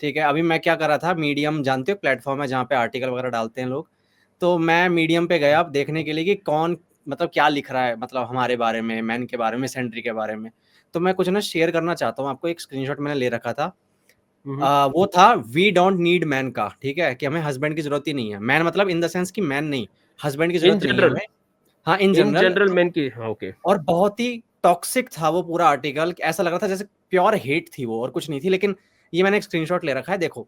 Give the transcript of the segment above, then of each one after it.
ठीक है, अभी मैं क्या कर रहा था, मीडियम जानते हो प्लेटफॉर्म है जहाँ पे आर्टिकल वगैरह डालते हैं लोग, तो मैं मीडियम पे गया देखने के लिए कि कौन मतलब क्या लिख रहा है, मतलब हमारे बारे में, मैन के बारे में, सेंट्री के बारे में। तो मैं कुछ ना शेयर करना चाहता हूँ आपको, एक स्क्रीनशॉट मैंने ले रखा था। वो था वी डोंट नीड मैन का, ठीक है, कि हमें हस्बैंड की जरूरत ही नहीं है। मैन मतलब इन द सेंस कि मैन नहीं, हस्बैंड की इन जरूरत नहीं है जनरल, हमें। हाँ, इन इन जनरल। जनरल मैन की, हाँ ओके। और बहुत ही टॉक्सिक था वो पूरा आर्टिकल, ऐसा लग रहा था जैसे प्योर हेट थी वो, और कुछ नहीं थी। लेकिन ये मैंने एक स्क्रीनशॉट ले रखा है, देखो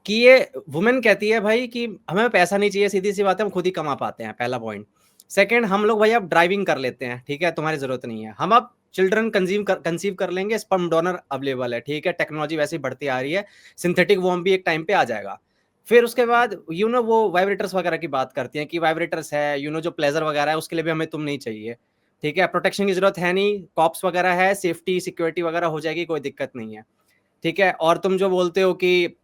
कि ये वुमेन कहती है भाई कि हमें पैसा नहीं चाहिए, सीधी सी बात है, हम खुद ही कमा पाते हैं, पहला पॉइंट। सेकंड, हम लोग भाई अब ड्राइविंग कर लेते हैं, ठीक है, तुम्हारी जरूरत नहीं है। हम अब चिल्ड्रन कंसीव कर लेंगे, स्पर्म डोनर अवेलेबल है, ठीक है, टेक्नोलॉजी वैसे ही बढ़ती आ रही है, सिंथेटिक वॉर्म भी एक टाइम पे आ जाएगा। फिर उसके बाद वो वाइब्रेटर्स वगैरह की बात करती हैं कि वाइब्रेटर्स है, जो प्लेजर वगैरह है, उसके लिए भी हमें तुम नहीं चाहिए, ठीक है, प्रोटेक्शन की जरूरत है नहीं, कॉप्स वगैरह है, सेफ्टी सिक्योरिटी वगैरह हो जाएगी, कोई दिक्कत नहीं है, ठीक है। और तुम जो बोलते हो कि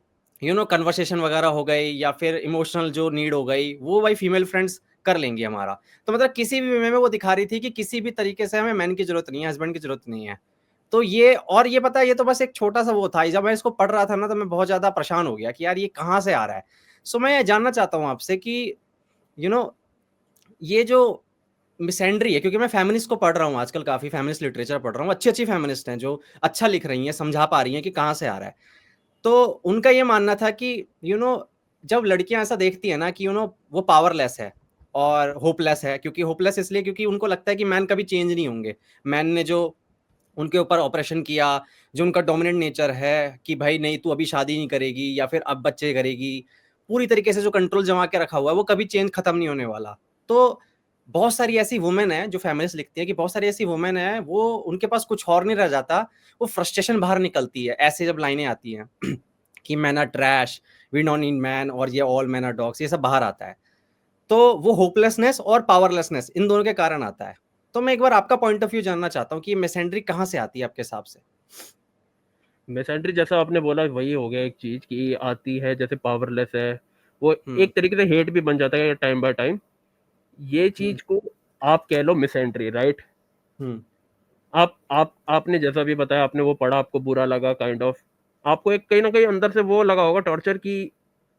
कन्वर्सेशन वगैरह हो गई, या फिर इमोशनल जो नीड हो गई, वो भाई फीमेल फ्रेंड्स कर लेंगी हमारा। तो मतलब किसी भी वे में वो दिखा रही थी कि किसी भी तरीके से हमें मैन की जरूरत नहीं है, हस्बैंड की जरूरत नहीं है। तो ये पता है, ये तो बस एक छोटा सा वो था। जब मैं इसको पढ़ रहा था ना, तो मैं बहुत ज्यादा परेशान हो गया कि यार ये कहाँ से आ रहा है। सो मैं ये जानना चाहता हूँ आपसे कि यू नो ये जो मिसेंड्री है, क्योंकि मैं फेमिनिस्ट को पढ़ रहा हूँ आजकल, काफी फेमिनिस्ट लिटरेचर पढ़ रहा हूँ, अच्छी अच्छी फेमिनिस्ट हैं जो अच्छा लिख रही हैं, समझा पा रही हैं कि कहाँ से आ रहा है। तो उनका ये मानना था कि यू नो जब लड़कियां ऐसा देखती है ना कि वो पावरलेस है और होपलेस है, क्योंकि होपलेस इसलिए क्योंकि उनको लगता है कि मैन कभी चेंज नहीं होंगे। मैन ने जो उनके ऊपर ऑपरेशन किया, जो उनका डोमिनेंट नेचर है कि भाई नहीं तू अभी शादी नहीं करेगी या फिर अब बच्चे करेगी, पूरी तरीके से जो कंट्रोल जमा के रखा हुआ है वो कभी चेंज खत्म नहीं होने वाला। तो बहुत सारी ऐसी वुमेन है जो फेमिनिस्ट लिखती है कि बहुत सारी ऐसी वुमेन है, वो उनके पास कुछ और नहीं रह जाता, वो फ्रस्ट्रेशन बाहर निकलती है ऐसे जब लाइनें आती हैं कि man are trash, we don't need man, और ये ऑल मैन आर डॉग्स, ये सब बाहर आता है। तो वो होपलेसनेस और पावरलेसनेस इन दोनों के कारण आता है। तो मैं एक बार आपका पॉइंट ऑफ व्यू जानना चाहता हूँ कि ये मिसेंड्री कहाँ से आती है आपके हिसाब से। मिसेंट्री जैसा आपने बोला वही हो गया एक चीज कि आती है जैसे पावरलेस है, वो हम्म। एक तरीके से हेट भी बन जाता है टाइम बाय टाइम। ये हम्म। चीज को आप कह लो मिसेंट्री, राइट। हम्म। आपने जैसा भी बताया, आपने वो पढ़ा, आपको बुरा लगा काइंड ऑफ, आपको एक कहीं ना कहीं अंदर से वो लगा होगा टॉर्चर की,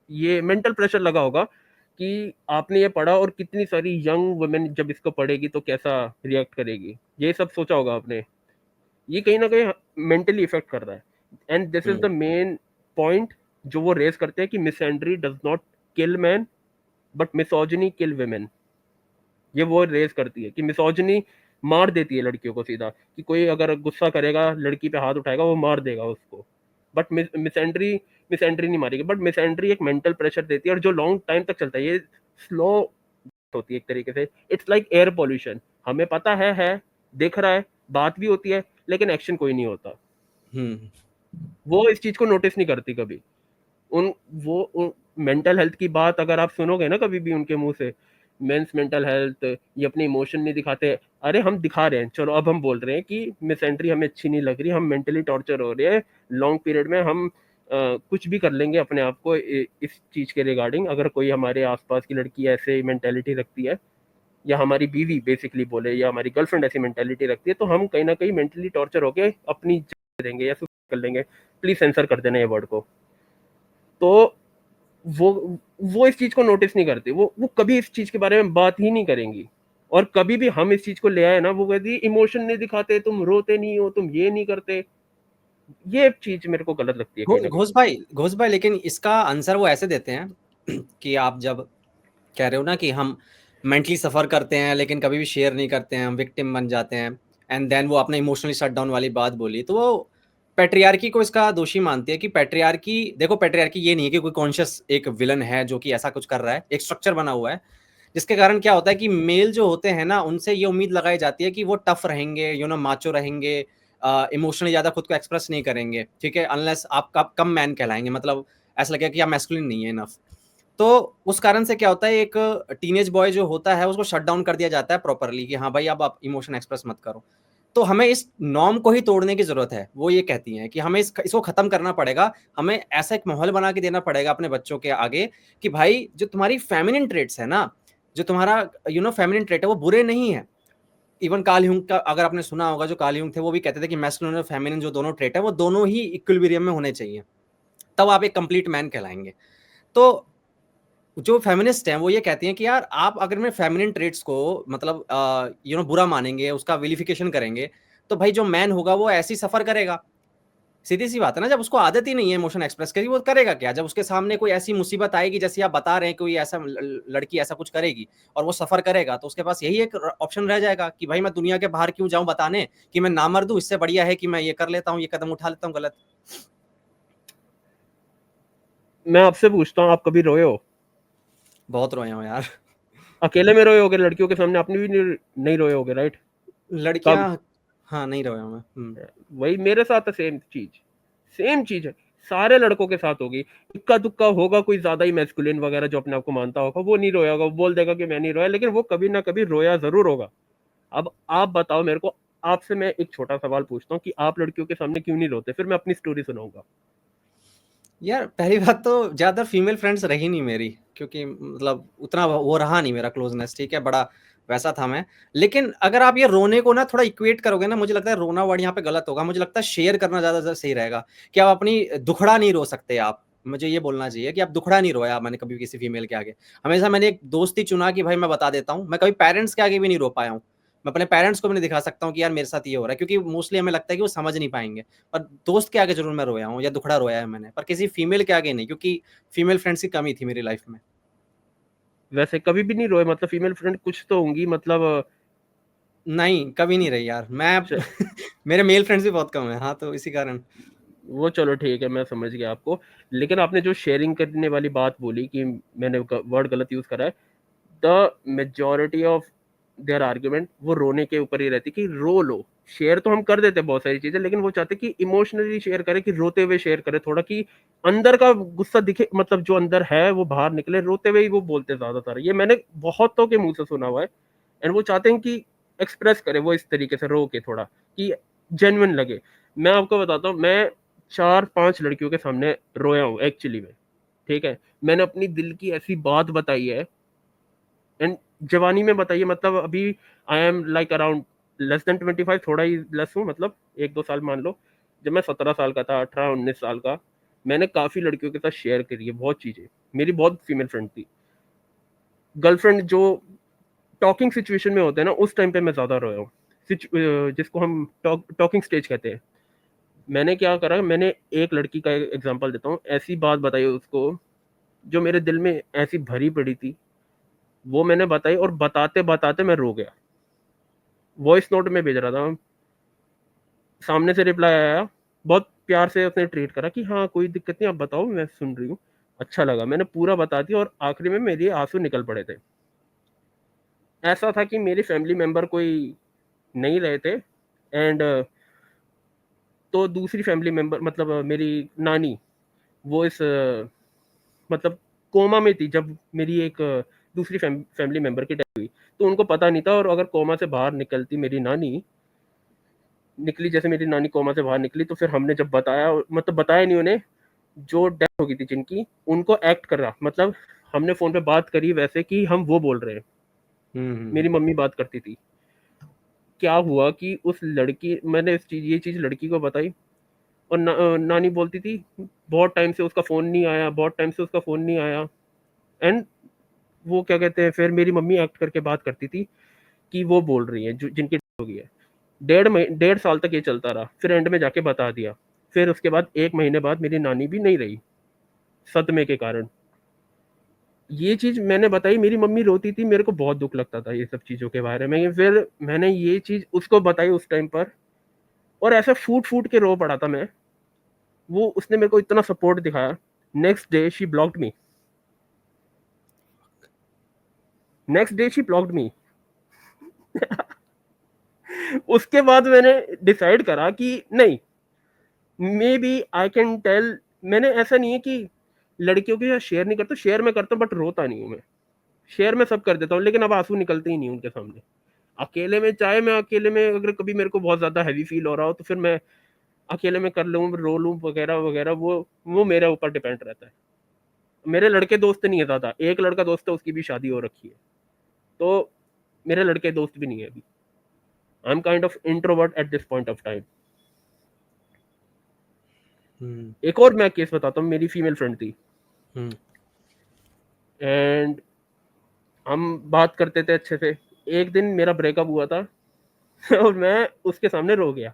ये मेंटल प्रेशर लगा होगा कि आपने ये पढ़ा और कितनी सारी यंग वुमेन जब इसको पढ़ेगी तो कैसा रिएक्ट करेगी, ये सब सोचा होगा आपने। ये कहीं ना कहीं मेंटली इफेक्ट कर रहा है। And this is the hmm. Main point जो वो रेज करते हैं कि misandry does not kill man but misogyny kill women. ये वो रेज करती है कि मिसोजिनी मार देती है लड़कियों को सीधा, कि कोई अगर गुस्सा करेगा लड़की पे हाथ उठाएगा वो मार देगा उसको। बट मिसएंड्री, मिसएंड्री नहीं मारेगी, बट मिसएंड्री एक मेंटल प्रेशर देती है और जो लॉन्ग टाइम तक चलता है। ये स्लो होती है एक तरीके से, इट्स लाइक एयर पोल्यूशन। हमें पता है, दिख रहा है, बात भी होती है, लेकिन एक्शन कोई नहीं होता। हम्म। वो इस चीज को नोटिस नहीं करती कभी। उन वो मेंटल हेल्थ की बात अगर आप सुनोगे ना कभी भी उनके मुंह से, मेंस मेंटल हेल्थ, ये अपने इमोशन नहीं दिखाते। अरे हम दिखा रहे हैं, चलो अब हम बोल रहे हैं कि मिसेंट्री हमें अच्छी नहीं लग रही, हम मेंटली टॉर्चर हो रहे हैं लॉन्ग पीरियड में, हम कुछ भी कर लेंगे अपने आप को इस चीज के रिगार्डिंग। अगर कोई हमारे आसपास की लड़की ऐसे मेंटेलिटी रखती है, या हमारी बीवी बेसिकली बोले, या हमारी गर्लफ्रेंड ऐसी मेंटेलिटी रखती है, तो हम कहीं ना कहीं मेंटली टॉर्चर होके अपनी जान देंगे या सुसाइड कर लेंगे। प्लीज सेंसर कर देना ये वर्ड को। तो वो वो इस चीज को नोटिस नहीं करती, वो कभी इस चीज के बारे में बात ही नहीं करेंगी। और कभी भी हम इस चीज को ले आए ना, वो कहती इमोशन नहीं दिखाते, तुम रोते नहीं हो, तुम ये नहीं करते। ये चीज मेरे को गलत लगती है कहीं ना कहीं। घोष भाई, लेकिन इसका आंसर वो ऐसे देते हैं कि आप जब कह रहे हो ना कि हम मेंटली सफर करते हैं लेकिन कभी भी शेयर नहीं करते हैं, हम विक्टिम बन जाते हैं, एंड देन वो अपने इमोशनली शट डाउन वाली बात बोली, तो वो पैट्रियार्की को इसका दोषी मानती है कि पैट्रियार्की, देखो पैट्रियार्की ये नहीं है कि कोई कॉन्शियस एक विलन है जो कि ऐसा कुछ कर रहा है, एक स्ट्रक्चर बना हुआ है जिसके कारण क्या होता है कि मेल जो होते हैं ना, उनसे ये उम्मीद लगाई जाती है कि वो टफ रहेंगे, माचो रहेंगे, इमोशनली ज्यादा खुद को एक्सप्रेस नहीं करेंगे, ठीक है, अनलेस आप कम मैन कहलाएंगे, मतलब ऐसा लगेगा कि आप मैस्कुलिन नहीं है इनफ। तो उस कारण से क्या होता है, एक टीनेज बॉय जो होता है उसको शट डाउन कर दिया जाता है प्रॉपरली कि हाँ भाई अब आप इमोशन एक्सप्रेस मत करो। तो हमें इस नॉर्म को ही तोड़ने की जरूरत है, वो ये कहती हैं कि हमें इसको खत्म करना पड़ेगा, हमें ऐसा एक माहौल बना के देना पड़ेगा अपने बच्चों के आगे कि भाई जो तुम्हारी फेमिनिन ट्रेट्स है ना, जो तुम्हारा फेमिनिन ट्रेट है वो बुरे नहीं है। इवन कार्ल यूंग का अगर आपने सुना होगा, जो कार्ल यूंग थे वो भी कहते थे कि मैस्कुलिन और फेमिनिन जो दोनों ट्रेट है वो दोनों ही इक्विलिब्रियम में होने चाहिए। तब आप एक कंप्लीट मैन कहलाएंगे। तो जो फेमिनिस्ट हैं वो ये कहती हैं कि यार आप अगर मैं फेमिनिन ट्रेट्स को मतलब बुरा मानेंगे, उसका विलिफिकेशन करेंगे, तो भाई जो मैन होगा वो ऐसे ही सफर करेगा। सीधी सी बात है ना, जब उसको आदत ही नहीं है इमोशन एक्सप्रेस करने की, वो करेगा क्या? जब उसके सामने कोई ऐसी मुसीबत आएगी जैसे आप बता रहे हैं, कोई ऐसा लड़की ऐसा कुछ करेगी और वो सफर करेगा, तो उसके पास यही एक ऑप्शन रह जाएगा कि भाई मैं दुनिया के बाहर क्यों जाऊं बताने कि मैं नामर्द हूं, इससे बढ़िया है कि मैं ये कर लेता हूं, ये कदम उठा लेता हूं गलत। मैं आपसे पूछता हूँ, आप कभी रोए हो? बहुत रोए हो यार। अकेले में रोए होगे, लड़कियों के सामने आपने भी नहीं रोए होगे, राइट? कब? लड़कियां, हाँ नहीं रोया मैं। वही मेरे साथ है, सेम चीज है, सारे लड़कों के साथ होगी। इक्का दुक्का होगा कोई ज्यादा ही मैस्कुलिन वगैरह जो अपने आप को मानता होगा, वो नहीं रोया होगा, वो बोल देगा कि मैं नहीं रोया, लेकिन वो कभी ना कभी रोया जरूर होगा। अब आप बताओ मेरे को, आपसे मैं एक छोटा सवाल पूछता हूँ कि आप लड़कियों के सामने क्यों नहीं रोते, फिर मैं अपनी स्टोरी सुनाऊंगा। यार पहली बात तो ज्यादा फीमेल फ्रेंड्स रही नहीं मेरी, क्योंकि मतलब उतना वो रहा नहीं मेरा क्लोजनेस, ठीक है, बड़ा वैसा था मैं। लेकिन अगर आप ये रोने को ना थोड़ा इक्वेट करोगे ना, मुझे लगता है रोना वर्ड यहाँ पे गलत होगा, मुझे लगता है शेयर करना ज्यादा सही रहेगा। कि आप अपनी दुखड़ा नहीं रो सकते आप, मुझे ये बोलना चाहिए कि आप दुखड़ा नहीं रोया मैंने कभी किसी फीमेल के आगे। हमेशा मैंने एक दोस्ती चुना कि भाई मैं बता देता हूँ, मैं कभी पेरेंट्स के आगे भी नहीं रो पाया हूँ। मैं अपने पेरेंट्स को भी नहीं दिखा सकता हूँ कि यार मेरे साथ ये हो रहा है, क्योंकि मोस्टली हमें लगता है कि वो समझ नहीं पाएंगे। पर दोस्त के आगे जरूर मैं रोया हूँ या दुखड़ा रोया है मैंने, पर किसी फीमेल के आगे नहीं, क्योंकि फीमेल फ्रेंड्स की कमी थी मेरी लाइफ में। वैसे कभी भी नहीं रोए? मतलब फीमेल फ्रेंड कुछ तो होंगी, मतलब। नहीं कभी नहीं रही यार मैं। च- मेरे मेल फ्रेंड्स भी बहुत कम है, हाँ, तो इसी कारण। वो चलो ठीक है, मैं समझ गया आपको। लेकिन आपने जो शेयरिंग करने वाली बात बोली कि मैंने वर्ड गलत यूज करा है, the majority of their argument वो रोने के ऊपर ही रहती कि रो लो। शेयर तो हम कर देते हैं बहुत सारी चीजें, लेकिन वो चाहते कि इमोशनली शेयर करे, कि रोते हुए शेयर करे थोड़ा, कि अंदर का गुस्सा दिखे, मतलब जो अंदर है वो बाहर निकले। रोते हुए ही वो बोलते हैं ज्यादातर, ये मैंने बहुतों के मुंह से सुना हुआ है। एंड वो चाहते हैं कि एक्सप्रेस करे वो इस तरीके से, रो के थोड़ा, कि जेन्युइन लगे। मैं आपको बताता हूँ, मैं 4-5 लड़कियों के सामने रोया हूँ एक्चुअली में, ठीक है। मैंने अपनी दिल की ऐसी बात बताई है, एंड जवानी में बताइए, मतलब अभी I am like around less than 25, थोड़ा ही लेस हूँ, मतलब 1-2 साल मान लो। जब मैं 17 साल का था, 18-19 साल का, मैंने काफ़ी लड़कियों के साथ शेयर करी है बहुत चीज़ें। मेरी बहुत फीमेल फ्रेंड थी, गर्लफ्रेंड जो टॉकिंग सिचुएशन में होते हैं ना, उस टाइम पे मैं ज़्यादा रोया हूँ। जिसको हम टॉकिंग स्टेज कहते हैं। मैंने क्या करा, मैंने एक लड़की का एग्जांपल देता हूँ, ऐसी बात बताई उसको जो मेरे दिल में ऐसी भरी पड़ी थी, वो मैंने बताई, और बताते बताते मैं रो गया। वॉइस नोट में भेज रहा था, सामने से रिप्लाई आया, बहुत प्यार से उसने ट्रीट करा कि हाँ कोई दिक्कत नहीं, आप बताओ मैं सुन रही हूँ। अच्छा लगा, मैंने पूरा बता दिया, और आखिरी में मेरे आंसू निकल पड़े थे। ऐसा था कि मेरे फैमिली मेंबर कोई नहीं रहे थे, एंड तो दूसरी फैमिली मेंबर, मतलब मेरी नानी, वो इस मतलब कोमा में थी जब मेरी एक दूसरी फैमिली मेंबर की डेथ हुई। तो उनको पता नहीं था, और अगर कोमा से बाहर निकलती मेरी नानी निकली, जैसे मेरी नानी कोमा से बाहर निकली, तो फिर हमने जब बताया, मतलब बताया नहीं उन्हें, जो डेथ हो गई थी जिनकी, उनको एक्ट कर रहा, मतलब हमने फोन पे बात करी वैसे कि हम वो बोल रहे हैं। हम्म। मेरी मम्मी बात करती थी। क्या हुआ कि उस लड़की, मैंने ये चीज लड़की को बताई, और नानी बोलती थी बहुत टाइम से उसका फोन नहीं आया, बहुत टाइम से उसका फोन नहीं आया। एंड वो क्या कहते हैं, फिर मेरी मम्मी एक्ट करके बात करती थी कि वो बोल रही है जो जिनकी डेथ हो गई है। 1.5 साल तक ये चलता रहा, फिर एंड में जाके बता दिया। फिर उसके बाद 1 महीने बाद मेरी नानी भी नहीं रही, सदमे के कारण। ये चीज मैंने बताई, मेरी मम्मी रोती थी, मेरे को बहुत दुख लगता था ये सब चीजों के बारे में। फिर मैंने ये चीज उसको बताई उस टाइम पर, और ऐसे फूट फूट के रो पड़ा था मैं। वो उसने मेरे को इतना सपोर्ट दिखाया। Next day she blocked me, next day she blocked me. उसके बाद मैंने डिसाइड करा कि नहीं, maybe I can tell. मैंने, ऐसा नहीं है कि लड़कियों के साथ शेयर नहीं करता, शेयर मैं करता हूँ, बट रोता नहीं हूँ मैं। शेयर मैं सब कर देता हूँ, लेकिन अब आंसू निकलते ही नहीं उनके सामने। अकेले में, चाहे मैं अकेले में अगर कभी मेरे को बहुत ज्यादा हैवी फील हो रहा हो, तो फिर मैं अकेले में कर लूँ, रो लूँ वगैरह वगैरह, वो मेरे ऊपर डिपेंड रहता है। मेरे लड़के दोस्त नहीं है ज्यादा, एक लड़का दोस्त है, उसकी भी शादी हो रखी है। तो मेरे लड़के दोस्त भी नहीं है अभी। I am kind of introvert eight this point of time. एक और मैं केस बताता हूँ, मेरी फीमेल फ्रेंड थी एंड हम बात करते थे अच्छे से। एक दिन मेरा ब्रेकअप हुआ था और मैं उसके सामने रो गया।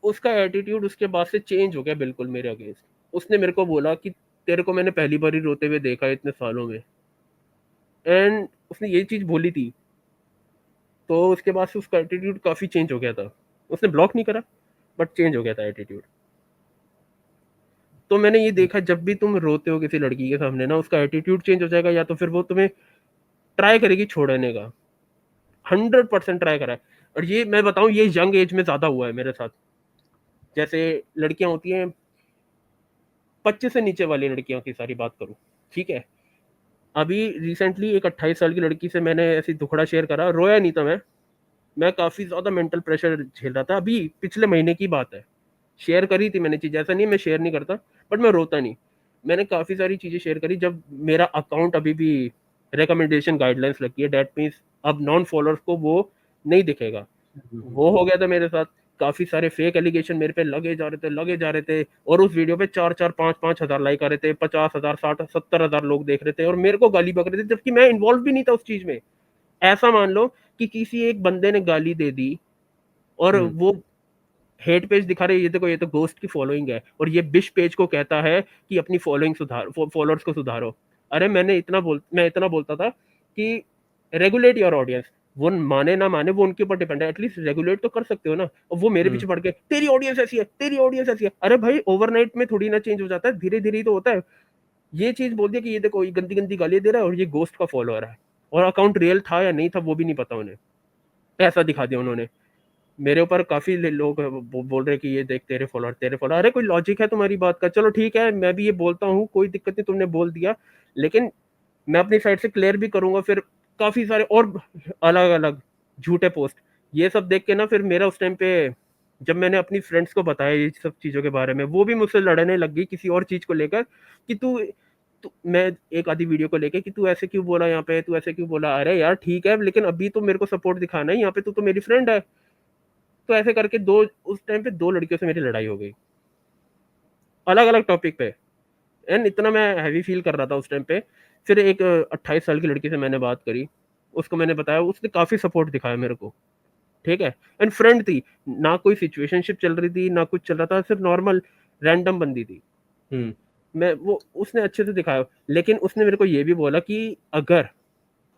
उसका एटीट्यूड उसके बाद से चेंज हो गया बिल्कुल मेरे अगेंस्ट। उसने मेरे को बोला कि तेरे को मैंने पहली बार ही रोते हुए देखा है इतने सालों में, एंड उसने ये चीज बोली थी। तो उसके बाद से उसका एटीट्यूड काफी चेंज हो गया था। उसने ब्लॉक नहीं करा बट चेंज हो गया था एटीट्यूड। तो मैंने ये देखा, जब भी तुम रोते हो किसी लड़की के सामने ना, उसका एटीट्यूड चेंज हो जाएगा, या तो फिर वो तुम्हें ट्राई करेगी छोड़ने का। 100% ट्राई करा है। और ये मैं बताऊं, ये यंग एज में ज्यादा हुआ है मेरे साथ। जैसे लड़कियां होती हैं 25 से नीचे वाली लड़कियों की सारी बात करूं, ठीक है। अभी रिसेंटली एक 28 साल की लड़की से मैंने ऐसी दुखड़ा शेयर करा, रोया नहीं था मैं काफी ज्यादा मेंटल प्रेशर झेल रहा था। अभी पिछले महीने की बात है, शेयर करी थी मैंने चीज। ऐसा नहीं मैं शेयर नहीं करता, बट मैं रोता नहीं। मैंने काफी सारी चीजें शेयर करी। जब मेरा अकाउंट अभी भी रिकमेंडेशन गाइडलाइंस लगी है, डेट मीन्स अब नॉन फॉलोअर्स को वो नहीं दिखेगा। वो हो गया था मेरे साथ। काफी सारे फेक एलिगेशन मेरे पे लगे जा रहे थे। और उस वीडियो पे 4-4 5-5 हजार लाइक आ रहे थे, 50,000 60-70 हजार लोग देख रहे थे और मेरे को गाली बक रहे थे, जबकि मैं इन्वॉल्व भी नहीं था उस चीज में। ऐसा मान लो कि किसी एक बंदे ने गाली दे दी और वो हेट पेज दिखा रहे, ये देखो ये तो गोस्ट की फॉलोइंग है, और ये बिश पेज को कहता है कि अपनी फॉलोइंग फॉलोअर्स को सुधारो। अरे मैं इतना बोलता था कि रेगुलेट योर ऑडियंस। वो माने ना माने वो उनके ऊपर डिपेंड है, एटलीस्ट रेगुलेट तो कर सकते हो ना। और वो मेरे पीछे पड़ के तेरी ऑडियंस ऐसी है, तेरी ऑडियंस ऐसी है। अरे भाई, ओवरनाइट में थोड़ी ना चेंज हो जाता है, धीरे धीरे ही तो होता है। ये चीज बोल दिया कि ये देखो ये गंदी गंदी गाली दे रहा है और ये गोस्ट का फॉलोअर है, और अकाउंट रियल था या नहीं था वो भी नहीं पता उन्हें। ऐसा दिखा दिया उन्होंने मेरे ऊपर। काफी लोग बोल रहे कि ये देख तेरे फॉलोअर। अरे कोई लॉजिक है तुम्हारी बात का? चलो ठीक है, मैं भी ये बोलता हूँ, कोई दिक्कत नहीं, तुमने बोल दिया, लेकिन मैं अपनी साइड से क्लियर भी करूंगा। फिर काफी सारे और अलग अलग झूठे पोस्ट, ये सब देख के ना, फिर मेरा उस टाइम पे जब मैंने अपनी फ्रेंड्स को बताया ये सब चीजों के बारे में, वो भी मुझसे लड़ने लग गई किसी और चीज को लेकर कि तू मैं एक आधी वीडियो को लेके कि तू ऐसे क्यों बोला यहाँ पे, तू ऐसे क्यों बोला। अरे यार ठीक है, लेकिन अभी तो मेरे को सपोर्ट दिखाना है यहाँ पे, तू तो मेरी फ्रेंड है। तो ऐसे करके उस टाइम पे 2 लड़कियों से मेरी लड़ाई हो गई, अलग अलग टॉपिक पे। एंड इतना मैं हैवी फील कर रहा था उस टाइम पे। फिर एक 28 साल की लड़की से मैंने बात करी, उसको मैंने बताया, उसने काफी सपोर्ट दिखाया मेरे को, ठीक है। एंड फ्रेंड थी, ना कोई सिचुएशनशिप चल रही थी ना कुछ चल रहा था, सिर्फ नॉर्मल रैंडम बंदी थी। मैं वो उसने अच्छे से दिखाया, लेकिन उसने मेरे को ये भी बोला कि अगर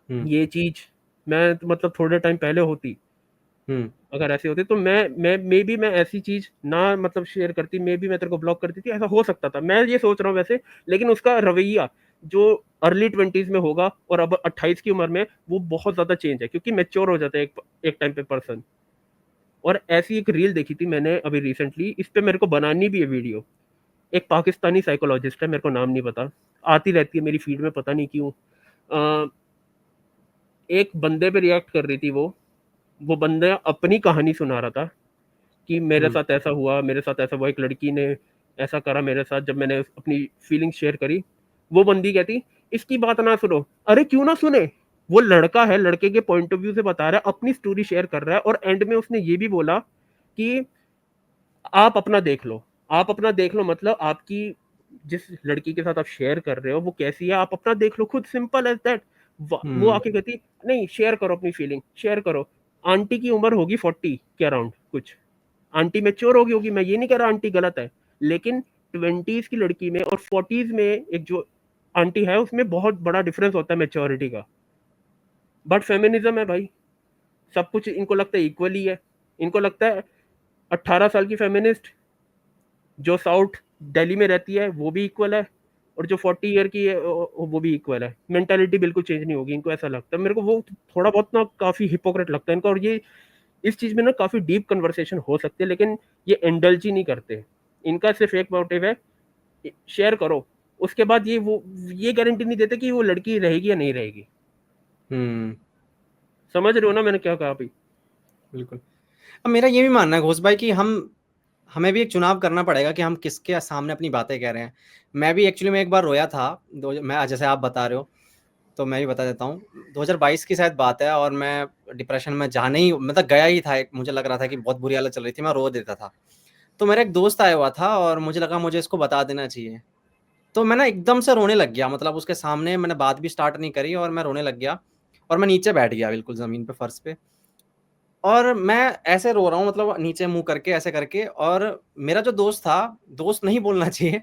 ये चीज मैं मतलब थोड़े टाइम पहले होती, अगर ऐसी होती तो मैं मे बी मैं ऐसी चीज ना मतलब शेयर करती, मे बी मैं तेरे को ब्लॉक करती थी, ऐसा हो सकता था। मैं ये सोच रहा हूँ वैसे, लेकिन उसका रवैया जो अर्ली 20s में होगा और अब 28 की उम्र में, वो बहुत ज्यादा चेंज है, क्योंकि मैच्योर हो जाता है एक टाइम पे पर्सन। और ऐसी एक रील देखी थी मैंने अभी रिसेंटली, इस पे मेरे को बनानी भी है वीडियो। एक पाकिस्तानी साइकोलॉजिस्ट है, मेरे को नाम नहीं पता, आती रहती है मेरी फीड में पता नहीं क्यों। एक बंदे पे रिएक्ट कर रही थी वो बंदा अपनी कहानी सुना रहा था कि मेरे साथ ऐसा हुआ, मेरे साथ ऐसा हुआ, एक लड़की ने ऐसा करा मेरे साथ। जब मैंने अपनी फीलिंग शेयर करी, वो बंदी कहती इसकी बात ना सुनो। अरे क्यों ना सुने, वो लड़का है, लड़के के पॉइंट ऑफ व्यू से बता रहा है, अपनी स्टोरी शेयर कर रहा है, और एंड में उसने ये भी बोला कि आप अपना देख लो, आप अपना देख लो, मतलब आपकी जिस लड़की के साथ आप शेयर कर रहे हो वो कैसी है, आप अपना देख लो खुद, सिंपल एज दैट। वो आके कहती नहीं, शेयर करो अपनी फीलिंग, शेयर करो। आंटी की उम्र होगी 40 के अराउंड कुछ, आंटी मेच्योर होगी। मैं ये नहीं कह रहा आंटी गलत है, लेकिन 20s की लड़की में और 40s में एक जो आंटी है, उसमें बहुत बड़ा डिफरेंस होता है मेच्योरिटी का। बट फेमिनिज्म है भाई, सब कुछ इनको लगता है इक्वली है। इनको लगता है 18 साल की फेमिनिस्ट जो साउथ दिल्ली में रहती है वो भी इक्वल है, और जो 40 ईयर की है वो भी इक्वल है। मेंटालिटी बिल्कुल चेंज नहीं होगी, इनको ऐसा लगता है। मेरे को वो थोड़ा बहुत ना काफी हिपोक्रेट लगता है इनका। और ये इस चीज में ना काफी डीप कन्वर्सेशन हो सकती है, लेकिन ये इंडल्ज ही नहीं करते। इनका सिर्फ एक मोटिव है, शेयर करो, उसके बाद ये गारंटी नहीं देते कि वो लड़की रहेगी या नहीं रहेगी। समझ रहे हो ना मैंने क्या कहा अभी? बिल्कुल। अब मेरा ये भी मानना है घोष भाई कि हमें भी एक चुनाव करना पड़ेगा कि हम किसके सामने अपनी बातें कह रहे हैं। मैं भी एक्चुअली में एक बार रोया था, मैं जैसे आप बता रहे हो, तो मैं भी बता देता हूँ। 2022 की शायद बात है, और मैं डिप्रेशन में जाने ही मतलब गया ही था। मुझे लग रहा था कि बहुत बुरी हालत चल रही थी, मैं रो देता था। तो मेरा एक दोस्त आया हुआ था और मुझे लगा मुझे इसको बता देना चाहिए। तो मैं ना एकदम से रोने लग गया, मतलब उसके सामने मैंने बात भी स्टार्ट नहीं करी और मैं रोने लग गया और मैं नीचे बैठ गया बिल्कुल ज़मीन पे, फर्श पे। और मैं ऐसे रो रहा हूँ, मतलब नीचे मुँह करके ऐसे करके, और मेरा जो दोस्त था, दोस्त नहीं बोलना चाहिए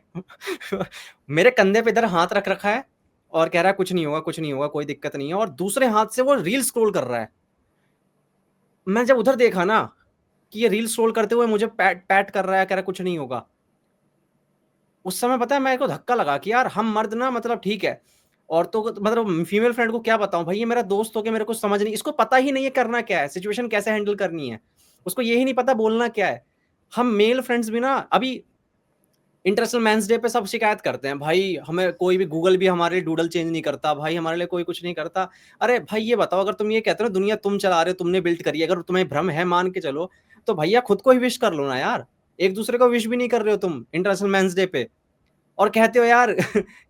मेरे कंधे पे इधर हाथ रख रखा है और कह रहा है कुछ नहीं होगा, कुछ नहीं होगा, कोई दिक्कत नहीं है, और दूसरे हाथ से वो रील स्क्रॉल कर रहा है। मैं जब उधर देखा ना कि ये रील स्क्रॉल करते हुए मुझे पैट पैट कर रहा है, कह रहा है कुछ नहीं होगा। उस समय पता है मेरे को धक्का लगा कि यार हम मर्द ना, मतलब ठीक है, औरतों को मतलब फीमेल फ्रेंड को क्या बताऊँ भाई, ये मेरा दोस्त हो के मेरे को समझ नहीं, इसको पता ही नहीं है करना क्या है, सिचुएशन कैसे हैंडल करनी है। उसको यही नहीं पता बोलना क्या है। हम मेल फ्रेंड्स भी ना अभी इंटरनेशनल मेंस डे पे सब शिकायत करते हैं, भाई हमें कोई भी गूगल भी हमारे लिए डूडल चेंज नहीं करता, भाई हमारे लिए कोई कुछ नहीं करता। अरे भाई ये बताओ, अगर तुम ये कहते हो ना दुनिया तुम चला रहे हो, तुमने बिल्ड करी है, अगर तुम्हें भ्रम है मान के चलो, तो भैया खुद को ही विश कर लो ना यार। एक दूसरे को विश भी नहीं कर रहे हो तुम इंटरनेशनल मेंस डे पे, और कहते हो यार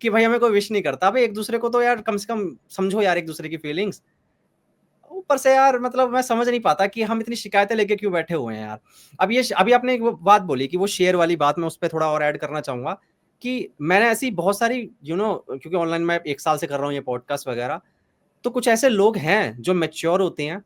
कि भाई हमें कोई विश नहीं करता। भाई एक दूसरे को तो यार कम से कम समझो यार एक दूसरे की फीलिंग्स। ऊपर से यार मतलब मैं समझ नहीं पाता कि हम इतनी शिकायतें लेके क्यों बैठे हुए हैं यार। अभी आपने एक वो बात बोली कि वो शेयर वाली बात, मैं उस पे थोड़ा और ऐड करना चाहूँगा कि मैंने ऐसी बहुत सारी क्योंकि ऑनलाइन मैं 1 साल से कर रहा हूँ ये पॉडकास्ट वगैरह, तो कुछ ऐसे लोग हैं जो मैच्योर होते हैं,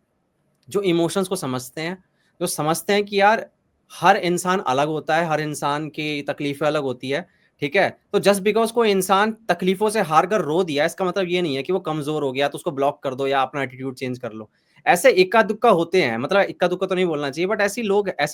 जो इमोशंस को समझते हैं, जो समझते हैं कि यार हर इंसान अलग होता है, हर इंसान की तकलीफ़ें अलग होती है, ठीक है? तो जस्ट बिकॉज़ कोई इंसान तकलीफ़ों से हार कर रो दिया, इसका मतलब ये नहीं है कि वो कमज़ोर हो गया, तो उसको ब्लॉक कर दो या अपना एटीट्यूड चेंज कर लो। ऐसे इक्का-दुक्का होते हैं, मतलब इक्का-दुक्का तो नहीं बोलना चाहिए, बट ऐसे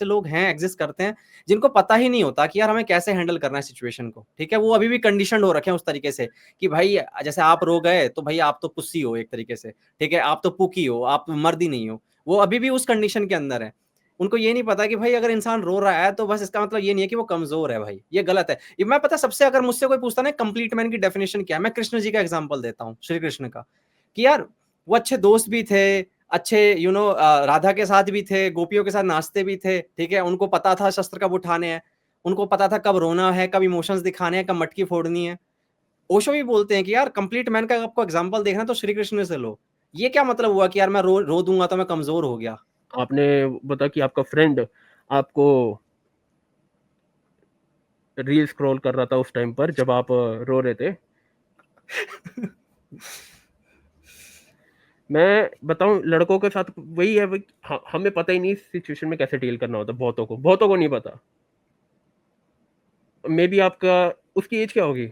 लोग हैं, एग्ज़िस्ट करते हैं, जिनको पता ही नहीं होता कि यार हमें कैसे हैंडल करना है सिचुएशन को, ठीक है? वो अभी भी कंडीशन्ड हो रखे हैं उस तरीके से कि भाई जैसे आप रो गए, तो भई आप तो पुस्सी हो एक तरीके से, ठीक है? आप तो पूकी हो, आप मर्द ही नहीं हो। वो अभी भी उस कंडीशन के अंदर है। उनको ये नहीं पता कि भाई अगर इंसान रो रहा है तो बस इसका मतलब ये नहीं है कि वो कमज़ोर है भाई, ये गलत है। ये मैं पता सबसे अगर मुझसे कोई पूछता ना कंप्लीट मैन की डेफिनिशन क्या है, मैं कृष्ण जी का एग्ज़ाम्पल देता हूँ, श्री कृष्ण का। कि यार वो अच्छे दोस्त भी थे, अच्छे राधा के साथ भी थे, गोपियों के साथ नाचते भी थे, ठीक है? उनको पता था शस्त्र कब उठाने हैं, उनको पता था कब रोना है, कब इमोशंस दिखाने हैं, कब मटकी फोड़नी है। ओशो भी बोलते हैं कि यार कंप्लीट मैन का आपको एग्ज़ाम्पल देखना है तो श्री कृष्ण से लो। ये क्या मतलब हुआ कि यार मैं रो रो दूँगा तो मैं कमज़ोर हो गया। आपने बता कि आपका फ्रेंड आपको रील स्क्रॉल कर रहा था उस टाइम पर जब आप रो रहे थे। मैं बताऊं लड़कों के साथ वही है हमें पता ही नहीं इस सिचुएशन में कैसे डील करना होता, बहुतों को नहीं पता। मे बी आपका उसकी एज क्या होगी?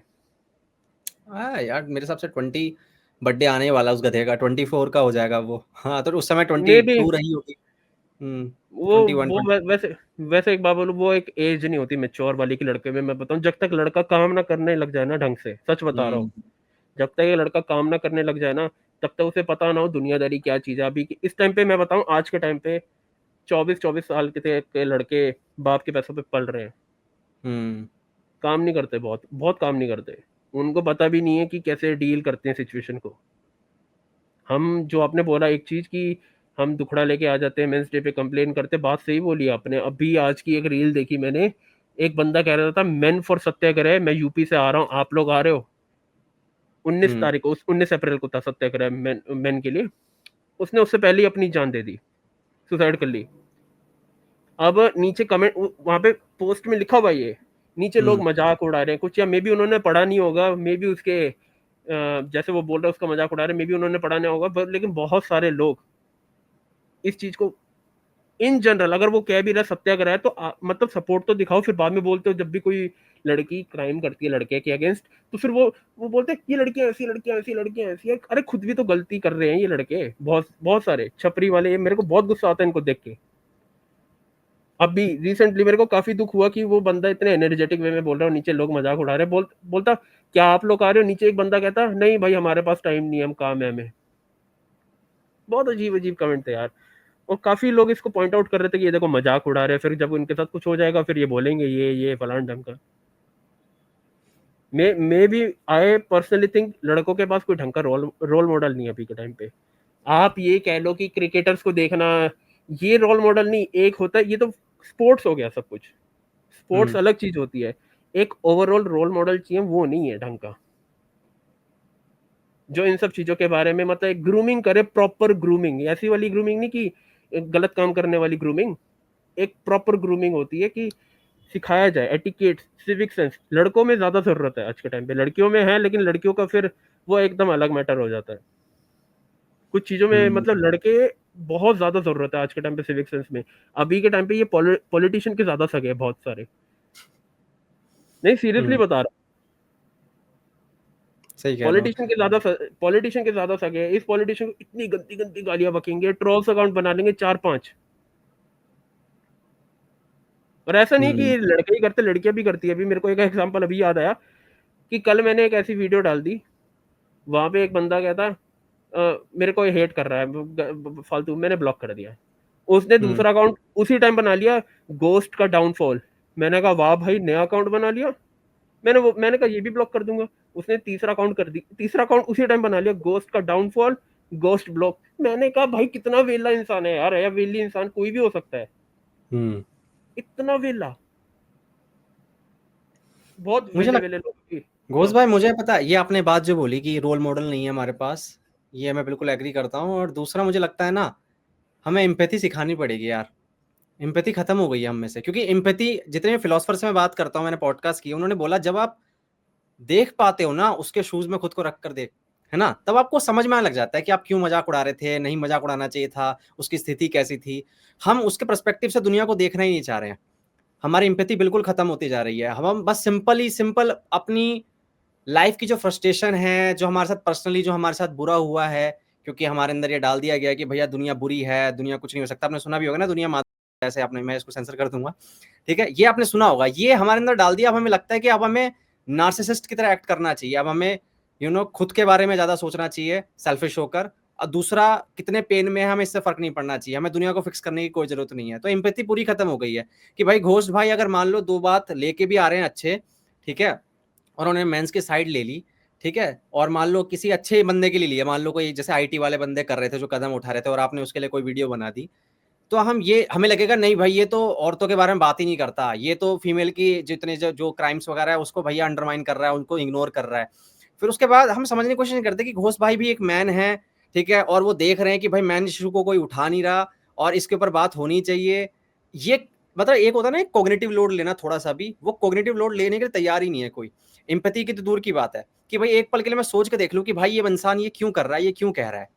यार मेरे हिसाब से 20 बर्थडे आने ही वाला है उस गधे का, 24 का हो जाएगा वो। हाँ, तो उस समय मे बी 22 रही होगी। हुँ, वो 21 वो 20। वैसे वैसे एक बात बोलूं, वो एक एज नहीं होती मेच्योर वाली की लड़के में। मैं बताऊं जब तक लड़का काम ना करने लग जाए ना ढंग से, सच बता रहा हूँ, हुँ, जब तक ये लड़का काम ना करने लग जाए ना, तब तक उसे पता ना हो दुनियादारी क्या चीज है। अभी इस टाइम पे मैं बताऊं, आज के टाइम पे 24 के लड़के बाप के पैसों पे पल रहे हैं। हुँ, काम नहीं करते, बहुत बहुत काम नहीं करते। उनको पता भी नहीं है कि कैसे डील करते हैं सिचुएशन को। हम जो आपने बोला एक चीज कि हम दुखड़ा लेके आ जाते हैं मेंस डे पे, कंप्लेन करते, बात सही बोली आपने। अभी आज की एक रील देखी मैंने, एक बंदा कह रहा था मेन फॉर सत्याग्रह, मैं यूपी से आ रहा हूँ, आप लोग आ रहे हो? 19 तारीख को, 19 अप्रैल को था सत्याग्रह मेन के लिए। उसने उससे पहले ही अपनी जान दे दी, सुसाइड कर ली। अब नीचे कमेंट वहां पे पोस्ट में लिखा हुआ ये, नीचे लोग हुँ, मजाक उड़ा रहे हैं कुछ, या मे बी उन्होंने पढ़ा नहीं होगा, मे बी उसके जैसे वो बोल रहे हैं उसका मजाक उड़ा रहे हैं, मे बी उन्होंने पढ़ा नहीं होगा, लेकिन बहुत सारे लोग इस चीज को इन जनरल, अगर वो कह भी रहा सत्याग्रह है तो मतलब सपोर्ट तो दिखाओ। फिर बाद में बोलते हो जब भी कोई लड़की क्राइम करती है लड़के के अगेंस्ट, तो फिर वो बोलते हैं ये लड़कियां ऐसी, लड़कियां ऐसी, लड़कियां ऐसी है। अरे खुद भी तो गलती कर रहे हैं ये लड़के, बहुत बहुत सारे छपरी वाले। ये मेरे को बहुत गुस्सा आता है इनको देख के। अभी रिसेंटली मेरे को काफी दुख हुआ कि वो बंदा इतने एनर्जेटिक वे में बोल रहा है, नीचे लोग मजाक उड़ा रहे हैं। बोलता क्या आप लोग आ रहे हो? नीचे एक बंदा कहता नहीं भाई हमारे पास टाइम नहीं है, हम काम है हमें। बहुत अजीब अजीब कमेंट थे यार। और काफी लोग इसको पॉइंट आउट कर रहे थे कि ये देखो मजाक उड़ा रहे हैं, फिर जब उनके साथ कुछ हो जाएगा फिर ये बोलेंगे ये फलान ढंग का। मे भी आई पर्सनली थिंक लड़कों के पास कोई ढंग का रोल मॉडल नहीं है अभी के टाइम पे। आप ये कह लो कि क्रिकेटर्स को देखना, ये रोल मॉडल नहीं। एक होता है, ये तो स्पोर्ट्स हो गया सब कुछ, स्पोर्ट्स हुँ, अलग चीज होती है। एक ओवरऑल रोल मॉडल चाहिए, वो नहीं है ढंग का, जो इन सब चीजों के बारे में मतलब एक ग्रूमिंग करे, प्रॉपर ग्रूमिंग, ऐसी वाली ग्रूमिंग नहीं कि एक गलत काम करने वाली ग्रूमिंग। एक प्रॉपर ग्रूमिंग होती है कि सिखाया जाए, एटिकेट, सिविक सेंस लड़कों में ज़्यादा ज़रूरत है आज के टाइम पे। लड़कियों में है, लेकिन लड़कियों का फिर वो एकदम अलग मैटर हो जाता है। कुछ चीज़ों में हम्म, मतलब लड़के बहुत ज़्यादा ज़रूरत है आज के टाइम पे सिविक सेंस में। अभी के टाइम पे ये पॉलिटिशियन के ज़्यादा सगे हैं बहुत सारे। नहीं, सीरियसली हम्म, बता रहा हूँ। सही कह रहे हो। पॉलिटिशियन के ज़्यादा सगे हैं। इस पॉलिटिशियन को इतनी गंदी-गंदी गालियाँ बकेंगे, ट्रोल्स अकाउंट बना लेंगे 4-5। और ऐसा नहीं हम्म, कि लड़के ही करते, लड़कियाँ भी करती है। अभी मेरे को एक एग्ज़ाम्पल अभी याद आया कि कल मैंने एक ऐसी वीडियो डाल दी, वहाँ पे एक बंदा कहता मेरे को हेट कर रहा है फालतू, मैंने ब्लॉक कर दिया। उसने हम्म, दूसरा अकाउंट उसी टाइम बना लिया, गोस्ट का डाउनफॉल। मैंने कहा वाह भाई, नया अकाउंट बना लिया। मैंने कहा ये भी ब्लॉक कर दूंगा। उसने तीसरा अकाउंट उसी टाइम बना लिया, गोस्ट का डाउनफॉल, गोस्ट ब्लॉक। मैंने कहा भाई कितना वेला इंसान है यार, या वेली इंसान कोई भी हो सकता है, हम्म। इतना वेला। बहुत मुझे वेले लग वेले लोग भी। घोष हाँ। भाई, मुझे पता है, ये आपने बात जो बोली कि रोल मॉडल नहीं है हमारे पास, ये मैं बिल्कुल एग्री करता हूँ। और दूसरा मुझे लगता है ना, हमें एम्पैथी सिखानी पड़ेगी यार। एम्पैथी खत्म हो गई है हम में से, क्योंकि एम्पैथी, जितने फिलोसफर से मैं बात करता हूँ, मैंने पॉडकास्ट की, उन्होंने बोला जब आप देख पाते हो ना, उसके शूज में खुद को रख कर देख, है ना, तब आपको समझ में आने लग जाता है कि आप क्यों मजाक उड़ा रहे थे, नहीं मजाक उड़ाना चाहिए था, उसकी स्थिति कैसी थी। हम उसके पर्सपेक्टिव से दुनिया को देखना ही नहीं चाह रहे हैं। हमारी एम्पैथी बिल्कुल खत्म होती जा रही है। हम बस सिंपल अपनी लाइफ की जो फ्रस्ट्रेशन है, जो हमारे साथ पर्सनली, जो हमारे साथ बुरा हुआ है, क्योंकि हमारे अंदर ये डाल दिया गया है कि भैया दुनिया बुरी है, दुनिया कुछ नहीं हो सकता। आपने सुना भी होगा ना, दुनिया माता ऐसे, आपने, मैं इसको सेंसर कर दूंगा, ठीक है, ये आपने सुना होगा। ये हमारे अंदर डाल दिया। अब हमें लगता है कि अब हमें नार्सिसिस्ट की तरह एक्ट करना चाहिए। अब हमें खुद के बारे में ज्यादा सोचना चाहिए, सेल्फिश होकर। और दूसरा कितने पेन में है, हमें इससे फर्क नहीं पड़ना चाहिए। हमें दुनिया को फिक्स करने की कोई जरूरत नहीं है। तो एम्पैथी पूरी खत्म हो गई है कि भाई घोष भाई अगर मान लो दो बात लेके भी आ रहे हैं अच्छे, ठीक है, और उन्होंने मेंस की साइड ले ली, ठीक है, और मान लो किसी अच्छे बंदे के लिए लिया, मान लो कोई जैसे आईटी वाले बंदे कर रहे थे, जो कदम उठा रहे थे, और आपने उसके लिए कोई वीडियो बना दी, तो हमें लगेगा नहीं भाई, ये तो औरतों के बारे में बात ही नहीं करता, ये तो फीमेल की जितने जो क्राइम्स वगैरह है उसको भैया अंडरमाइन कर रहा है, उनको इग्नोर कर रहा है। फिर उसके बाद हम समझने की कोशिश नहीं करते कि घोष भाई भी एक मैन है, ठीक है, और वो देख रहे हैं कि भाई मैन इशू को कोई उठा नहीं रहा, और इसके ऊपर बात होनी चाहिए। ये मतलब एक होता है ना कॉग्निटिव लोड लेना, थोड़ा सा भी, वो कॉग्निटिव लोड लेने के लिए तैयार ही नहीं है कोई। एम्पैथी की तो दूर की बात है कि भाई एक पल के लिए मैं सोच के देख लूं कि भाई ये इंसान ये क्यों कर रहा है, ये क्यों कह रहा है।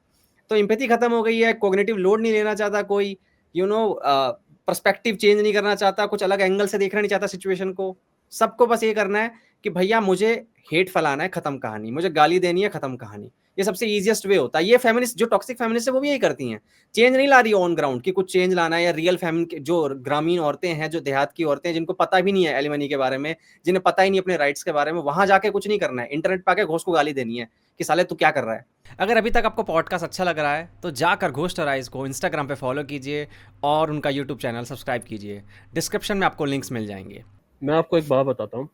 तो एम्पैथी खत्म हो गई है, कॉग्निटिव लोड नहीं लेना चाहता कोई, पर्सपेक्टिव चेंज नहीं करना चाहता, कुछ अलग एंगल से देखना नहीं चाहता सिचुएशन को। सबको बस ये करना है कि भैया मुझे हेट फैलाना है, खत्म कहानी, मुझे गाली देनी है, खत्म कहानी। ये सबसे इजीएस्ट वे होता है। ये फेमिनिस्ट, जो टॉक्सिक फेमिनिस्ट है, वो भी यही करती हैं। चेंज नहीं ला रही ऑन ग्राउंड कि कुछ चेंज लाना है, या रियल फैमिली जो ग्रामीण औरतें हैं, जो देहात की औरतें हैं, जिनको पता भी नहीं है एलिमनी के बारे में, जिन्हें पता ही नहीं अपने राइट्स के बारे में, वहां जाके कुछ नहीं करना है, इंटरनेट पे आके घोष को गाली देनी है कि साले तू क्या कर रहा है। अगर अभी तक आपको पॉडकास्ट अच्छा लग रहा है तो जाकर घोस्ट राइज को इंस्टाग्राम पे फॉलो कीजिए, और उनका यूट्यूब चैनल सब्सक्राइब कीजिए। डिस्क्रिप्शन में आपको लिंक्स मिल जाएंगे। मैं आपको एक बात बताता हूँ।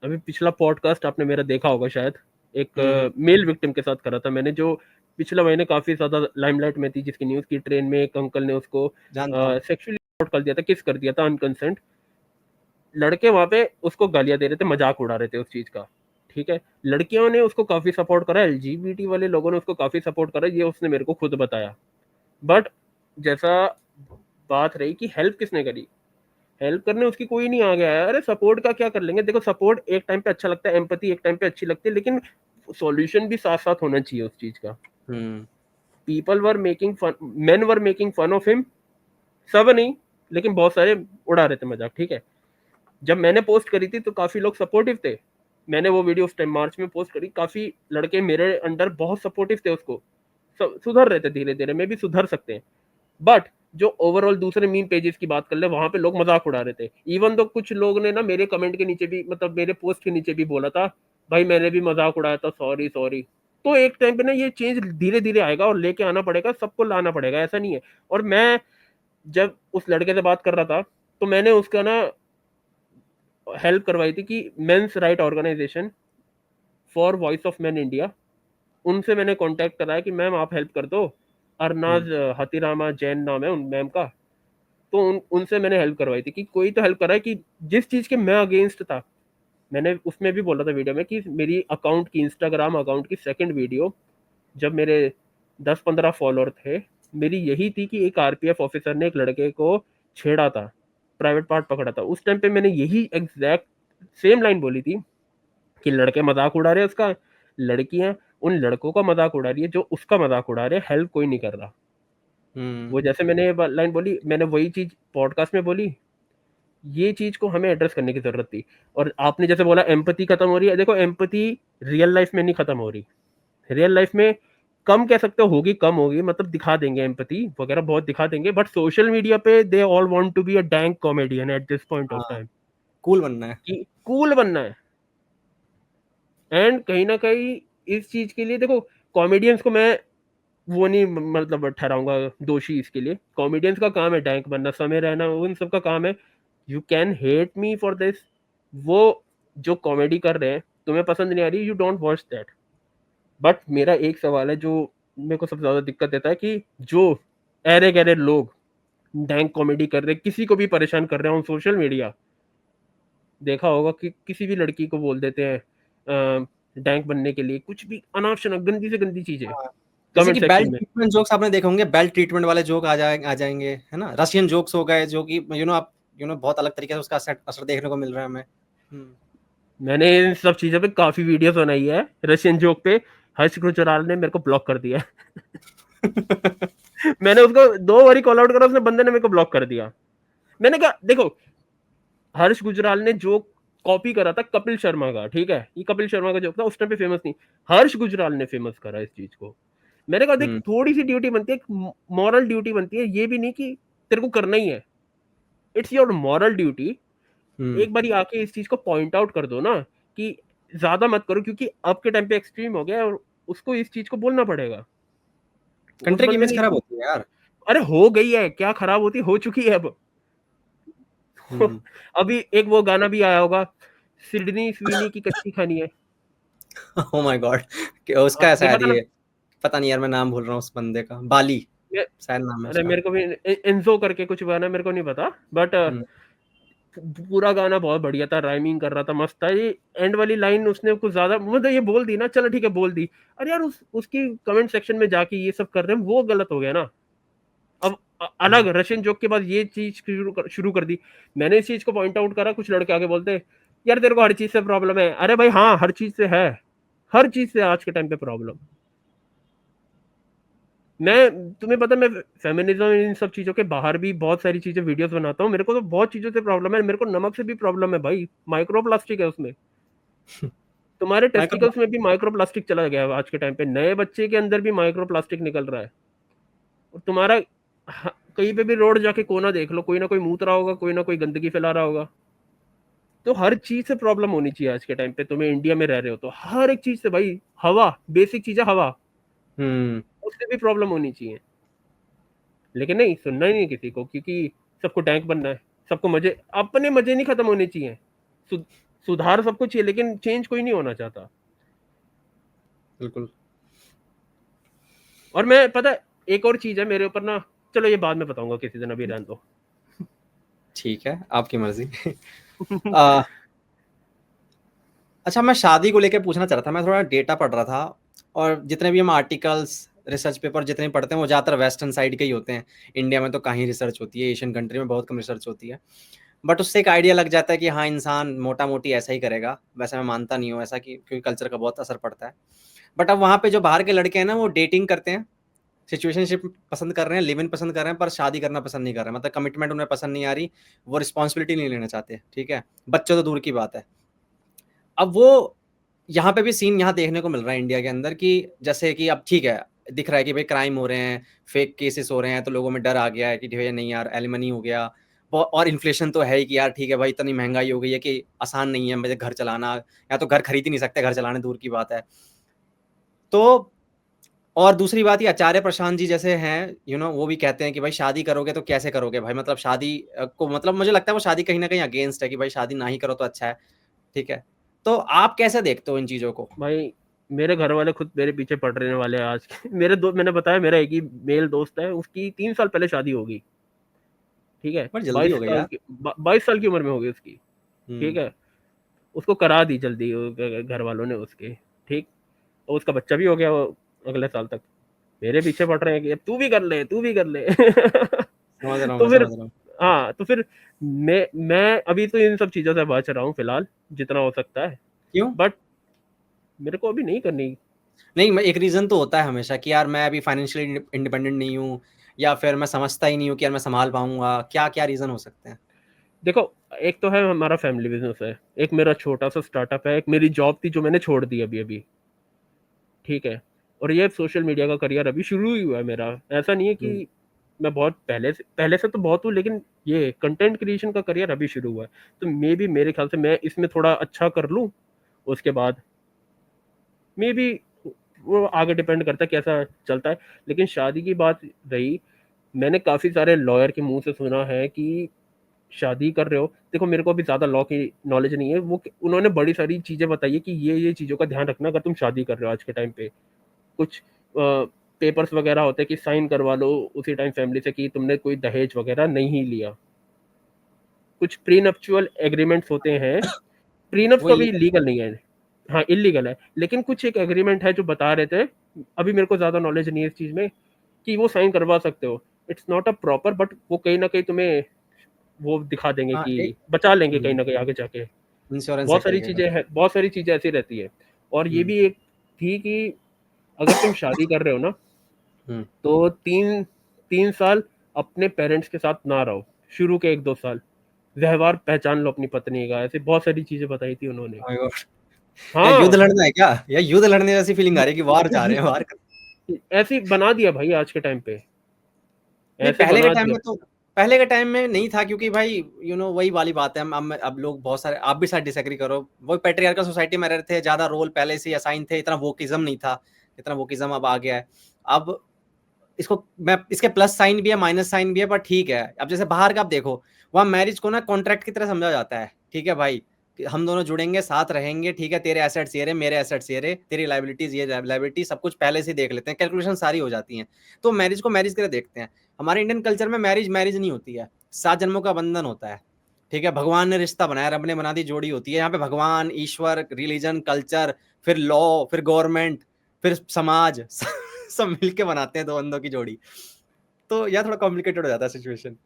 अभी पिछला पॉडकास्ट आपने मेरा देखा होगा शायद, हम्म, एक मेल विक्टिम के साथ करा था मैंने, जो पिछला महीने काफी ज्यादा लाइमलाइट में थी, जिसकी न्यूज की ट्रेन में एक अंकल ने उसको जानता हूँ। सेक्सुअली कर दिया था, किस कर दिया था अनकंसेंट। लड़के वहां पे उसको गालियां दे रहे थे, मजाक उड़ा रहे थे उस चीज का। ठीक है, लड़कियों ने उसको काफी सपोर्ट करा, एलजीबीटी वाले लोगों ने उसको काफी सपोर्ट करा, ये उसने मेरे को खुद बताया। बट जैसा बात रही कि हेल्प किसने करी, हेल्प करने उसकी कोई नहीं आ गया है। अरे सपोर्ट का क्या कर लेंगे, देखो सपोर्ट एक टाइम पे अच्छा लगता है, एम्पैथी एक टाइम पे अच्छी लगती है, लेकिन सॉल्यूशन भी साथ साथ होना चाहिए उस चीज का। Hmm, people were making fun, men were making fun of him, सब नहीं, लेकिन बहुत सारे उड़ा रहे थे मजाक। ठीक है, जब मैंने पोस्ट करी थी तो काफी लोग सपोर्टिव थे। मैंने वो वीडियो उस टाइम मार्च में पोस्ट करी, काफी लड़के मेरे अंडर बहुत सपोर्टिव थे उसको, सुधर रहे थे धीरे धीरे, मे भी सुधर सकते हैं। बट जो ओवरऑल दूसरे मीम पेजेस की बात कर ले, वहां पे लोग मजाक उड़ा रहे थे। इवन तो कुछ लोग ने ना मेरे कमेंट के नीचे भी, मतलब मेरे पोस्ट के नीचे भी बोला था, भाई मैंने भी मजाक उड़ाया था, सॉरी सॉरी। तो एक टाइम पे ना ये चेंज धीरे धीरे आएगा, और लेके आना पड़ेगा, सबको लाना पड़ेगा, ऐसा नहीं है। और मैं जब उस लड़के से बात कर रहा था, तो मैंने उसका ना हेल्प करवाई थी कि men's right organization for voice of man India, उनसे मैंने कांटेक्ट कराया कि मैम आप हेल्प कर दो। हम्म, अरनाज हतीरामा जैन नाम है उन मैम का। तो उनसे मैंने हेल्प करवाई थी कि कोई तो हेल्प कराए, कि जिस चीज़ के मैं अगेंस्ट था। मैंने उसमें भी बोला था वीडियो में कि मेरी अकाउंट की, इंस्टाग्राम अकाउंट की सेकंड वीडियो, जब मेरे 10-15 फॉलोअर थे, मेरी यही थी कि एक आरपीएफ ऑफिसर ने एक लड़के को छेड़ा था, प्राइवेट पार्ट पकड़ा था, उस टाइम पे मैंने यही एग्जैक्ट सेम लाइन बोली थी कि लड़के मजाक उड़ा रहे हैं उसका, लड़कियां उन लड़कों का मजाक उड़ा रही है जो उसका मजाक उड़ा रहे हैं, हेल्प कोई नहीं कर रहा। वो जैसे मैंने लाइन बोली, मैंने वही चीज पॉडकास्ट में बोली, ये चीज को हमें एड्रेस करने की जरूरत थी। और आपने जैसे बोला एम्पैथी खत्म हो रही है, देखो एम्पैथी रियल लाइफ में नहीं खत्म हो रही, रियल लाइफ में कम कह सकते हो, होगी कम होगी, मतलब दिखा देंगे एम्पैथी वगैरह बहुत दिखा देंगे, बट सोशल मीडिया पे they all want to be a dank comedian at this point of हाँ, टाइम, कूल बनना है। कि कूल बनना है। एंड कहीं ना कहीं इस चीज के लिए देखो, कॉमेडियंस को मैं वो नहीं मतलब ठहराऊंगा दोषी इसके लिए, कॉमेडियंस का काम है डैंक बनना, समय रहना, उन सबका काम है। You can hate me for this, वो जो कॉमेडी कर रहे हैं तुम्हें पसंद नहीं आ रही, you don't watch that. But मेरा एक सवाल है जो मेरे को सबसे ज्यादा दिक्कत देता है, कि जो ऐरे गहरे लोग डैंक कॉमेडी कर रहे हैं, किसी को भी परेशान कर रहे हैं ऑन सोशल मीडिया, देखा होगा कि किसी भी लड़की को बोल देते हैं डैंक बनने के लिए कुछ भी अनाप शनाप गंदी से गंदी चीजें हाँ, जैसे कमेंट कि बेल्ट सेक्शन में। ट्रीटमेंट जोक्स आपने देखे होंगे, बेल्ट ट्रीटमेंट वाले जोक आ जाएंगे, है ना, रशियन जोक्स हो गए, जो कि आप बहुत अलग तरीके से उसका असर देखने को मिल रहा है हमें। मैंने इन सब चीजों पे काफी वीडियोस बनाई है, रशियन जोक पे हर्ष गुजराल ने मेरे को ब्लॉक कर दिया मैंने उसको 2 बारी कॉल आउट करा, उसने बंदे ने मेरे को ब्लॉक कर दिया। मैंने कहा देखो, हर्ष गुजराल ने जो कॉपी करा था कपिल शर्मा का, ठीक है, ये कपिल शर्मा का जोक था, उस टाइम पे फेमस नहीं, हर्ष गुजराल ने फेमस करा इस चीज को। मैंने कहा देख, हम्म, थोड़ी सी ड्यूटी बनती है, मॉरल ड्यूटी बनती है, ये भी नहीं कि तेरे को करना ही है, इट्स योर मॉरल ड्यूटी। हम्म। एक बारी आके इस चीज को पॉइंट आउट कर दो ना, कि ज्यादा मत करो, क्योंकि अब के टाइम पे एक्सट्रीम हो गया है और उसको इस चीज को बोलना पड़ेगा। उस कंट्री की बंदे इमेज ने, खराब होती है यार। अरे हो गई है, क्या खराब होती, हो चुकी है अब हम्म। अभी एक वो गाना भी आया होगा, सिडनी स्वीनी की कच्ची खानी है, ओ माय गॉड, उसका है देखा शायद था ना। ये, पता नहीं यार, मैं नाम भूल रहा हूँ उस बंदे का, बाली ये- शायद नाम है अरे उसका। मेरे को भी एंजो करके कुछ गाना, मेरे को नहीं पता, बट हम्म। पूरा गाना बहुत बढ़िया था, राइमिंग कर रहा था, मस्त था। ये एंड वाली लाइन उसने कुछ ज्यादा मतलब ये बोल दी ना, चलो ठीक है बोल दी, अरे यार उसकी कमेंट सेक्शन में जाके ये सब कर रहे हैं, वो गलत हो गया ना। अब अलग रशियन जोक के बाद ये चीज शुरू कर दी। मैंने इस चीज को पॉइंट आउट करा, कुछ लड़के आगे बोलते यार तेरे को हर चीज से प्रॉब्लम है, अरे भाई हाँ हर चीज से है, हर चीज से आज के टाइम पे प्रॉब्लम। मैं तुम्हें पता, मैं फेमिनिज्म इन सब चीजों के बाहर भी बहुत सारी चीजें वीडियोस बनाता हूँ, मेरे को तो बहुत चीजों से प्रॉब्लम है, मेरे को नमक से भी प्रॉब्लम है भाई, माइक्रो प्लास्टिक है उसमें, तुम्हारे माइक्रो टेस्टिकल्स में भी माइक्रो प्लास्टिक चला गया है आज के टाइम पे, नए बच्चे के अंदर भी माइक्रो प्लास्टिक निकल रहा है। और तुम्हारा कहीं पे भी रोड जाके कोना देख लो, कोई ना कोई मूत रहा होगा, कोई ना कोई गंदगी फैला रहा होगा। तो हर चीज से प्रॉब्लम होनी चाहिए आज के टाइम पे, तुम्हें इंडिया में रह रहे हो तो हर एक चीज से भाई, हवा बेसिक चीज है, हवा, हम्म। उससे भी प्रॉब्लम होनी चाहिए। लेकिन नहीं, सुनना ही नहीं किसी को, क्योंकि सबको टैंक बनना है, सबको मजे, अपने मजे नहीं खत्म होने चाहिए। सु, सुधार सबको चाहिए, लेकिन चेंज कोई नहीं होना चाहता। बिल्कुल। और मैं पता है, एक और चीज है मेरे ऊपर ना, चलो ये बाद में बताऊंगा किसी दिन, अभी रहने दो ठीक है, आपकी मर्जी। आ, अच्छा, मैं शादी को लेकर पूछना चाह रहा था, मैं थोड़ा डेटा पढ़ रहा था, और जितने भी हम आर्टिकल्स, रिसर्च पेपर जितने पढ़ते हैं वो ज़्यादातर वेस्टर्न साइड के ही होते हैं। इंडिया में तो कहीं रिसर्च होती है, एशियन कंट्री में बहुत कम रिसर्च होती है। बट उससे एक आइडिया लग जाता है कि हाँ, इंसान मोटा मोटी ऐसा ही करेगा। वैसे मैं मानता नहीं हूँ ऐसा, कि क्योंकि कल्चर का बहुत असर पड़ता है। बट अब वहाँ पे जो बाहर के लड़के हैं ना, वो डेटिंग करते हैं, सिचुएशनशिप पसंद कर रहे हैं, लिव इन पसंद कर रहे हैं, पर शादी करना पसंद नहीं कर रहे हैं, मतलब कमिटमेंट उन्हें पसंद नहीं आ रही, वो रिस्पॉन्सिबिलिटी नहीं लेना चाहते, ठीक है, बच्चे तो दूर की बात है। अब वो यहाँ पे भी सीन यहाँ देखने को मिल रहा है इंडिया के अंदर, कि जैसे कि अब ठीक है, दिख रहा है कि भाई क्राइम हो रहे हैं, फेक केसेस हो रहे हैं, तो लोगों में डर आ गया है कि भैया नहीं यार, एलिमनी हो गया, और इन्फ्लेशन तो है ही कि यार ठीक है भाई, इतनी महंगाई हो गई है कि आसान नहीं है मुझे घर चलाना, या तो घर खरीद ही नहीं सकते, घर चलाने दूर की बात है। तो और दूसरी बात, ये आचार्य प्रशांत जी जैसे हैं, वो भी कहते हैं कि भाई शादी करोगे तो कैसे करोगे भाई, मतलब शादी को, मतलब मुझे लगता है वो शादी कहीं ना कहीं अगेंस्ट है, कि भाई शादी ना ही करो तो अच्छा है, ठीक है। तो आप कैसे देखते हो इन चीजों को? भाई। मेरे घर वाले खुद मेरे पीछे पड़ रहने वाले हैं आज मेरे दो, मैंने बताया मेरा एक ही मेल दोस्त है, उसकी 3 साल पहले शादी होगी, ठीक है, बट जल्दी बाईस हो गई साल यार। की 22 साल की उम्र में होगी उसकी, ठीक हम्म। है, उसको करा दी जल्दी घर वालों ने उसके, ठीक, और उसका बच्चा भी हो गया वो अगले साल तक। मेरे पीछे पड़ रहे हैं कि अब तू भी कर ले, तू भी कर ले समझ रहा हूँ, तो मैं फिर समझ रहा हूँ। हाँ, तो फिर मैं अभी तो इन सब चीज़ों से बच रहा हूँ फिलहाल, जितना हो सकता है, क्यों? बट मेरे को अभी नहीं करनी। नहीं, मैं एक रीज़न तो होता है हमेशा कि यार मैं अभी फाइनेंशियली इंडिपेंडेंट नहीं हूँ, या फिर मैं समझता ही नहीं हूँ कि यार मैं सँभाल पाऊँगा। क्या-क्या रीज़न हो सकते हैं? देखो, एक तो है हमारा फैमिली बिज़नेस है, एक मेरा छोटा-सा स्टार्टअप है, एक मेरी जॉब थी जो मैंने छोड़ दी अभी-अभी, ठीक है? और ये सोशल मीडिया का करियर अभी शुरू ही हुआ है मेरा। ऐसा नहीं है हुँ। कि मैं बहुत पहले से तो बहुत हूँ, लेकिन ये कंटेंट क्रिएशन का करियर अभी शुरू हुआ है। तो मेबी मेरे ख़्याल से मैं इसमें थोड़ा अच्छा कर लूँ, उसके बाद मेबी वो आगे डिपेंड करता है कैसा चलता है। लेकिन शादी की बात रही, मैंने काफ़ी सारे लॉयर के मुँह से सुना है कि शादी कर रहे हो, देखो मेरे को अभी ज़्यादा लॉ की नॉलेज नहीं है, वो उन्होंने बड़ी सारी चीज़ें बताई है कि ये चीज़ों का ध्यान रखना अगर तुम शादी कर रहे हो आज के टाइम पे। कुछ पेपर्स वगैरह होते हैं कि साइन करवा लो उसी टाइम फैमिली से कि तुमने कोई दहेज वगैरह नहीं लिया। कुछ प्रीनप्चुअल एग्रीमेंट्स होते हैं, प्रीनप्स वो तो अभी इल्लीगल लीगल नहीं है। हाँ, इल्लीगल है, लेकिन कुछ एक एग्रीमेंट है जो बता रहे थे, अभी मेरे को ज़्यादा नॉलेज नहीं है इस चीज़ में, कि वो साइन करवा सकते हो। It's not a proper, but वो कहीं न कहीं तुम्हें वो दिखा देंगे हाँ, कि एक बचा लेंगे कहीं हुँ, न कहीं आगे जाके। इंश्योरेंस एक तरीके का। बहुत सारी चीज़ें ऐसी रहती है। और ये हुँ, भी एक थी कि अगर तुम शादी कर रहे हो ना, हुँ। तो 3 साल अपने पेरेंट्स के साथ ना रहो, शुरू के 1-2 साल। व्यवहार पहचान लो अपनी पत्नी का, ऐसी बहुत सारी चीज़ें बताई थी उन्होंने। My God! या युद्ध हाँ, लड़ना है क्या? या युद्ध लड़ने जैसी फीलिंग आ रही है कि वार जा रहे हैं, वार कर ऐसे बना दिया भाई आज के टाइम पे, नहीं, ऐसे बना दिया। पहले के टाइम में नहीं था, क्योंकि भाई वही वाली बात है। अब लोग बहुत सारे, आप भी शायद डिसएग्री करो, वो पैट्रियार्कल सोसाइटी में रह रहे थे, ज़्यादा रोल पहले से ही असाइन थे, इतना वोकिज़्म नहीं था, इतना वोकिज़्म अब आ गया है। अब इसको मैं इसके प्लस साइन भी है, माइनस साइन भी है, पर ठीक है। अब जैसे बाहर का आप देखो, वहाँ मैरिज को ना कॉन्ट्रैक्ट की तरह समझा जाता है। ठीक है भाई, कि हम दोनों जुड़ेंगे, साथ रहेंगे, ठीक है, तेरे एसेट्स ये रहे, मेरे एसेट्स ये रहे, तेरी लायबिलिटीज़ ये लायबिलिटी, सब कुछ पहले से ही देख लेते हैं, कैलकुलेशन सारी हो जाती हैं। तो मैरिज को मैरिज की तरह देखते हैं। हमारे इंडियन कल्चर में मैरिज मैरिज नहीं होती है, 7 जन्मों का बंधन होता है। ठीक है, भगवान ने रिश्ता बनाया, रब ने बना दी, जोड़ी होती है। यहाँ पे भगवान, ईश्वर, रिलीजन, कल्चर, फिर लॉ, फिर गवर्नमेंट, फिर समाज सब मिलके बनाते हैं 2 बंदों की जोड़ी। तो यार थोड़ा कॉम्प्लिकेटेड हो जाता है सिचुएशन।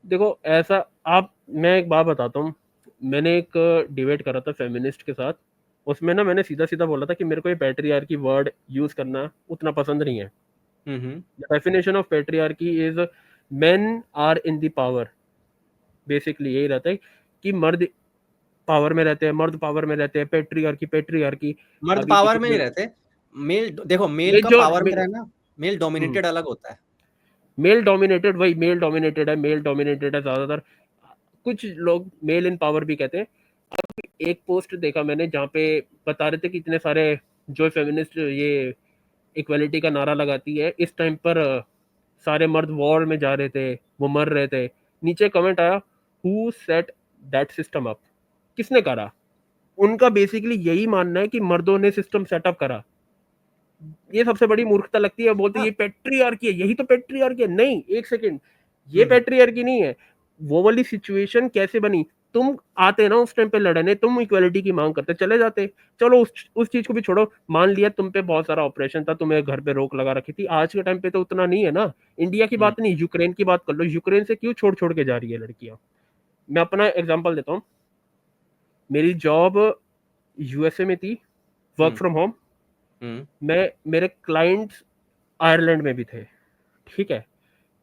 देखो ऐसा, आप मैं एक बात बताता हूँ, मैंने एक डिबेट करा था फेमिनिस्ट के साथ, उसमें ना मैंने सीधा-सीधा बोला था कि मेरे को ये पैट्रियार्की वर्ड यूज़ करना उतना पसंद नहीं है। हुँ, हुँ। The definition of patriarchy is men are in the power. Basically यही रहता है कि मर्द पावर में रहते हैं, मर्द पावर में रहते हैं, पैट्रियार्की पैट्रियार्की। मर्द अभी पावर किसी में ने नहीं रहते। मेल देखो, मेल ये का जो पावर में मे रहना, मेल हुँ, डोमिनेटेड अलग होता है। मेल डोमिनेटेड, वही मेल डोमिनेटेड है ज़्यादातर। कुछ लोग मेल इन पावर भी कहते हैं। एक पोस्ट देखा मैंने जहाँ पे बता रहे थे कि इतने सारे जो फेमिनिस्ट ये इक्वालिटी का नारा लगाती है, इस टाइम पर सारे मर्द वॉर में जा रहे थे, वो मर रहे थे। नीचे कमेंट आया, who set that system up? किसने करा? उनका बेसिकली यही मानना है कि मर्दों ने सिस्टम सेटअप करा। ये सबसे बड़ी मूर्खता लगती है, बोलते हैं हाँ। ये पैट्रियार्की है, यही तो पैट्रियार्की है। नहीं, एक सेकंड, ये हुँ, हुँ। पैट्रियार्की नहीं है। वो वाली सिचुएशन कैसे बनी? तुम आते ना उस टाइम पे लड़ने, तुम इक्वालिटी की मांग करते चले जाते। चलो उस चीज को भी छोड़ो, मान लिया तुम पे बहुत सारा ऑपरेशन था, तुम्हें घर पे रोक लगा रखी थी, आज के टाइम पे तो उतना नहीं है ना। इंडिया की हुँ, बात नहीं, यूक्रेन की बात कर लो, यूक्रेन से क्यों छोड़ छोड़ के जा रही है लड़कियां। मैं अपना एग्जाम्पल देता हूँ, मेरी जॉब यूएसए में थी, वर्क हुँ, फ्रॉम होम। हुँ, मैं मेरे क्लाइंट्स आयरलैंड में भी थे, ठीक है।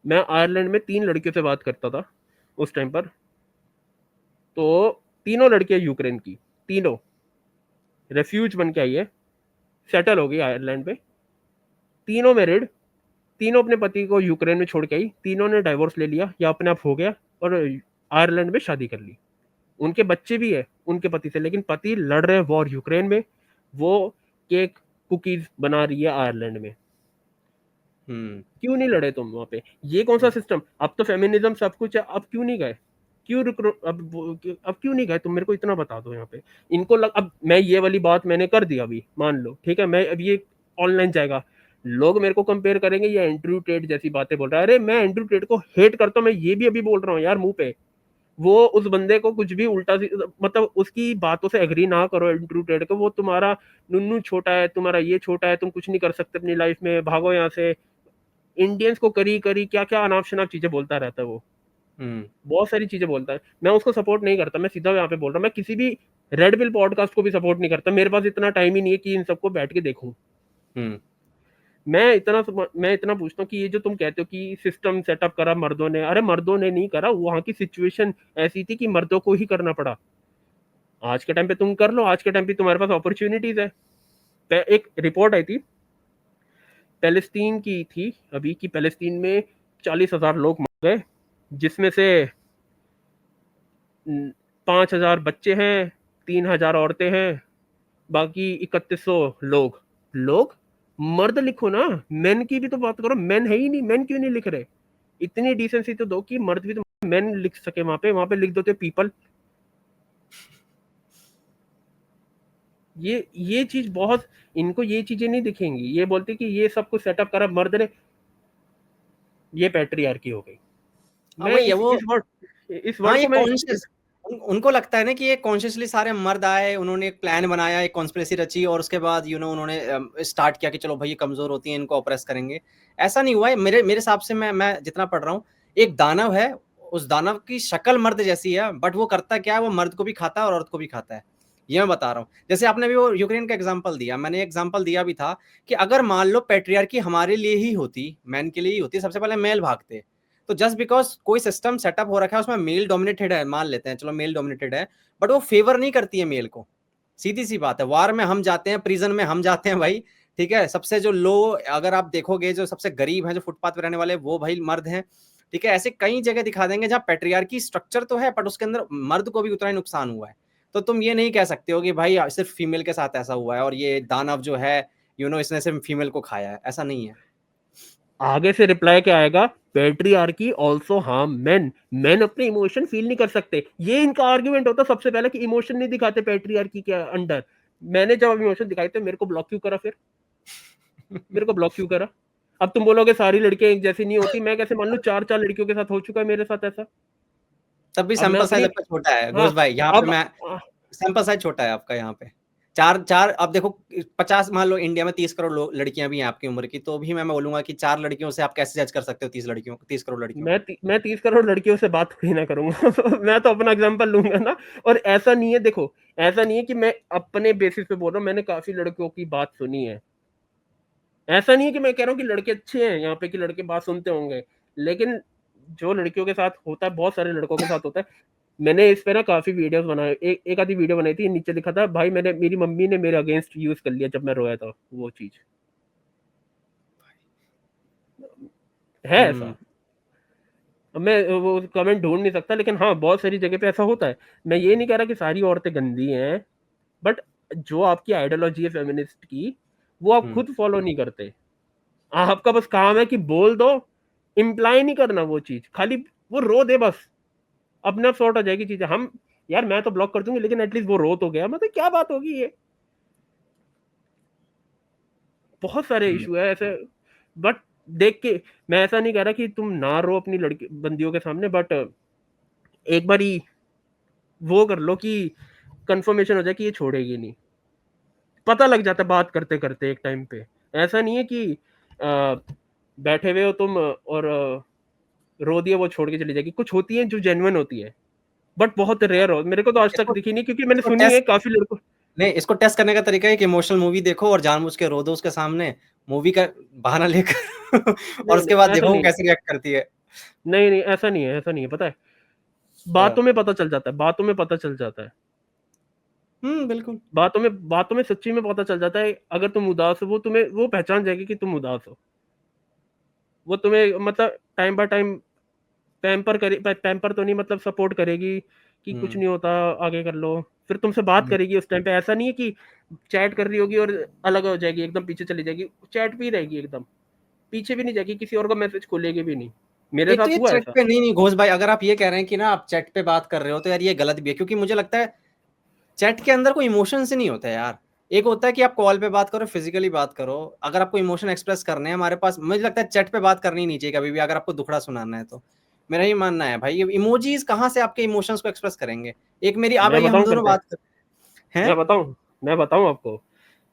मैं आयरलैंड में 3 लड़कियों से बात करता था उस टाइम पर। तो तीनों लड़कियां यूक्रेन की, तीनों रेफ्यूज बन के आई है, सेटल हो गई आयरलैंड में, तीनों मैरिड, तीनों अपने पति को यूक्रेन में छोड़ के आई, तीनों ने डाइवोर्स ले लिया या अपने आप हो गया और आयरलैंड में शादी कर ली। उनके बच्चे भी है उनके पति से, लेकिन पति लड़ रहे वॉर यूक्रेन में, वो केक कुकीज बना रही है आयरलैंड में। हुँ। क्यों नहीं लड़े तुम वहाँ पे? ये कौन सा सिस्टम? अब तो फेमिनिज्म सब कुछ है, अब क्यों नहीं गए? क्यों अब क्यों नहीं गए तुम, मेरे को इतना बता दो यहाँ पे। अब मैं ये वाली बात मैंने कर दी अभी, मान लो ठीक है, मैं अब ये ऑनलाइन जाएगा, लोग मेरे को कंपेयर करेंगे ये एंड्रयू टेट जैसी बातें बोल रहा है। अरे मैं एंड्रयू टेट को हेट करता हूँ, मैं ये भी अभी बोल रहा हूँ यार मुंह पे। वो उस बंदे को कुछ भी उल्टा मतलब उसकी बातों से एग्री ना करो एंड्रयू टेट को, वो तुम्हारा नुन्नू छोटा है, तुम्हारा ये छोटा है, तुम कुछ नहीं कर सकते अपनी लाइफ में, भागो यहाँ से। इंडियंस को करी क्या अनाप शनाप चीजें बोलता रहता है वो, बहुत सारी चीजें बोलता है। मैं उसको सपोर्ट नहीं करता, मैं सीधा यहाँ पे बोल रहा हूँ, मैं किसी भी रेड पिल पॉडकास्ट को भी सपोर्ट नहीं करता, मेरे पास इतना टाइम ही नहीं है कि इन सबको बैठ के देखूं। मैं इतना पूछता हूँ कि ये जो तुम कहते हो कि सिस्टम सेटअप करा मर्दों ने, अरे मर्दों ने नहीं करा, वहां की सिचुएशन ऐसी थी कि मर्दों को ही करना पड़ा। आज के टाइम पे तुम कर लो, आज के टाइम पे तुम्हारे पास अपॉर्चुनिटीज है। एक रिपोर्ट आई थी पैलेस्टीन की थी अभी, कि पैलेस्टीन में 40,000 लोग मर गए, जिसमें से 5,000 बच्चे हैं, 3,000 औरतें हैं, बाकी 3100 लोग मर्द लिखो ना, मेन की भी तो बात करो, मेन है ही नहीं, मेन क्यों नहीं लिख रहे? इतनी डिसेंसी तो दो कि मर्द भी तो मेन लिख सके, वहां पे लिख दो पीपल। ये चीज बहुत, इनको ये चीजें नहीं दिखेंगी, ये बोलते कि ये सब कुछ सेटअप करा मर्द ने, ये पैट्रियार्की हो गई। मैं वही है वो, इस हाँ वर्ड ये को मैं कॉन्शियस, उनको लगता है ना कि ये कॉन्शियसली सारे मर्द आए, उन्होंने एक प्लान बनाया, एक कॉन्स्पिरेसी रची और उसके बाद उन्होंने स्टार्ट किया कि चलो भाई ये कमजोर होती हैं, इनको ऑप्रेस करेंगे। ऐसा नहीं हुआ है मेरे मेरे हिसाब से, मैं जितना पढ़ रहा हूँ, एक दानव है, उस दानव की शक्ल मर्द जैसी है, बट वो करता क्या है, वो मर्द को भी खाता है और औरत को भी खाता है। ये मैं बता रहा हूँ। जैसे आपने भी वो यूक्रेन का एग्जाम्पल दिया, मैंने एग्जाम्पल दिया भी था कि अगर मान लो पेट्रियार्की हमारे लिए ही होती, मैन के लिए ही होती, सबसे पहले मेल भागते। तो जस्ट बिकॉज कोई सिस्टम सेटअप हो रखा है उसमें मेल डोमिनेटेड है, मान लेते हैं चलो मेल डोमिनेटेड है, बट वो फेवर नहीं करती है मेल को। सीधी सी बात है, वार में हम जाते हैं, प्रिजन में हम जाते हैं भाई, ठीक है। सबसे जो लो, अगर आप देखोगे जो सबसे गरीब हैं, जो फुटपाथ पे रहने वाले, वो भाई मर्द हैं, ठीक है। ऐसे कई जगह दिखा देंगे जहां पेट्रियार्की स्ट्रक्चर तो है, बट उसके अंदर मर्द को भी उतना ही नुकसान हुआ है। तो तुम ये नहीं कह सकते हो कि भाई सिर्फ फीमेल के साथ ऐसा हुआ है और ये दानव जो है इसने सिर्फ फीमेल को खाया है, ऐसा नहीं है। आगे से रिप्लाई क्या आएगा, patriarchy also harm main, main अपने इमोशन फील नहीं कर सकते। ये इनका आर्गुमेंट होता सबसे पहले कि इमोशन नहीं दिखाते पेट्रियार्की के अंडर। मैंने जब इमोशन दिखाए थे, मेरे को ब्लॉक क्यों करा? फिर मेरे को ब्लॉक क्यों करा? अब तुम बोलोगे सारी लड़कियां एक जैसी नहीं होती, मैं कैसे मान लूं 4 लड़कियों के साथ हो चुका है मेरे साथ ऐसा। तब भी अब मैं सैंपल साइज अपनी, आपका छोटा है हाँ, घोष भाई, यहाँ पे अब मैं, सैंपल साइज छोटा है आपका यहाँ पे। चार चार अब देखो, 50, मान लो इंडिया में 30 करोड़ लड़कियां भी हैं आपकी उम्र की, तो भी मैं बोलूंगा कि 4 लड़कियों से आप कैसे जज कर सकते हो 30 करोड़ लड़कियों को? मैं 30 करोड़ लड़कियों से बात थोड़ी ना करूंगा। मैं तो अपना एग्जांपल लूंगा ना। और ऐसा नहीं है, देखो, ऐसा नहीं है कि मैं अपने बेसिस पे बोल रहा हूँ, मैंने काफी लड़कियों की बात सुनी है। ऐसा नहीं है कि मैं कह रहा हूँ कि लड़के अच्छे हैं यहाँ पे, कि लड़के बात सुनते होंगे, लेकिन जो लड़कियों के साथ होता है, बहुत सारे लड़कों के साथ होता है। मैंने इस पे ना काफी वीडियोस बनाए, एक आधी वीडियो बनाई थी, नीचे लिखा था भाई, मेरी मम्मी ने मेरे अगेंस्ट यूज कर लिया जब मैं रोया था, वो चीज है ऐसा। अब मैं वो कमेंट ढूंढ नहीं सकता, लेकिन हाँ, बहुत सारी जगह पे ऐसा होता है। मैं ये नहीं कह रहा कि सारी औरतें गंदी हैं, बट जो आपकी आइडियोलॉजी है फेमिनिस्ट की, वो आप खुद फॉलो नहीं करते। आपका बस काम है कि बोल दो, इम्प्लाई नहीं करना वो चीज, खाली वो रो दे बस, अपने आप सॉर्ट हो जाएगी चीजें। हम, यार मैं तो ब्लॉक कर दूंगी, लेकिन एटलीस्ट वो रो तो गया, मतलब क्या बात होगी ये। बहुत सारे इशू है ऐसे। बट देख के, मैं ऐसा नहीं कह रहा कि तुम ना रो अपनी लड़की बंदियों के सामने, बट एक बार ही वो कर लो कि कंफर्मेशन हो जाए कि ये छोड़ेगी नहीं। पता लग जाता है बात करते करते एक टाइम पे। ऐसा नहीं है कि बैठे हुए हो तुम और रो दिया वो छोड़ के चली जाएगी। कुछ होती है जो जेन्युइन होती है, बट बहुत रेयर हो। मेरे को तो आज तक इसको दिखी नहीं, क्योंकि मैंने इसको सुनी है टेस्ट काफी लड़कों। नहीं, इसको टेस्ट करने का तरीका है कि इमोशनल मूवी देखो और जानबूझ के रो दो उसके सामने, मूवी का बहाना लेकर और नहीं उसके नहीं, बाद ऐसा देखो वो नहीं, कैसे रिएक्ट करती है। नहीं नहीं, ऐसा नहीं है, ऐसा नहीं है, पता है, बातों में पता चल जाता है, बातों में पता चल जाता है, बिल्कुल। बातों में सच्ची में पता चल जाता है। अगर तुम उदास हो, वो तुम्हें, वो पहचान जाएगी कि तुम उदास हो। वो तुम्हें मतलब टाइम बाय टाइम पैम्पर तो नहीं, मतलब सपोर्ट करेगी कि कुछ हम्म नहीं होता, आगे कर लो। फिर तुमसे बात हम्म। करेगी उस टाइम पे। ऐसा नहीं है कि चैट कर रही होगी और अलग हो जाएगी, एकदम पीछे चली जाएगी, चैट पे ही रहेगी एकदम, पीछे भी नहीं जाएगी, किसी और का मैसेज खोलेगी भी नहीं। मेरे एक तो ये साथ हुआ चैट ऐसा। पे, नहीं घोष भाई, अगर आप ये कह रहे हैं कि ना आप चैट पे बात कर रहे हो, तो यार ये गलत भी है, क्योंकि मुझे लगता है चैट के अंदर कोई इमोशन से नहीं होता है यार। एक होता है कि आप कॉल पे बात करो, फिजिकली बात करो, अगर आपको इमोशन एक्सप्रेस करने हैं हमारे पास, मुझे लगता है चैट पे बात करनी नहीं चाहिए कभी भी, अगर आपको दुखड़ा सुनाना है तो। मेरा ही मानना है भाई, ये इमोजीज कहाँ से आपके इमोशंस को एक्सप्रेस करेंगे? एक मेरी आ मैं भाई, हम बताऊं दोनों करके, बात कर हैं। मैं बताऊं मैं बताऊं आपको,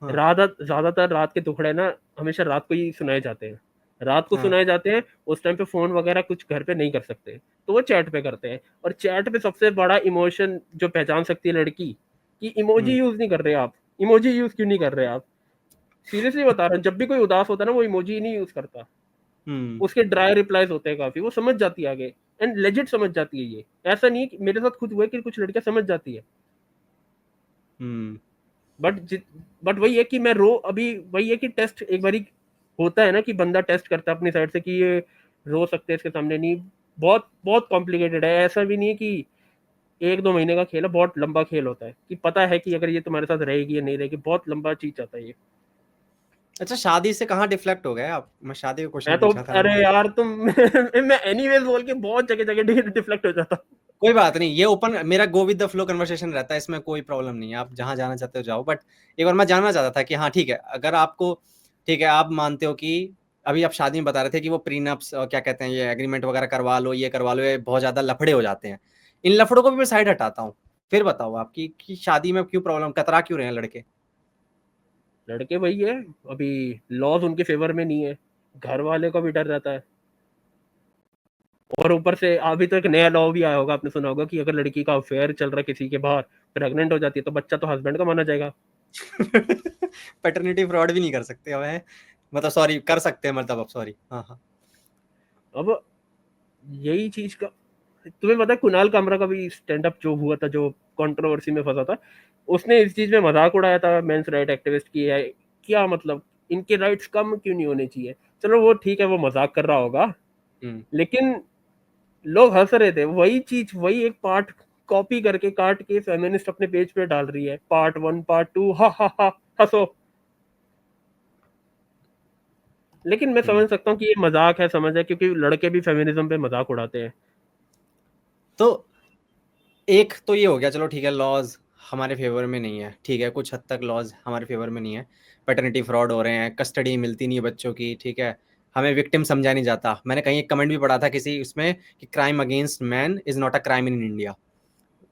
हाँ। रात, ज्यादातर रात के टुकड़े ना हमेशा रात को ही सुनाए जाते हैं। रात को हाँ सुनाए जाते हैं, उस टाइम पे फ़ोन वगैरह कुछ घर पे नहीं कर सकते, तो वो चैट पे करते हैं। और चैट पे सबसे बड़ा इमोशन जो पहचान सकती है लड़की, कि इमोजी यूज़ नहीं कर रहे आप, इमोजी यूज़ क्यों नहीं कर रहे आप? सीरियसली बता रहा हूँ, जब भी कोई उदास होता है ना, वो इमोजी नहीं यूज़ करता। हम्म उसके ड्राई रिप्लाईज़ होते हैं काफ़ी, वो समझ जाती है आगे, एंड लेजिट समझ जाती है ये। ऐसा नहीं है कि मेरे साथ खुद हुआ है कि कुछ लड़कियाँ समझ जाती है। हम्म बट बट वही है कि मैं रो अभी वही है कि टेस्ट एक बारी होता है ना कि बंदा टेस्ट करता है अपनी साइड से कि ये रो सकते हैं इसके सामने, नहीं। बहुत बहुत कॉम्प्लिकेटेड है, ऐसा भी नहीं है कि 1-2 महीने का खेल है, बहुत लंबा खेल होता है कि पता है कि अगर ये तुम्हारे साथ रहेगी या नहीं रहेगी, बहुत लंबा चीज आता है ये। अच्छा, शादी से कहाँ डिफ्लेक्ट हो गए आप? मैं शादी का क्वेश्चन मैं तो पूछा था अरे मैंने। यार तुम मैं एनीवेज बोल के बहुत जगह जगह डिफ्लेक्ट हो जाता हूँ। कोई बात नहीं, ये ओपन मेरा go with the flow conversation रहता है, इसमें कोई प्रॉब्लम नहीं है, आप जहाँ जाना चाहते हो जाओ। बट एक बार मैं जानना चाहता था कि हाँ ठीक है, अगर आपको ठीक है, आप मानते हो कि अभी आप शादी में बता रहे थे कि वो प्रीनप्स क्या कहते हैं, ये एग्रीमेंट वगैरह करवा लो, ये करवा लो, ये बहुत ज्यादा लफड़े हो जाते हैं। इन लफड़ों को भी मैं साइड हटाता हूँ। फिर बताओ आप कि शादी में क्यों प्रॉब्लम, कतरा क्यों रहे हैं लड़के? लड़के वही है, अभी लॉज उनके फेवर में नहीं है, घर वाले को भी डर रहता है। और ऊपर से अभी तो एक नया लॉ भी आया होगा, आपने सुना होगा कि अगर लड़की का अफेयर चल रहा है किसी के बाहर, प्रेग्नेंट हो जाती है, तो बच्चा तो हस्बैंड का माना जाएगा। पैटर्निटी फ्रॉड भी नहीं कर सकते अब है, मतलब सॉरी कर सकते हैं, मतलब अब सॉरी, हाँ हाँ। अब यही चीज का तुम्हें पता है, कुणाल कामरा का भी स्टैंड अप जो हुआ था, जो कंट्रोवर्सी में फंसा था, उसने इस चीज में मजाक उड़ाया था मेंस राइट एक्टिविस्ट की है। क्या मतलब, इनके राइट्स कम क्यों नहीं होने चाहिए? चलो वो ठीक है, वो मजाक कर रहा होगा, हम्म लेकिन लोग हंस रहे थे। वही चीज, वही एक पार्ट कॉपी करके काट के फेमिनिस्ट अपने पेज पे डाल रही है, पार्ट 1 पार्ट 2, हा हंसो। लेकिन मैं हम्म समझ सकता हूँ कि ये मजाक है, समझ है, क्योंकि लड़के भी फेमिनिज्म पे मजाक उड़ाते हैं। तो एक तो ये हो गया, चलो ठीक है, लॉज हमारे फेवर में नहीं है, ठीक है, कुछ हद तक लॉज हमारे फेवर में नहीं है, पैटर्निटी फ्रॉड हो रहे हैं, कस्टडी मिलती नहीं है बच्चों की, ठीक है, हमें विक्टिम समझा नहीं जाता। मैंने कहीं एक कमेंट भी पढ़ा था किसी उसमें कि crime against man is not a crime in India,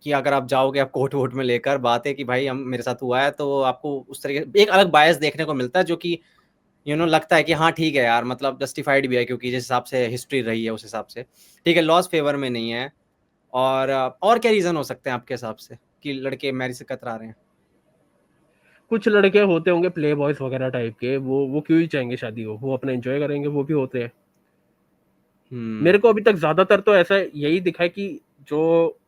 कि अगर आप जाओगे, आप कोर्ट वोट में लेकर बात है कि भाई हम मेरे साथ हुआ है, तो आपको उस तरीके एक अलग बायस देखने को मिलता है, जो कि लगता है कि हाँ ठीक है यार, मतलब जस्टिफाइड भी है, क्योंकि जिस हिसाब से हिस्ट्री रही है उस हिसाब से ठीक है, लॉज फेवर में नहीं है। और क्या रीजन हो सकते हैं आपके हिसाब से कि लड़के मैरिज से कतरा रहे हैं? कुछ लड़के होते होंगे प्ले बॉयज वगैरह टाइप के, वो क्यों ही चाहेंगे शादी को, वो अपना एंजॉय करेंगे, वो भी होते हैं। हम्म मेरे को अभी तक ज्यादातर तो ऐसा यही दिखा है कि जो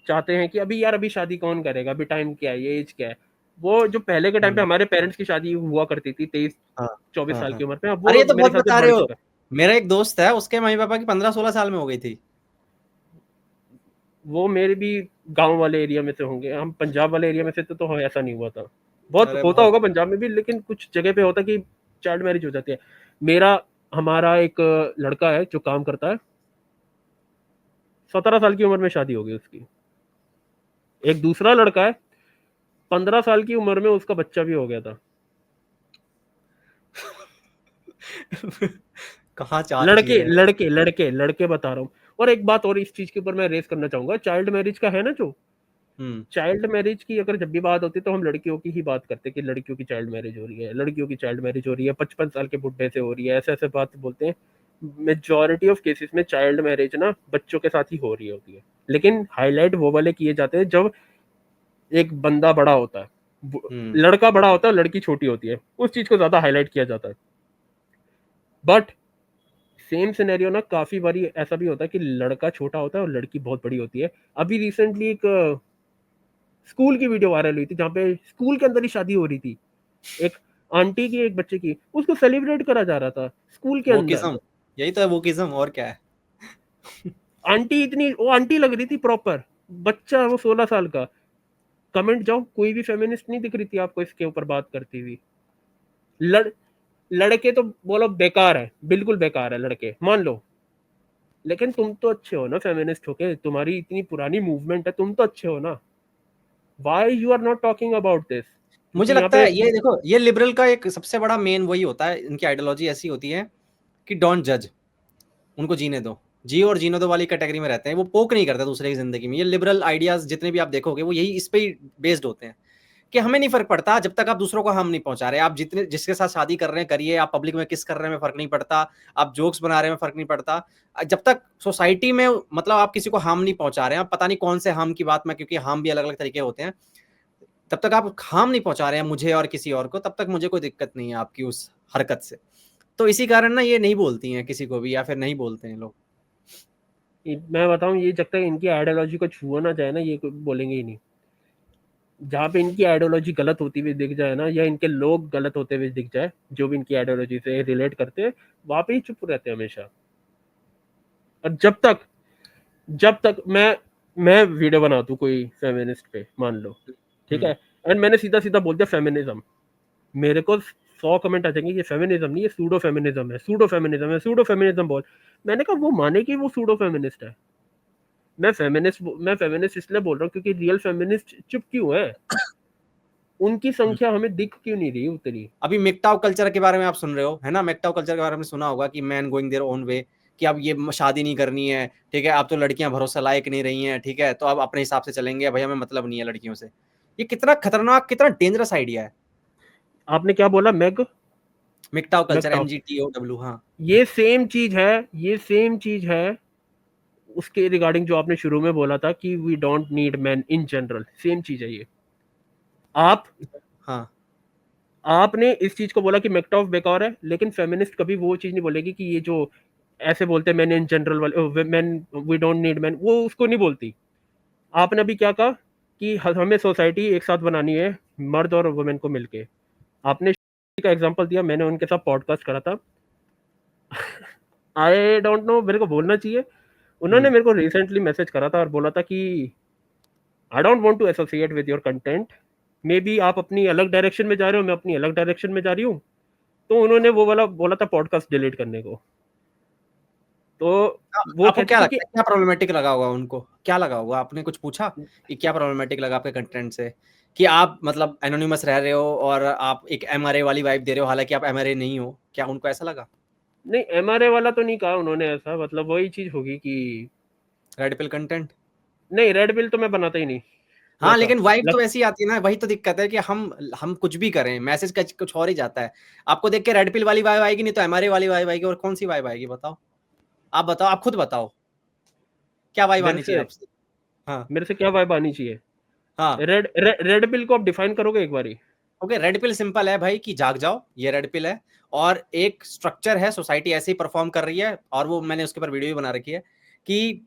चाहते हैं कि अभी यार अभी शादी कौन करेगा, अभी टाइम क्या है, ये एज क्या है। वो जो पहले के टाइम पे हम्म, हमारे पेरेंट्स की शादी हुआ करती थी 23 हाँ 24 हाँ साल हाँ। की उम्र में, अब अरे वो ये तो मेरे बहुत ख्याल से बता रहे बढ़ हो, चुका है। मेरा एक दोस्त है, उसके मम्मी पापा की 15-16 साल में हो गई थी। वो मेरे भी गांव वाले एरिया में से होंगे, हम पंजाब वाले एरिया में से तो ऐसा नहीं हुआ था। बहुत अरे होता बहुत। होगा पंजाब में भी, लेकिन कुछ जगह पे होता कि चाइल्ड मैरिज हो जाती है। मेरा हमारा एक लड़का है जो काम करता है, 17 साल की उम्र में शादी हो गई उसकी। एक दूसरा लड़का है, 15 साल की उम्र में उसका बच्चा भी हो गया था। कहाँ चाल जी लड़के रहे हैं? लड़के लड़के लड़के बता रहा हूँ। और एक बात और इस चीज के ऊपर मैं रेस करना चाहूंगा, चाइल्ड मैरिज का है ना, जो हम्म चाइल्ड मैरिज की अगर जब भी बात होती है तो हम लड़कियों की ही बात करते हैं कि लड़कियों की चाइल्ड मैरिज हो रही है, लड़कियों की चाइल्ड मैरिज हो रही है, 55 साल के बुढ़े से हो रही है, ऐसे ऐसे बात बोलते हैं। मेजोरिटी ऑफ केसेस में चाइल्ड मैरिज ना बच्चों के साथ ही हो रही होती है, लेकिन हाईलाइट वो वाले किए जाते हैं जब एक बंदा बड़ा होता है, हम्म लड़का बड़ा होता है, लड़की छोटी होती है, उस चीज को ज्यादा हाईलाइट किया जाता है। बट सेम सिनेरियो ना काफी बारी ऐसा भी होता है कि लड़का छोटा होता है और लड़की बहुत बड़ी होती है। अभी रिसेंटली एक स्कूल की वीडियो वायरल हुई थी जहाँ पे स्कूल के अंदर ही शादी हो रही थी, एक आंटी की एक बच्चे की, उसको सेलिब्रेट करा जा रहा था स्कूल के अंदर। वोकिज्म, यही तो है वोकिज्म, और क्या है? आंटी इतनी, वो आंटी लग रही थी प्रॉपर, बच्चा वो 16 साल का। कमेंट जाओ, कोई भी फेमिनिस्ट नहीं दिख रही थी आपको इसके ऊपर बात करती हुई। लड़ लड़के तो बोलो बेकार है, बिल्कुल बेकार है लड़के, मान लो। लेकिन तुम तो अच्छे हो ना फेमिनिस्ट होके, तुम्हारी इतनी पुरानी मूवमेंट है, तुम तो अच्छे हो ना। Why you are not talking about this? मुझे क्योंकि यहाँ लगता पे है ये देखो, ये लिबरल का एक सबसे बड़ा मेन वही होता है, इनकी आइडियोलॉजी ऐसी होती है कि डोंट जज, उनको जीने दो, जी और जीने दो वाली कैटेगरी में रहते हैं, वो पोक नहीं करते दूसरे की जिंदगी में। ये लिबरल आइडियाज जितने भी आप देखोगे वो यही इस पे ही बेस्ड होते हैं कि हमें नहीं फर्क पड़ता जब तक आप दूसरों को हार्म नहीं पहुंचा रहे। आप जितने जिसके साथ शादी कर रहे हैं करिए, आप पब्लिक में किस कर रहे हैं फर्क नहीं पड़ता, आप जोक्स बना रहे हैं फर्क नहीं पड़ता, जब तक सोसाइटी में मतलब आप किसी को हार्म नहीं पहुंचा रहे हैं। पता नहीं कौन से हार्म की बात में, क्योंकि हार्म भी अलग अलग तरीके होते हैं, तब तक आप हार्म नहीं पहुंचा रहे हैं मुझे और किसी और को, तब तक मुझे कोई दिक्कत नहीं है आपकी उस हरकत से। तो इसी कारण ना ये नहीं बोलती हैं किसी को भी, या फिर नहीं बोलते हैं लोग। मैं बताऊं, ये जब तक इनकी आइडियोलॉजी को छुआ ना जाए ना, ये बोलेंगे ही नहीं। जहाँ पे इनकी आइडियोलॉजी गलत होती हुई दिख जाए ना, या इनके लोग गलत होते हुए दिख जाए जो भी इनकी आइडियोलॉजी से रिलेट करते हैं, वहां पे ही चुप रहते हैं हमेशा। और जब तक मैं वीडियो बनाता हूँ कोई फेमिनिस्ट पे, मान लो, ठीक है, एंड मैंने सीधा सीधा बोल दिया फेमिनिज्म, मेरे को 100 कमेंट आ जाएंगे, ये फेमिनिज्म नहीं, ये सूडो फेमिनिज्म है, सूडो फेमिनिज्म है, सूडो फेमिनिज्म बोल। मैंने कहा वो माने कि वो सूडो फेमिनिस्ट है। मैं फेमिनिस्ट इसलिए बोल रहा हूँ क्योंकि रियल फेमिनिस्ट चुप क्यों है, उनकी संख्या हमें दिख क्यों नहीं रही उतनी। अभी मेक्टाओ कल्चर के बारे में आप सुन रहे हो, है ना? मेक्टाओ कल्चर के बारे में सुना होगा कि man going their own way, कि अब ये शादी नहीं करनी है, ठीक है, अब तो लड़कियां भरोसा लायक नहीं रही हैं, ठीक है, तो अब अपने हिसाब से चलेंगे, भाई हमें मतलब नहीं है लड़कियों से। ये कितना खतरनाक, कितना डेंजरस आइडिया है। आपने क्या बोला? मेक्टाओ कल्चर, मेक्टाओ, MGTOW, हाँ। ये सेम चीज है उसके रिगार्डिंग जो आपने शुरू में बोला था कि we don't need man in general, same चीज है ये। हाँ आपने इस चीज को बोला कि मेक्टॉफ बेकार है, लेकिन फेमिनिस्ट कभी वो चीज नहीं बोलेगी कि ये जो ऐसे बोलते हैं मैन इन जनरल वाले, man we don't need man, वो उसको नहीं बोलती। आपने अभी क्या कहा कि हमें सोसाइटी एक साथ बनानी है, मर्द और वुमेन को मिलके। आपने का एग्जांपल दिया, मैंने उनके साथ पॉडकास्ट करा था। आई डोंट नो, मेरे को बोलना चाहिए, उन्होंने मेरे को रिसेंटली मैसेज करा था और बोला था कि I don't want to associate with your content, maybe आप अपनी अलग डायरेक्शन में जा रहे हो, मैं अपनी अलग डायरेक्शन में जा रही हूँ। तो उन्होंने वो वाला बोला था पॉडकास्ट डिलीट करने को। तो वो आपको कहते क्या थे लगता कि है क्या प्रॉब्लमेटिक लगा होगा उनको? क्या लगा होगा? आपने कुछ पूछा कि क्या प्रॉब्लमेटिक लगा आपके कंटेंट से, कि आप मतलब एनोनिमस रह रहे हो और आप एक MRA वाली वाइब दे रहे हो, हालांकि आप MRA नहीं हो? क्या उनको ऐसा लगा? नहीं, एमआरए वाला तो नहीं कहा उन्होंने ऐसा, मतलब वही चीज होगी कि रेड पिल कंटेंट? नहीं, रेड बिल तो मैं बनाता ही नहीं हाँ, वैसा। लेकिन वाइब तो लग, ऐसी आती है ना, वही तो दिक्कत है कि हम कुछ भी करें, मैसेज का कुछ और ही जाता है। आपको देख के रेड पिल वाली वाइब आएगी, नहीं तो MRA वाली वाइब आएगी, और कौन सी वाइब आएगी बताओ? आप बताओ, आप खुद बताओ, क्या वाइब मेरे आनी चाहिए से आपसे? हाँ मेरे से क्या वाइब आनी चाहिए? हाँ। रेड बिल को आप डिफाइन करोगे एक बारी? ओके, रेड पिल सिंपल है भाई, कि जाग जाओ, ये रेड पिल है, और एक स्ट्रक्चर है, सोसाइटी ऐसे ही परफॉर्म कर रही है, और वो मैंने उसके ऊपर वीडियो भी बना रखी है कि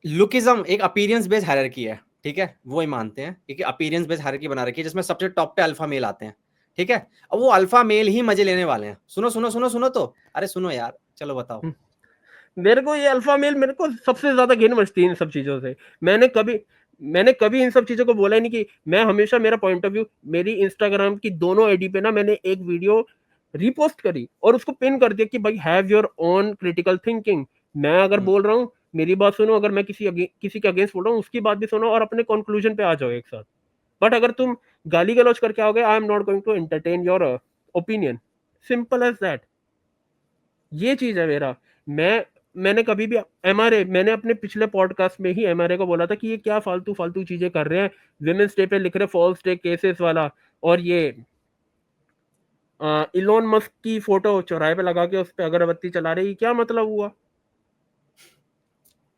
लुकिज्म एक अपीयरेंस बेस्ड हायरार्की है, ठीक है, वो ही मानते हैं कि अपीयरेंस बेस्ड हायरार्की बना रखी है, जिसमें सबसे टॉप पे अल्फा मेल आते हैं, ठीक है। अब वो अल्फा मेल ही मजे लेने वाले हैं। सुनो सुनो सुनो सुनो, तो अरे सुनो यार, चलो बताओ। मेरे को ये अल्फा मेल, मेरे को सबसे ज्यादा घिन मचती है इन सब चीजों से। मैंने कभी इन सब चीजों को बोला ही नहीं कि मैं हमेशा मेरा पॉइंट ऑफ व्यू, मेरी इंस्टाग्राम की दोनों आईडी पे ना मैंने एक वीडियो रिपोस्ट करी और उसको पिन कर दिया कि भाई have your own critical thinking. मैं अगर बोल रहा हूँ, मेरी बात सुनो, अगर मैं किसी के अगेंस्ट बोल रहा हूँ उसकी बात भी सुनो और अपने कंक्लूजन पे आ जाओ एक साथ। बट अगर तुम गाली गलौज करके आओगे, I am not going to entertain your opinion, simple as that. ये चीज है मेरा। मैंने कभी भी एमआरए, मैंने अपने पिछले पॉडकास्ट में ही एमआरए को बोला था कि ये क्या फालतू फालतू चीजें कर रहे हैं, विमेंस डे पे लिख रहे फॉल्स डे केसेस वाला, और ये इलोन मस्क की फोटो चौराहे पे लगा के उस पे अगरबत्ती चला रहे, ये क्या मतलब हुआ?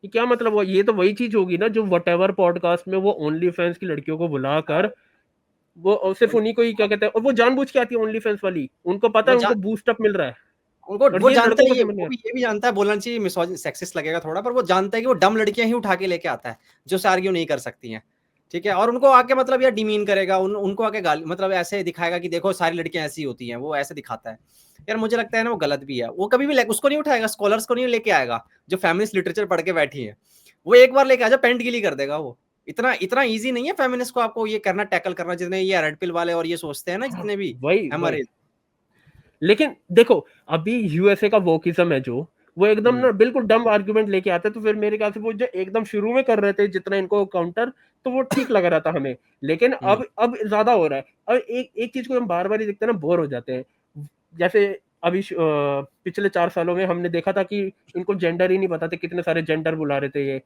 ये क्या मतलब हुआ? ये तो वही चीज होगी ना जो वट पॉडकास्ट में वो ओनली फैंस की लड़कियों को बुलाकर, वो सिर्फ उन्हीं को ही क्या कहते हैं, और वो जानबूझ के आती है ओनली फैंस वाली, उनको पता वो है उनको बूस्ट अप मिल रहा है। उनको और वो ये जानता लड़कों है, को ये समझ नहीं वो आता। भी ये भी जानता है, बोलना चाहिए मिसोजिन सेक्सिस्ट लगेगा थोड़ा, पर वो जानता है कि वो डम लड़कियां ही उठा के लेके आता है जो से आर्ग्यू नहीं कर सकती हैं, ठीक है, और उनको आके मतलब यार डिमीन करेगा, उनको आके गाली मतलब ऐसे दिखाएगा कि देखो सारी लड़कियां ऐसी होती हैं, वो ऐसे दिखाता है। यार मुझे लगता है ना वो गलत भी है, वो कभी भी उसको नहीं उठाएगा, स्कॉलर्स को नहीं लेके आएगा जो फेमिनिस्ट लिटरेचर पढ़ के बैठी है, वो एक बार लेके आ जाए पेंट गिली कर देगा वो। इतना इतना ईजी नहीं है फेमिनिस्ट को आपको ये करना, टैकल करना, जितने ये रेड पिल वाले और ये सोचते हैं ना, जितने भी वही वही। हमारे। लेकिन देखो, अभी यूएसए का वोकिज्म है जो, वो एकदम ना बिल्कुल डम आर्गुमेंट लेके आते, तो फिर मेरे ख्याल से वो जो एकदम शुरू में कर रहे थे जितना इनको काउंटर, तो वो ठीक लग रहा था हमें। लेकिन अब ज्यादा हो रहा है। अब एक एक चीज को हम बार बार ही देखते हैं ना, बोर हो जाते हैं। जैसे अभी पिछले 4 सालों में हमने देखा था कि इनको जेंडर ही नहीं पता थे, कितने सारे जेंडर बुला रहे थे ये,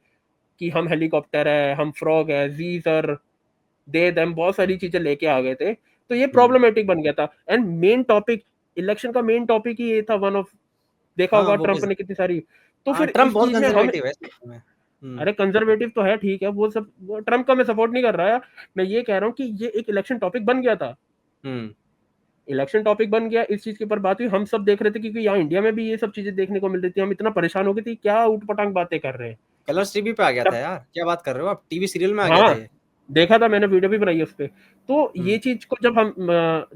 कि हम हेलीकॉप्टर है, हम फ्रॉग है, जीजर, दे देम बहुत सारी चीजें लेके आ गए थे, तो ये हम्म, प्रॉब्लमेटिक बन गया था। एंड मेन टॉपिक, इलेक्शन का मेन टॉपिक ही ये था, वन ऑफ, देखा हाँ होगा वो भी ट्रम्प ने कितनी सारी, तो हाँ फिर ट्रम्प इस बहुत चीज में हम, कंजर्वेटिव है इस मामले में। अरे कंजर्वेटिव तो है ठीक है, वो सब, वो ट्रम्प का मैं सपोर्ट नहीं कर रहा है, मैं ये कह रहा हूँ कि ये एक इलेक्शन टॉपिक बन गया था, हम्म इलेक्शन टॉपिक बन गया, इस चीज के ऊपर बात हुई, हम सब देख रहे थे, क्योंकि यहाँ इंडिया में भी ये सब चीजें देखने को मिल रही थी, हम इतना परेशान हो गए थे, क्या उटपटांग बातें कर रहे हैं। कलर्स टीवी पे आ गया था तब, यार, क्या बात कर रहे हो आप, टीवी सीरियल में आ गया था हाँ ये। देखा था मैंने, वीडियो भी बनाई है उस पे। तो ये हम्म चीज को जब हम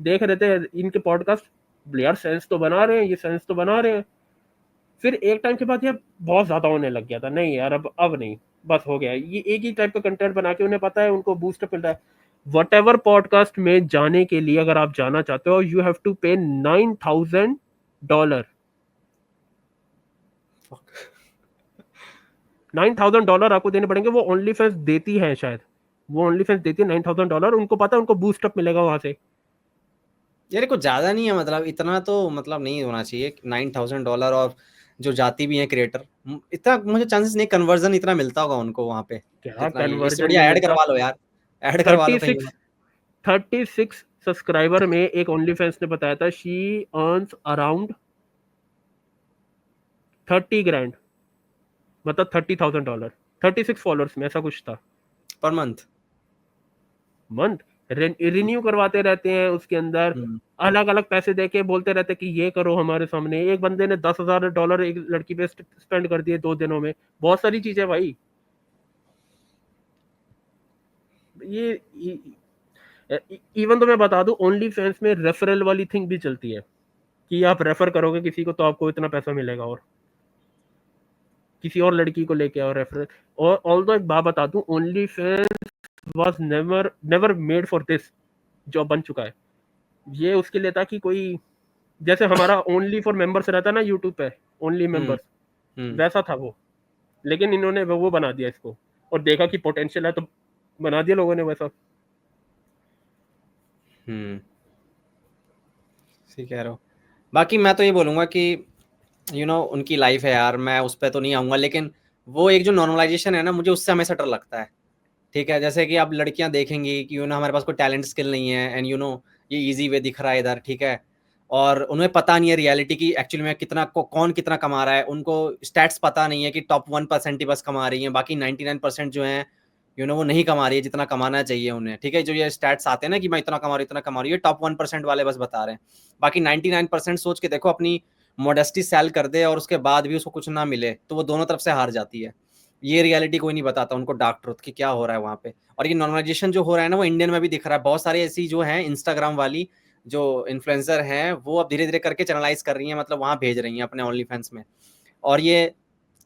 देख रहे थे इनके पॉडकास्ट, यार सेंस तो बना रहे हैं, ये सेंस तो बना रहे हैं, फिर एक टाइम के बाद यार बहुत ज्यादा होने लग गया था, नहीं यार अब नहीं, बस हो गया, ये एक ही टाइप का कंटेंट बना के उन्हें पता है, उनको बूस्टअप मिल रहा है। वट एवर पॉडकास्ट में जाने के लिए अगर आप जाना चाहते हो, यू हैव टू पे $9,000, $9,000 आपको देने पड़ेंगे, वो ओनली फैंस देती है शायद, वो ओनली फैंस देती है $9,000, उनको पता है उनको बूस्टअप मिलेगा वहां से। यार कुछ ज्यादा नहीं है, मतलब इतना तो मतलब नहीं होना चाहिए, $9,000, और जो जाती भी है क्रिएटर, इतना मुझे चांसेस नहीं कन्वर्जन इतना मिलता होगा उनको वहां पे, क्या जितना ये इससे कन्वर्जन बढ़िया नहीं ऐड मिलता। करवा लो यार, ऐड करवा लो थर्टी कहीं सिक्स और। 36 सब्सक्राइबर में एक ओनली फैंस ने बताया था, शी अर्न्स अराउंड 30 grand, मतलब $30,000, 36 फॉलोअर्स में, ऐसा कुछ था। Per month. मंथ, रिन्यू करवाते रहते हैं उसके अंदर, हम्म अलग अलग पैसे देके बोलते रहते हैं कि ये करो हमारे सामने। एक बंदे ने $10,000 एक लड़की पे स्पेंड कर दिए 2 दिनों में, बहुत सारी चीजें भाई। ये इवन तो मैं बता दूं, ओनली फैंस में रेफरल वाली थिंग भी चलती है, कि आप रेफर करोगे किसी को तो आपको इतना पैसा मिलेगा, और किसी और लड़की को लेके आओ रेफरल। और ऑल्दो एक बात बता दूं, only fans was never never made for this, जो बन चुका है, ये उसके लिए था कि कोई, जैसे हमारा ओनली फॉर मेंबर्स रहता है ना यूट्यूब पे, ओनली हम्म मेंबर्स, हम्म वैसा था वो। लेकिन इन्होंने वो बना दिया इसको, और देखा कि पोटेंशियल है तो बना दिया लोगों ने वैसा। हम्म ठीक कह रहे हो। बाकी मैं तो ये बोलूंगा कि उनकी लाइफ है यार, मैं उस पर तो नहीं आऊंगा, लेकिन वो एक जो नॉर्मलाइजेशन है ना, मुझे उससे हमेशा डर लगता है। ठीक है, जैसे कि आप लड़कियां देखेंगी कि हमारे पास कोई टैलेंट स्किल नहीं है, एंड ये इजी वे दिख रहा है इधर, ठीक है, और उन्हें पता नहीं है रियलिटी की एक्चुअली में कौन कितना कमा रहा है, उनको स्टैट्स पता नहीं है कि टॉप 1% ही बस कमा रही है, बाकी 99% जो है वो नहीं कमा रही है जितना कमाना चाहिए उन्हें। ठीक है, जो ये स्टैट्स आते हैं ना कि मैं इतना कमा रही हूँ इतना कमा रही हूँ, ये टॉप 1% वाले बस बता रहे हैं। बाकी 99% सोच के देखो, अपनी मोडेस्टी सेल कर दे और उसके बाद भी उसको कुछ ना मिले, तो वो दोनों तरफ से हार जाती है। ये रियलिटी कोई नहीं बताता उनको, डार्क ट्रुथ की क्या हो रहा है वहाँ पे। और ये नॉर्मलाइजेशन जो हो रहा है ना, वो इंडियन में भी दिख रहा है, बहुत सारी ऐसी जो है इंस्टाग्राम वाली जो इन्फ्लुएंसर हैं, वो अब धीरे धीरे करके चैनलाइज कर रही हैं, मतलब वहाँ भेज रही हैं अपने ओनली फैंस में। और ये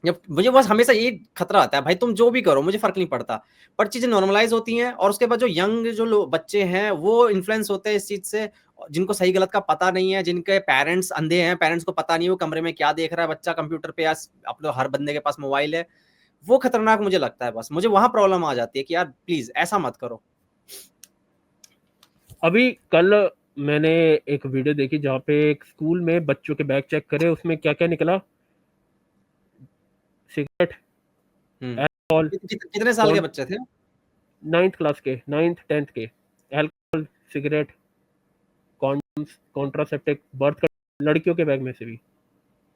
जब मुझे बस हमेशा ये खतरा आता है, भाई तुम जो भी करो मुझे फर्क नहीं पड़ता, पर चीजें नॉर्मलाइज होती हैं, और उसके बाद जो यंग जो बच्चे हैं वो इन्फ्लुएंस होते हैं इस चीज से, जिनको सही गलत का पता नहीं है, जिनके पेरेंट्स अंधे हैं, पेरेंट्स को पता नहीं वो कमरे में क्या देख रहा है बच्चा कंप्यूटर पे, या अपने हर बंदे के पास मोबाइल है। वो खतरनाक मुझे लगता है, बस मुझे वहां प्रॉब्लम आ जाती है कि यार प्लीज ऐसा मत करो। अभी कल मैंने एक वीडियो देखी जहाँ पे एक स्कूल में बच्चों के बैग चेक करे, उसमें क्या क्या निकला, सिगरेट, अल्कोहल, कितने साल के बच्चे थे? 9th क्लास के, 9th 10th के, alcohol, cigarette, condoms, contraceptive, birth का, लड़कियों के बैग में से भी।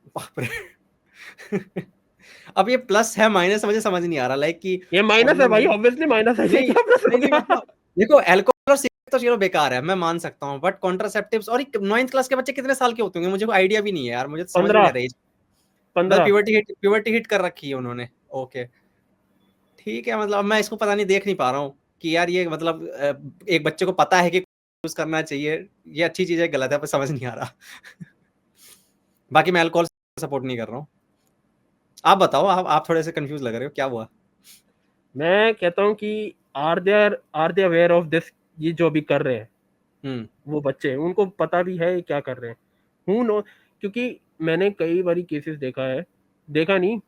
बाप रे। अब ये प्लस है माइनस मुझे समझ नहीं आ रहा, लाइक कि ये माइनस है मतलब भाई, ऑब्वियसली माइनस है, ये नहीं क्या प्लस हो नहीं नहीं, गया। मतलब देखो अल्कोहल और सिगरेट तो चलो बेकार है, मैं मान सकता हूँ, बट कॉन्ट्रासेप्टिव्स, और 9th क्लास के बच्चे कितने साल के होते होंगे, मुझे कोई आइडिया भी नहीं है यार, मुझे तो समझ में नहीं आ 15, रही। मतलब 15। प्यूबर्टी हिट कर रखी है उन्होंने। ओके ठीक है, मतलब मैं इसको पता नहीं, देख नहीं पा रहा हूँ कि यार ये मतलब एक बच्चे को पता है कि यूज करना चाहिए, ये अच्छी चीज है गलत है, पर समझ नहीं आ रहा। बाकी मैं अल्कोहल सपोर्ट नहीं कर रहा हूँ। आप बताओ, आप थोड़े से कंफ्यूज लग रहे हो, क्या हुआ? मैं कहता हूँ कि are they aware of this, ये जो भी कर रहे हैं हम्म वो बच्चे, उनको पता भी है ये क्या कर रहे हैं, हूँ नो। क्योंकि मैंने कई बारी केसेस देखा है, देखा नहीं,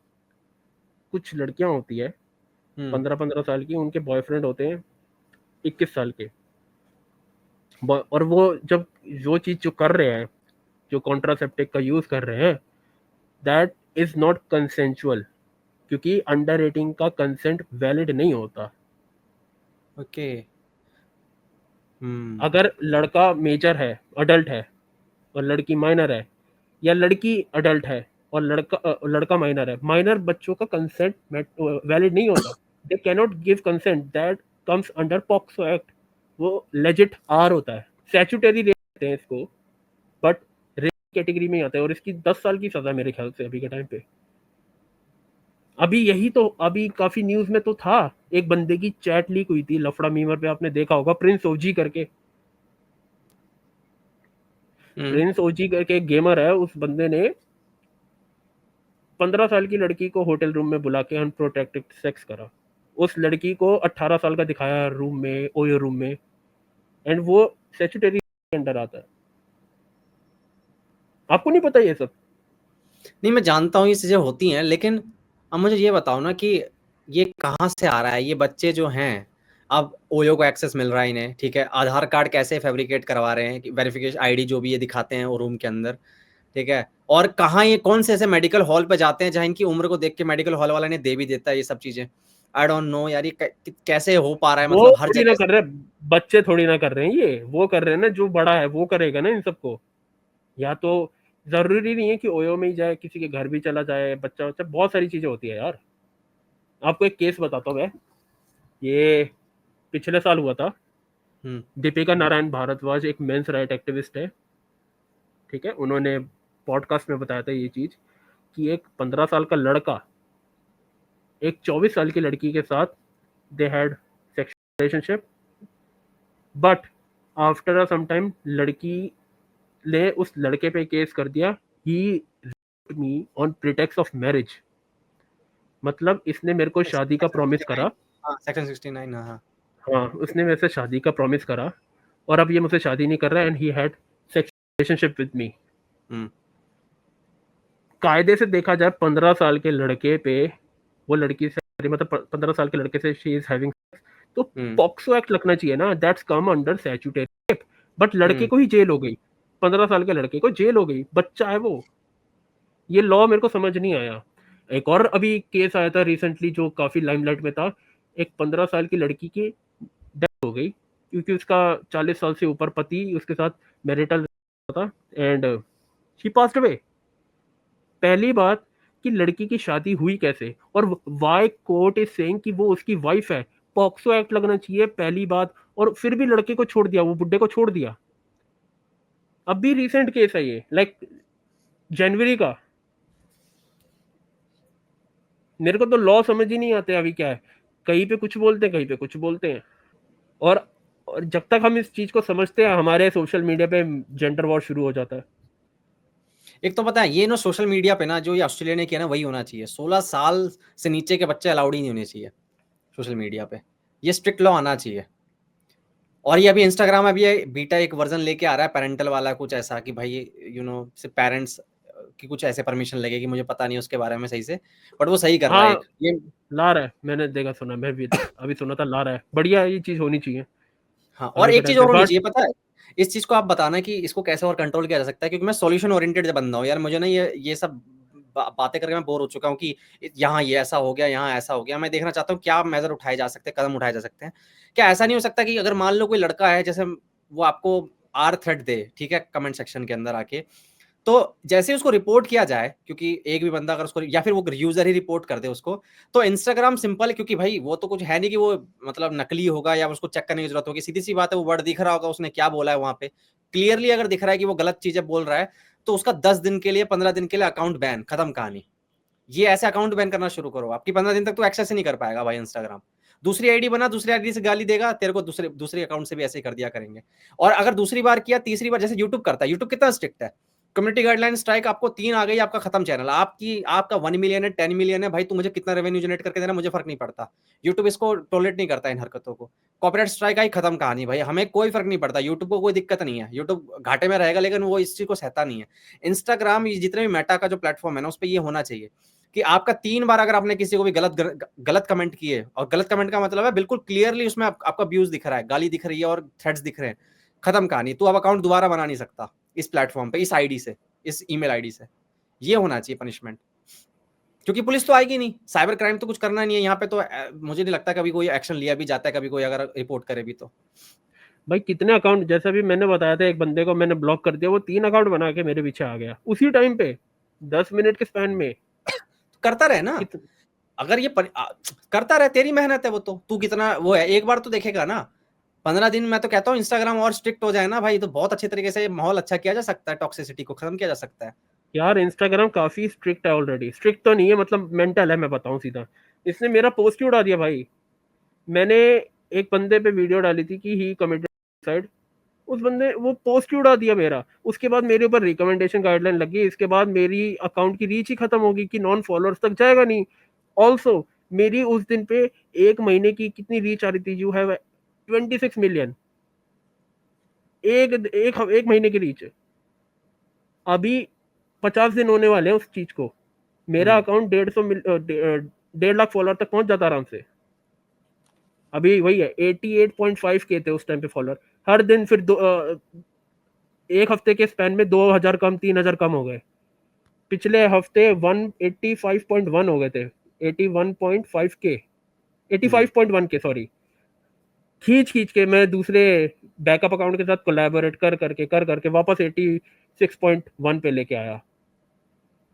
कुछ लड़कियां होती है हम्म 15-15 साल की, उनके बॉयफ्रेंड होते हैं 21 साल के, और वो जब जो चीज जो कर रहे हैं, जो कॉन्ट्रासेप्टिव का यूज कर रहे हैं, दैट इज नॉट कंसेंचुअल, क्योंकि अंडर 18 का कंसेंट वैलिड नहीं होता। ओके। अगर लड़का मेजर है, अडल्ट है, और लड़की माइनर है, या लड़की अडल्ट है और लड़का माइनर है, माइनर बच्चों का कंसेंट वैलिड नहीं होता। They cannot give consent, that comes under POCSO act. वो लेजिट आर होता है, स्टैट्यूटरी रेप कहते हैं इसको, बट रेप कैटेगरी में आता है, और इसकी 10 साल की सजा मेरे ख्याल से अभी के टाइम पे। अभी यही तो अभी काफी न्यूज में तो था, एक बंदे की चैट लीक हुई थी लफड़ा मीमर पे, आपने देखा होगा, प्रिंस ओजी करके। प्रिंस ओजी करके एक गेमर है, उस बंदे ने 15 साल की लड़की को होटल रूम में बुला के अनप्रोटेक्टेड सेक्स करा। उस लड़की को 18 साल का दिखाया रूम में, ओयो रूम में, एंड वो स्टैट्यूटरी के अंडर आता है। आपको नहीं पता ये सब? नहीं, मैं जानता हूँ ये चीजें होती हैं, लेकिन अब मुझे ये बताओ ना कि ये कहाँ से आ रहा है? ये बच्चे जो हैं, अब ओयो को एक्सेस मिल रहा है इन्हें, ठीक है, आधार कार्ड कैसे फैब्रिकेट करवा रहे हैं, वेरिफिकेशन आईडी जो भी ये दिखाते हैं वो रूम के अंदर, ठीक है, और कहाँ ये कौन से ऐसे मेडिकल हॉल पे जाते हैं जहाँ इनकी उम्र को देख के मेडिकल हॉल वाला इन्हें दे भी देता है ये सब चीजें। आई डोंट नो यार, ये कैसे हो पा रहा है, वो मतलब हर थोड़ी ना जगह कर रहे, बच्चे थोड़ी ना कर रहे हैं, ये वो कर रहे हैं ना, जो बड़ा है वो करेगा ना इन सबको। या तो जरूरी नहीं है कि ओयो में ही जाए, किसी के घर भी चला जाए, बच्चा बच्चा, बहुत सारी चीजें होती है यार। आपको एक केस बताता हूँ मैं, ये पिछले साल हुआ था। दीपिका नारायण भारद्वाज एक मेंस राइट एक्टिविस्ट है, ठीक है, उन्होंने पॉडकास्ट में बताया था ये चीज कि एक 15 साल का लड़का एक 24 साल की लड़की के साथ they had sexual relationship, but after some time लड़की ने उस लड़के पे केस कर दिया, he raped me on pretext of marriage. मतलब इसने मेरे को शादी का प्रॉमिस करा। सेक्शन 69, हाँ। हाँ, उसने मेरे से शादी का प्रॉमिस करा, और अब ये मुझसे शादी नहीं कर रहा है, and he had sexual relationship with me. कायदे से देखा जाए 15 साल के लड़के पे, वो लड़की से, मतलब 15 साल के लड़के से शी इज हैविंग, तो पॉक्सो एक्ट लगना चाहिए ना, that's come under statutory rape. But लड़के को ही जेल हो गई, 15 साल के लड़के को जेल हो गई, बच्चा है वो। ये लॉ मेरे को समझ नहीं आया। एक और अभी केस आया था रिसेंटली जो काफी लाइमलाइट में था, एक 15 साल की लड़की की डेथ हो गई क्योंकि उसका 40 साल से ऊपर पति उसके साथ मैरिटल था, एंड शी पास्ड अवे। पहली बात कि लड़की की शादी हुई कैसे, और वाई कोर्ट इज सेइंग कि वो उसकी वाइफ है, पॉक्सो एक्ट लगना चाहिए पहली बात। और फिर भी लड़के को छोड़ दिया, वो बुड्ढे को छोड़ दिया। अब भी रिसेंट केस है ये, लाइक जनवरी का। मेरे को तो लॉ समझ ही नहीं आते अभी क्या है, कहीं पे कुछ बोलते हैं, कहीं पे कुछ बोलते हैं। और जब तक हम इस चीज को समझते हैं, हमारे सोशल मीडिया पे जेंडर वॉर शुरू हो जाता है। एक तो पता है ये ना, सोशल मीडिया पे ना जो ये ऑस्ट्रेलिया ने किया ना, वही होना चाहिए। 16 साल से नीचे के बच्चे अलाउड ही नहीं होने चाहिए सोशल मीडिया पे, ये स्ट्रिक्ट लॉ आना चाहिए। और ये अभी इंस्टाग्राम अभी बीटा एक वर्जन लेके आ रहा है पेरेंटल वाला, कुछ ऐसा कि भाई सिर्फ पेरेंट्स की कुछ ऐसे परमिशन लगेगी, मुझे पता नहीं उसके बारे में सही से, बट वो सही कर रहा है हाँ, एक ये। ला रहा है, मैंने देखा सुना, मैं भी अभी सुना था, ला रहा है, बढ़िया ये चीज होनी चाहिए हाँ, और अभी के एक टाइम चीज पे। और होनी बट चाहिए, पता है, इस चीज को आप बताना कि इसको कैसे और कंट्रोल किया जा सकता है, क्योंकि मैं सॉल्यूशन ओरिएंटेड बंदा हूँ यार। मुझे ना ये सब बातें करके मैं बोर हो चुका हूँ कि यहाँ ये ऐसा हो गया, यहाँ ऐसा हो गया। मैं देखना चाहता हूँ क्या मेजर उठाए जा सकते हैं, कदम उठाए जा सकते हैं। क्या ऐसा नहीं हो सकता कि अगर मान लो कोई लड़का है, जैसे वो आपको आर थ्रेट दे, ठीक है, कमेंट सेक्शन के अंदर आके, तो जैसे उसको रिपोर्ट किया जाए, क्योंकि एक भी बंदा अगर उसको, या फिर वो यूजर ही रिपोर्ट कर दे उसको, तो इंस्टाग्राम सिंपल है, क्योंकि भाई वो तो कुछ है नहीं कि वो मतलब नकली होगा या उसको चेक करने की जरूरत होगी। सीधी सी बात है, वो वर्ड दिख रहा होगा उसने क्या बोला है वहां पे, क्लियरली अगर दिख रहा है कि वो गलत चीजें बोल रहा है, तो उसका 10 दिन के लिए, 15 दिन के लिए अकाउंट बैन, खत्म कहानी। ये ऐसे अकाउंट बैन करना शुरू करो, आपकी 15 दिन तक तो एक्सेस ही नहीं कर पाएगा भाई इंस्टाग्राम। दूसरी आईडी बना, दूसरी आईडी से गाली देगा तेरे को, दूसरे अकाउंट से भी ऐसे ही कर दिया करेंगे। और अगर दूसरी बार किया, तीसरी बार, जैसे यूट्यूब करता है, यूट्यूब कितना स्ट्रिक्ट है, कम्युनिटी गाइडलाइन स्ट्राइक, आपको 3 आ गई, आपका खत्म चैनल। आपका 1 मिलियन है, 10 मिलियन है, भाई तू मुझे कितना रेवेन्यू जनरेट करके देना, मुझे फर्क नहीं पड़ता। यूट्यूब इसको टॉलरेट नहीं करता इन हरकतों को। कॉपीराइट स्ट्राइक आई, खत्म कहानी भाई, हमें कोई फर्क नहीं पड़ता, यूट्यूब को कोई दिक्कत नहीं है, यूट्यूब घाटे में रहेगा लेकिन वो इस चीज को सहता नहीं है। इंस्टाग्राम, जितने भी मेटा का जो प्लेटफॉर्म है ना, उस पर ये होना चाहिए कि आपका 3 बार अगर आपने किसी को भी गलत कमेंट किए, और गलत कमेंट का मतलब है बिल्कुल क्लियरली उसमें आपका व्यूज दिख रहा है, गाली दिख रही है और थ्रेड्स दिख रहे हैं, खत्म कहानी। तू अब अकाउंट दोबारा बना नहीं सकता इस प्लेटफॉर्म पे, इस आईडी से, इस ईमेल आईडी से। ये होना चाहिए पनिशमेंट, क्योंकि पुलिस तो आएगी नहीं, साइबर क्राइम तो कुछ करना नहीं है यहाँ पे, तो मुझे नहीं लगता कभी कोई एक्शन लिया भी जाता है, कभी कोई अगर रिपोर्ट करे भी तो। भाई कितने अकाउंट, जैसा भी मैंने बताया था, एक बंदे को मैंने ब्लॉक कर दिया, वो 3 अकाउंट बना के मेरे पीछे आ गया उसी टाइम पे, 10 मिनट के स्पैन में। करता रहे ना, कित अगर ये करता रहे, तेरी मेहनत है वो, तो तू कितना वो है, एक बार तो देखेगा ना। 15 दिन मैं तो कहता हूँ इंस्टाग्राम और स्ट्रिक्ट हो जाए ना भाई, तो बहुत अच्छे तरीके से माहौल अच्छा किया जा सकता है, टॉक्सिसिटी को खत्म किया जा सकता है। यार इंस्टाग्राम काफी स्ट्रिक्ट है ऑलरेडी, स्ट्रिक्ट तो नहीं है, मतलब मेंटल है, मैं बताऊं सीधा। इसने मेरा पोस्ट ही उड़ा दिया भाई। मैंने एक बंदे पे वीडियो डाली थी कि ही कमिटेड सुसाइड, उस बंदे वो पोस्ट ही उड़ा दिया मेरा। उसके बाद मेरे ऊपर रिकमेंडेशन गाइडलाइन लगी, इसके बाद मेरी अकाउंट की रीच ही खत्म होगी कि नॉन फॉलोअर्स तक जाएगा नहीं। ऑल्सो मेरी उस दिन पे 1 महीने की कितनी रीच आ रही थी, यू हैव 26 मिलियन, एक महीने की रीच। अभी 50 दिन होने वाले हैं उस चीज को, मेरा अकाउंट 1.5 लाख फॉलोअर तक पहुंच जाता आराम से। अभी वही है, 88.5 के थे उस टाइम पे फॉलोअर हर दिन। फिर एक हफ्ते के स्पैन में 2000 कम, 3000 कम हो गए। पिछले हफ्ते 185.1 हो गए थे, 81.5 के, 85.1 के सॉरी। खींच खींच के मैं दूसरे बैकअप अकाउंट के साथ कोलैबोरेट कर करके वापस 86.1 पे लेके आया।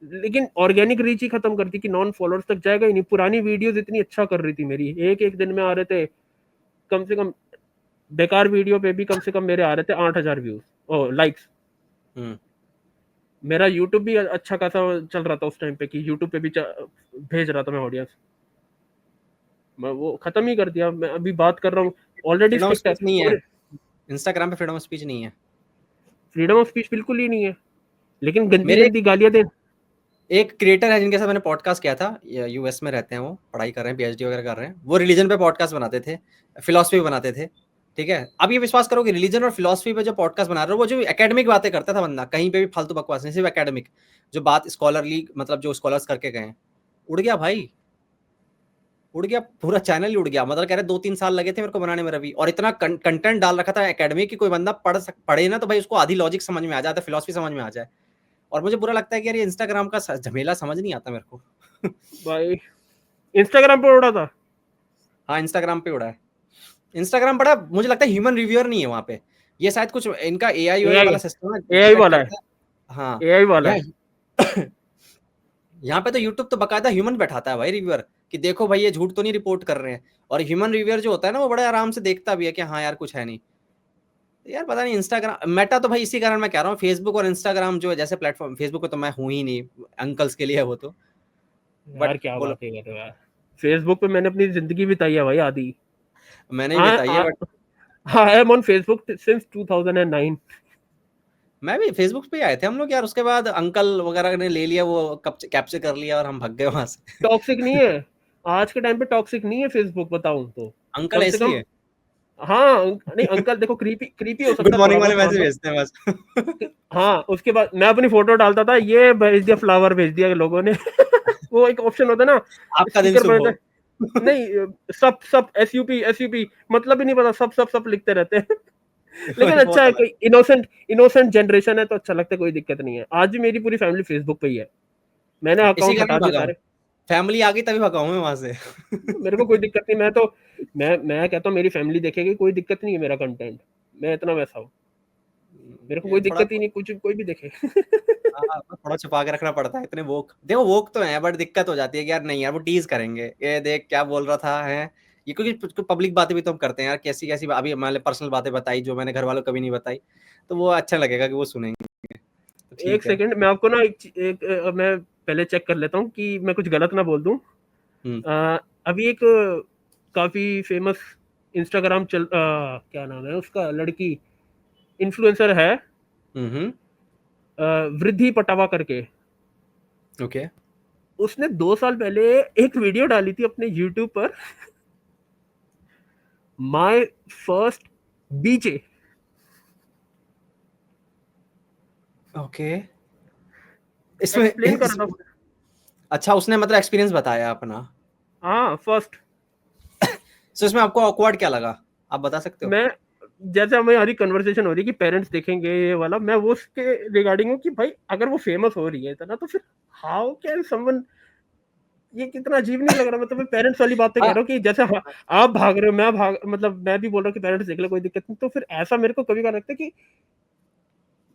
लेकिन ऑर्गेनिक रीच ही खत्म कर दी कि नॉन फॉलोअर्स तक जाएगा ही नहीं। पुरानी वीडियोस इतनी अच्छा कर रही थी मेरी, एक एक दिन में आ रहे थे कम से कम, बेकार वीडियो पे भी कम से कम मेरे आ रहे थे 8000 व्यूज ओ लाइक्स। मेरा यूट्यूब भी अच्छा खासा चल रहा था उस टाइम पे कि यूट्यूब पे भी भेज रहा था मैं ऑडियंस। मैं वो खत्म ही कर दिया। मैं अभी बात कर रहा हूँ, ऑलरेडी फ्रीडम ऑफ स्ट्रिक्ट है। स्पीच नहीं है और इंस्टाग्राम पे, फ्रीडम ऑफ स्पीच नहीं है। फ्रीडम ऑफ स्पीच बिल्कुल ही नहीं है, लेकिन गंदी मेरे गंदी गालियां दे। एक क्रिएटर है जिनके साथ मैंने पॉडकास्ट किया था, यूएस में रहते हैं, वो पढ़ाई कर रहे हैं, पीएचडी वगैरह कर रहे हैं, वो रिलीजन पे पॉडकास्ट बनाते थे, फिलॉसफी बनाते थे। ठीक है, अब ये विश्वास करोगे, रिलीजन और फिलॉसफी पे जो पॉडकास्ट बना रहे हो, वो जो एकेडमिक बातें करता था बंदा, कहीं पे भी फालतू बकवास नहीं, सिर्फ एकेडमिक जो बात स्कॉलरली, मतलब जो स्कॉलर्स करके गए हैं, उड़ गया भाई, उड़ गया, पूरा चैनल ही उड़ गया। मतलब कह रहे 2-3 साल लगे थे मेरे को बनाने में रवि, और इतना कंटेंट डाल रखा था एकेडमिक कि कोई बंदा पढ़े ना तो भाई उसको आधी लॉजिक समझ में आ जाता, फिलॉसफी समझ में आ जाए। और मुझे बुरा लगता है कि यार ये इंस्टाग्राम का झमेला समझ नहीं आता मेरे को। भाई इंस्टाग्राम पे उड़ा था। हाँ, इंस्टाग्राम पे उड़ा है। इंस्टाग्राम बड़ा, मुझे लगता है ह्यूमन रिव्यूअर नहीं है वहाँ पे, ये शायद कुछ इनका एआई वाला सिस्टम है, एआई डिटेक्ट वाला है, करता है। हाँ, एआई वाला है। यहाँ यहाँ पे तो यूट्यूब तो बकायदा ह्यूमन बैठाता है भाई रिव्यूअर, कि देखो भाई ये झूठ तो नहीं रिपोर्ट कर रहे हैं। और ह्यूमन रिव्यूअर जो होता है ना, वो बड़े आराम से देखता भी है कि हाँ यार कुछ है नहीं। यार पता नहीं, इंस्टाग्राम मेटा तो भाई इसी कारण मैं कह रहा हूँ, फेसबुक और इंस्टाग्राम जो है जैसे प्लेटफॉर्म, फेसबुक पे तो मैं हूँ ही नहीं, अंकल्स के लिए है वो तो। यार बट क्या बोलो, बात है कर रहे हो यार, फेसबुक पे मैंने अपनी जिंदगी बिताई है भाई आधी। मैंने भी बताई है, but I am on Facebook since 2009। मैं भी फेसबुक पे आए थे हम लोग यार, उसके बाद अंकल वगैरह ने ले लिया वो, कैप्चर कर लिया और हम भाग गए वहां से। टॉक्सिक नहीं है, आज के टाइम पे टॉक्सिक नहीं है फेसबुक, बताऊं तो। अंकल कम से ऐसी कम है, हाँ, नहीं अंकल देखो, क्रीपी क्रीपी हो गुड सकता है थोड़ा मॉर्निंग वाले बहुत, मान मैसेज लो। भेजते हैं बस। हाँ, उसके बाद मैं अपनी फोटो डालता था, ये भेज दिया, फ्लावर भेज दिया लोगों ने। वो एक ऑप्शन होता है ना, आपका दिन स्टिकर शुभ पर हो। होता है। नहीं, सब सब एसयूपी मतलब ही नहीं पता, सब सब सब लिखते रहते हैं। लेकिन वही अच्छा बहुत है, अलग। कोई इनोसेंट इनोसेंट जनरेशन है तो अच्छा लगता है, कोई दिक्कत नहीं है। आज भी मेरी पूरी फैमिली फेसबुक पे ही है, मैंने इसी अकाउंट कारण हटा दिए भगा हूँ, सारे। फैमिली आ गई तभी भगा हूँ मैं वहां से। मेरे को कोई दिक्कत नहीं, मैं तो मैं कहता हूँ मेरी फैमिली देखेगी, कोई दिक्कत नहीं है मेरा कंटेंट, मैं इतना वैसा हूँ, मेरे को ये कोई थोड़ा, दिक्कत ही नहीं, कुछ कोई भी देखे। हाँ, थोड़ा छुपा के रखना पड़ता है, इतने वोक देखो, वोक तो है, बट दिक्कत हो जाती है कि यार नहीं यार वो टीज करेंगे, ये देख क्या बोल रहा था है ये, क्योंकि पब्लिक बातें भी तो हम करते हैं यार, कैसी कैसी अभी मैंने पर्सनल बातें बताई जो मैंने घर वालों को कभी नहीं बताई, तो वो अच्छा लगेगा कि वो सुनेंगे, तो एक ठीक है। सेकंड, मैं आपको ना मैं पहले चेक कर लेता हूँ कि मैं कुछ गलत ना बोल दूं। हम्म। अभी एक काफी फेमस इंस्टाग्राम क्या नाम है उसका, लड़की इन्फ्लुएंसर है, हम्म। वृद्धि पटावा करके। ओके। उसने 2 साल पहले एक वीडियो डाली थी अपने यूट्यूब पर, माय फर्स्ट बीजे। ओके, इसमें एक्सप्लेन कर रहा था। अच्छा उसने मतलब एक्सपीरियंस बताया अपना, हाँ फर्स्ट। तो इसमें आपको ऑकवर्ड क्या लगा, आप बता सकते हो। मैं, जैसे हमारी कन्वर्सेशन हो रही है कि पेरेंट्स देखेंगे ये वाला, मैं वो उसके रिगार्डिंग हूँ कि भाई अगर वो फेमस हो रही है इतना, तो फिर हाउ कैन समवन ये कितना अजीब नहीं लग रहा? मतलब मैं पेरेंट्स वाली बात तो कह हाँ, रहा हूँ कि जैसे आप भाग रहे हो, मैं भाग, मतलब मैं भी बोल रहा हूँ कि पेरेंट्स देख ले, कोई दिक्कत नहीं। तो फिर ऐसा मेरे को कभी-कभार लगता है कि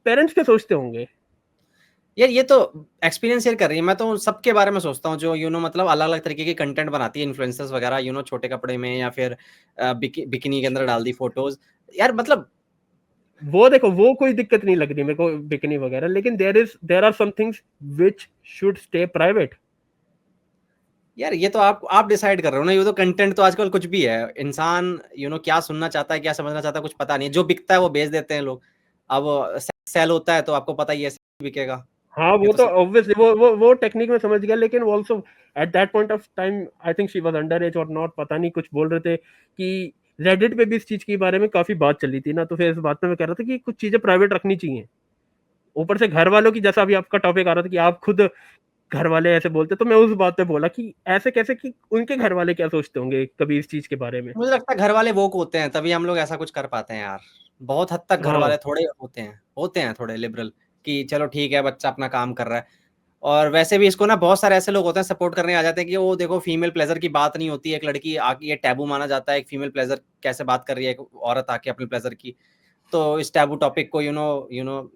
पेरेंट्स क्या सोचते होंगे? यार ये तो एक्सपीरियंस शेयर कर रही है। मैं तो सबके बारे में सोचता हूँ जो मतलब अलग-अलग तरीके के कंटेंट बनाती है इन्फ्लुएंसर्स वगैरह, छोटे कपड़े में या फिर बिकिनी के अंदर डाल दी फोटोज़। यार मतलब वो देखो, वो कोई दिक्कत नहीं लग रही मेरे को बिकनी वगैरह, लेकिन there are some things which should stay private. यार ये तो आप डिसाइड कर रहे हो ना, ये तो कंटेंट तो आजकल कुछ भी है। इंसान क्या सुनना चाहता है, क्या समझना चाहता है, कुछ पता नहीं है। जो बिकता है वो बेच देते हैं लोग। अब सेल होता है तो आपको पता ही है बिकेगा। हाँ, ये वो तो तो सब ऑब्वियसली वो टेक्निक में समझ गया, लेकिन वो also at that point of time I think she was under as और नॉट, पता नहीं, कुछ बोल रहे थे कि रेडिट पे भी इस चीज के बारे में काफी बात चल रही थी ना, तो फिर इस बात में मैं कह रहा था कि कुछ चीजें प्राइवेट रखनी चाहिए। ऊपर से घर वालों की, जैसा अभी आपका टॉपिक आ रहा था कि आप खुद घर वाले ऐसे बोलते, तो मैं उस बात पे बोला कि ऐसे कैसे, कि उनके घर वाले क्या सोचते होंगे कभी इस चीज के बारे में। मुझे लगता है घर वाले वोक होते हैं तभी हम लोग ऐसा कुछ कर पाते हैं यार। बहुत हद तक घर हाँ, वाले थोड़े होते हैं थोड़े लिबरल कि चलो ठीक है बच्चा अपना काम कर रहा है। और वैसे भी इसको ना बहुत सारे ऐसे लोग होते हैं सपोर्ट करने आ जाते हैं कि वो देखो फीमेल प्लेजर की बात नहीं होती है, एक लड़की आके ये टैबू माना जाता है, एक फीमेल प्लेजर कैसे बात कर रही है एक औरत आके अपने प्लेजर की। तो इस टैबू टॉपिक को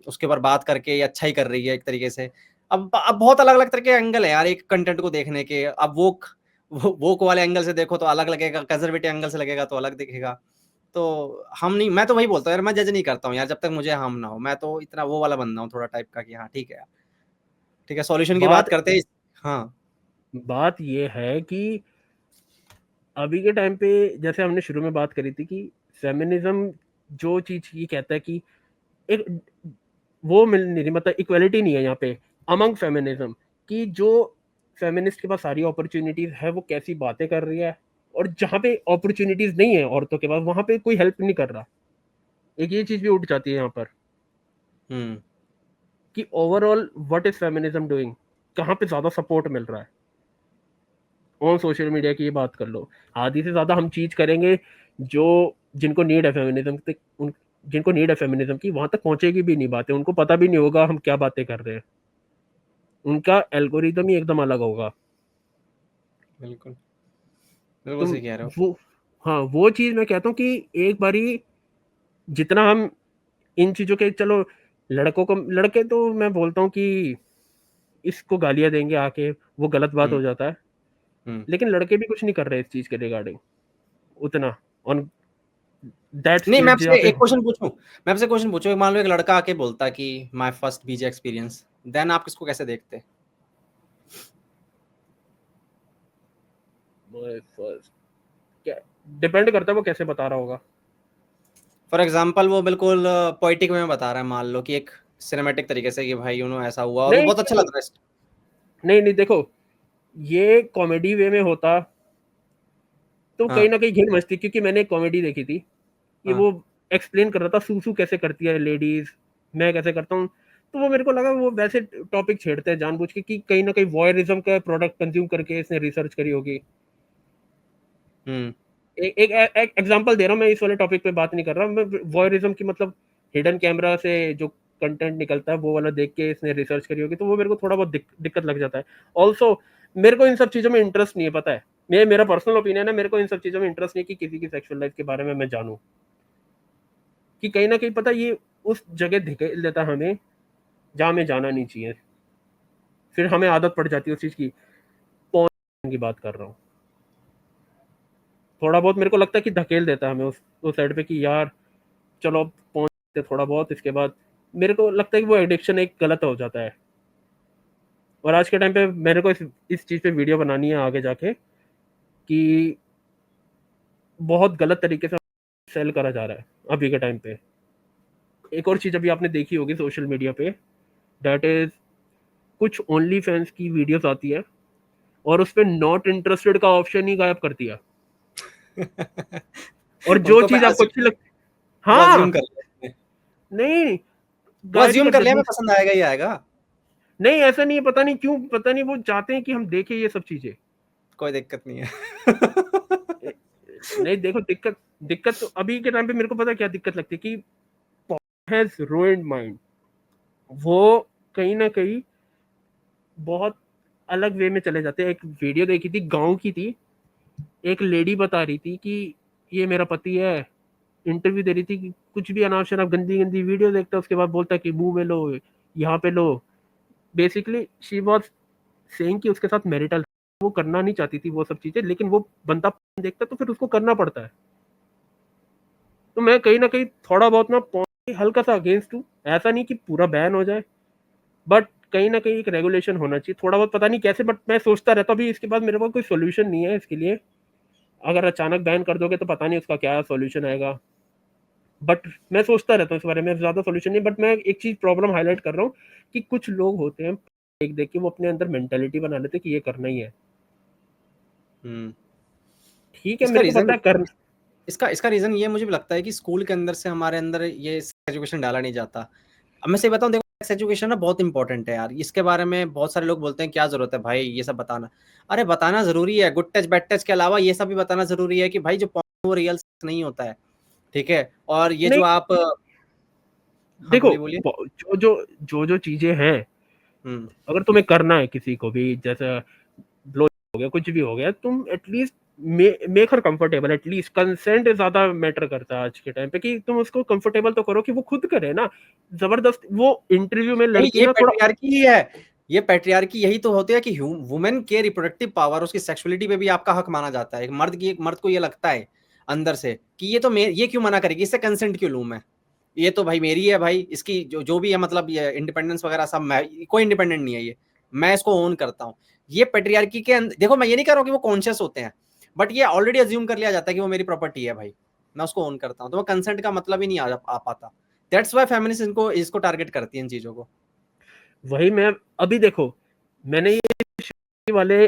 उसके ऊपर बात करके ये अच्छा ही कर रही है एक तरीके से। अब बहुत अलग-अलग तरह के एंगल है यार एक कंटेंट को देखने के। अब वोक वाले एंगल से देखो तो अलग लगेगा, कंजर्वेटिव एंगल से लगेगा तो अलग दिखेगा। तो हम नहीं मैं तो वही बोलता हूँ यार मैं जज नहीं करता हूँ यार जब तक मुझे हार्म ना हो। मैं तो इतना वो वाला बंदा हूँ थोड़ा टाइप का कि हाँ, ठीक है यार। ठीक है, सॉल्यूशन की बात बात करते हैं। हाँ, बात ये है कि अभी के टाइम पे, जैसे हमने शुरू में बात करी थी कि फेमिनिज्म जो चीज ये कहता है कि एक वो मिल नहीं रही, मतलब इक्वलिटी नहीं है यहाँ पे अमंग फेमिनिज्म, कि जो फेमिनिस्ट के पास सारी अपॉर्चुनिटीज है वो कैसी बातें कर रही है, और जहाँ पे अपॉर्चुनिटीज नहीं है औरतों के पास, वहां पे कोई हेल्प नहीं कर रहा। एक ये चीज भी उठ जाती है यहाँ पर हुँ। कि overall what is feminism doing, कहाँ पे ज्यादा सपोर्ट मिल रहा है। ऑन सोशल मीडिया की ये बात कर लो, आधी से ज्यादा हम चीज करेंगे जो जिनको नीड है फेमिनिज्म तक, उन जिनको नीड है फेमिनिज्म की, वहां तक पहुंचेगी भी नहीं बातें, उनको पता भी नहीं होगा हम क्या बातें कर रहे हैं। उनका एल्गोरिदम ही एकदम अलग होगा। बिल्कुल, बिल्कुल तो सही कह रहे हो। वो, हाँ, वो चीज मैं कहता हूँ कि एक बारी जितना हम इन चीजों के, चलो लड़कों को, लड़के तो मैं बोलता हूँ कि इसको गालियां देंगे आके, वो गलत बात हुँ, हो जाता है, हुँ। लेकिन लड़के भी कुछ नहीं कर रहे इस चीज के रिगार्डिंग उतना, ऑन दैट नहीं, मैं स्टेज जहाँ आपसे पे। एक क्वेश्चन पूछूँ? मैं आपसे क्वेश्चन पूछूँ, मान लो एक लड़का आके बोलता कि my first BJ experience, then आप इसको कैसे देखते? क्या डिपेंड करता है वो कैसे बता रहा होगा। फॉर एग्ज़ाम्पल वो बिल्कुल पोएटिक वे में बता रहा है, मान लो कि एक सिनेमैटिक तरीके से कि भाई ऐसा हुआ और वो नहीं बहुत अच्छा लग रहा है। नहीं नहीं, देखो, ये कॉमेडी वे में होता तो हाँ, कहीं ना कहीं घिन मचती, क्योंकि मैंने एक कॉमेडी देखी थी कि हाँ। वो एक्सप्लेन कर रहा था सूसू कैसे करती है लेडीज, मैं कैसे करता हूँ। तो वो मेरे को लगा वो वैसे टॉपिक छेड़ते हैं जानबूझ के कि कहीं ना कहीं वॉयरिज्म का प्रोडक्ट कंज्यूम करके इसने रिसर्च करी होगी। हुँ, एक एग्जांपल दे रहा हूँ, मैं इस वाले टॉपिक पे बात नहीं कर रहा, मैं वॉयरिज्म की, मतलब हिडन कैमरा से जो कंटेंट निकलता है वो वाला देख के इसने रिसर्च करी होगी, तो वो मेरे को थोड़ा बहुत दिक्कत लग जाता है। ऑल्सो मेरे को इन सब चीज़ों में इंटरेस्ट नहीं है, पता है, मेरा पर्सनल ओपिनियन है, मेरे को इन सब चीज़ों में इंटरेस्ट नहीं है कि किसी की सेक्सुअल लाइफ के बारे में मैं जानूँ, कि कहीं ना कहीं पता ये उस जगह धकेल देता है हमें जहाँ हमें जाना नहीं चाहिए, फिर हमें आदत पड़ जाती है उस चीज़ की। पॉइंट की बात कर रहा हूँ, थोड़ा बहुत मेरे को लगता है कि धकेल देता है हमें उस साइड पे कि यार चलो अब पहुंचते थोड़ा बहुत, इसके बाद मेरे को लगता है कि वो एडिक्शन एक गलत हो जाता है। और आज के टाइम पे मेरे को इस चीज़ पे वीडियो बनानी है आगे जाके कि बहुत गलत तरीके से सेल करा जा रहा है अभी के टाइम पे। एक और चीज़ अभी आपने देखी होगी सोशल मीडिया पे, दैट इज कुछ ओनली फैंस की वीडियोस आती है और उस पे नॉट इंटरेस्टेड का ऑप्शन ही गायब कर दिया, और जो उनको चीज़ आपको अच्छी लगती, वो अज़्यूम हाँ, कर लिया। नहीं, वो गायब ही अज़्यूम कर कर दिया लिया हमें पसंद आएगा ही आएगा। नहीं, ऐसा नहीं है, पता नहीं क्यों, पता नहीं वो चाहते हैं कि हम देखें ये सब चीज़ें। कोई दिक्कत नहीं है। नहीं देखो, दिक्कत दिक्कत तो अभी के टाइम पे मेरे को पता है क्या दिक्कत लगती है कि हैज रूइंड माइंड, वो कहीं ना कहीं बहुत अलग वे में चले जाते हैं। एक वीडियो देखी थी, गाँव की थी, एक लेडी बता रही थी कि ये मेरा पति है, इंटरव्यू दे रही थी कि कुछ भी अनाप शनाप गंदी वीडियो देखता है, उसके बाद बोलता है कि मुंह में लो, यहाँ पे लो। बेसिकली शी वाज सेइंग कि उसके साथ मैरिटल, वो करना नहीं चाहती थी वो सब चीजें, लेकिन वो बंदा देखता तो फिर उसको करना पड़ता है। तो मैं कहीं ना कहीं थोड़ा बहुत ना हल्का सा अगेंस्ट हूँ। ऐसा नहीं कि पूरा बैन हो जाए, बट कहीं ना कहीं एक रेगुलेशन होना चाहिए थोड़ा बहुत, पता नहीं कैसे, बट मैं सोचता रहता हूँ अभी इसके बाद मेरे पास कोई सोल्यूशन नहीं है इसके लिए। अगर अचानक बैन कर दोगे तो पता नहीं उसका क्या सोल्यूशन आएगा, बट मैं सोचता रहता हूँ इस बारे में, ज्यादा सोल्यूशन नहीं। बट मैं एक चीज प्रॉब्लम हाईलाइट कर रहा हूँ कि कुछ लोग होते हैं देख देख के वो अपने अंदर मेंटेलिटी बना लेते कि ये करना ही है। ठीक है, इसका मेरे को रीजन पता है कर। इसका रीजन ये मुझे भी लगता है कि स्कूल के अंदर से हमारे अंदर ये एजुकेशन डाला नहीं जाता। अब मैं सही बताऊं, देखो सेक्स एजुकेशन ना बहुत इंपॉर्टेंट है यार। इसके बारे में बहुत सारे लोग बोलते हैं क्या जरूरत है भाई ये सब बताना। अरे बताना जरूरी है, गुड टच बैड टच के अलावा ये सब भी बताना जरूरी है कि भाई जो porn वो रियल नहीं होता है, ठीक है। और ये जो नहीं, आप, हाँ देखो, बोलिए बोलिए। जो चीजें हैं, हम्म अगर तुम्हें करना है किसी को भी, जैसा ब्लो हो गया, कुछ भी हो गया, तुम at least make her comfortable. At least consent ज्यादा मैटर करता है आज के टाइम पे, कि तुम उसको कंफर्टेबल तो करो कि वो खुद करे ना। जबरदस्त वो इंटरव्यू में नहीं, लड़की ये ना थोड़ा, पैट्रियार्की ही है। ये पैट्रियार्की यही तो होती है कि वुमेन के रिप्रोडक्टिव पावर, उसकी सेक्सुअलिटी पे भी आपका हक माना जाता है। एक मर्द को ये लगता है अंदर से कि ये तो ये क्यों मना करेगी, इससे कंसेंट क्यों लूं मैं, ये तो भाई मेरी है भाई, इसकी जो भी है, मतलब ये इंडिपेंडेंस वगैरह सब, मैं कोई इंडिपेंडेंट नहीं है ये, मैं इसको ओन करता हूँ। ये पैट्रियार्की के देखो मैं ये नहीं कह रहा हूँ कि वो कॉन्शियस होते हैं, बट ये ऑलरेडी अज्यूम कर लिया जाता है कि वो मेरी प्रॉपर्टी है भाई, मैं उसको ओन करता हूँ, तो वो कंसेंट का मतलब ही नहीं आ पाता। दैट्स वाई फेमिनिस्ट इसको टारगेट करती है इन चीजों को। वही मैं, अभी देखो, मैंने ये वाले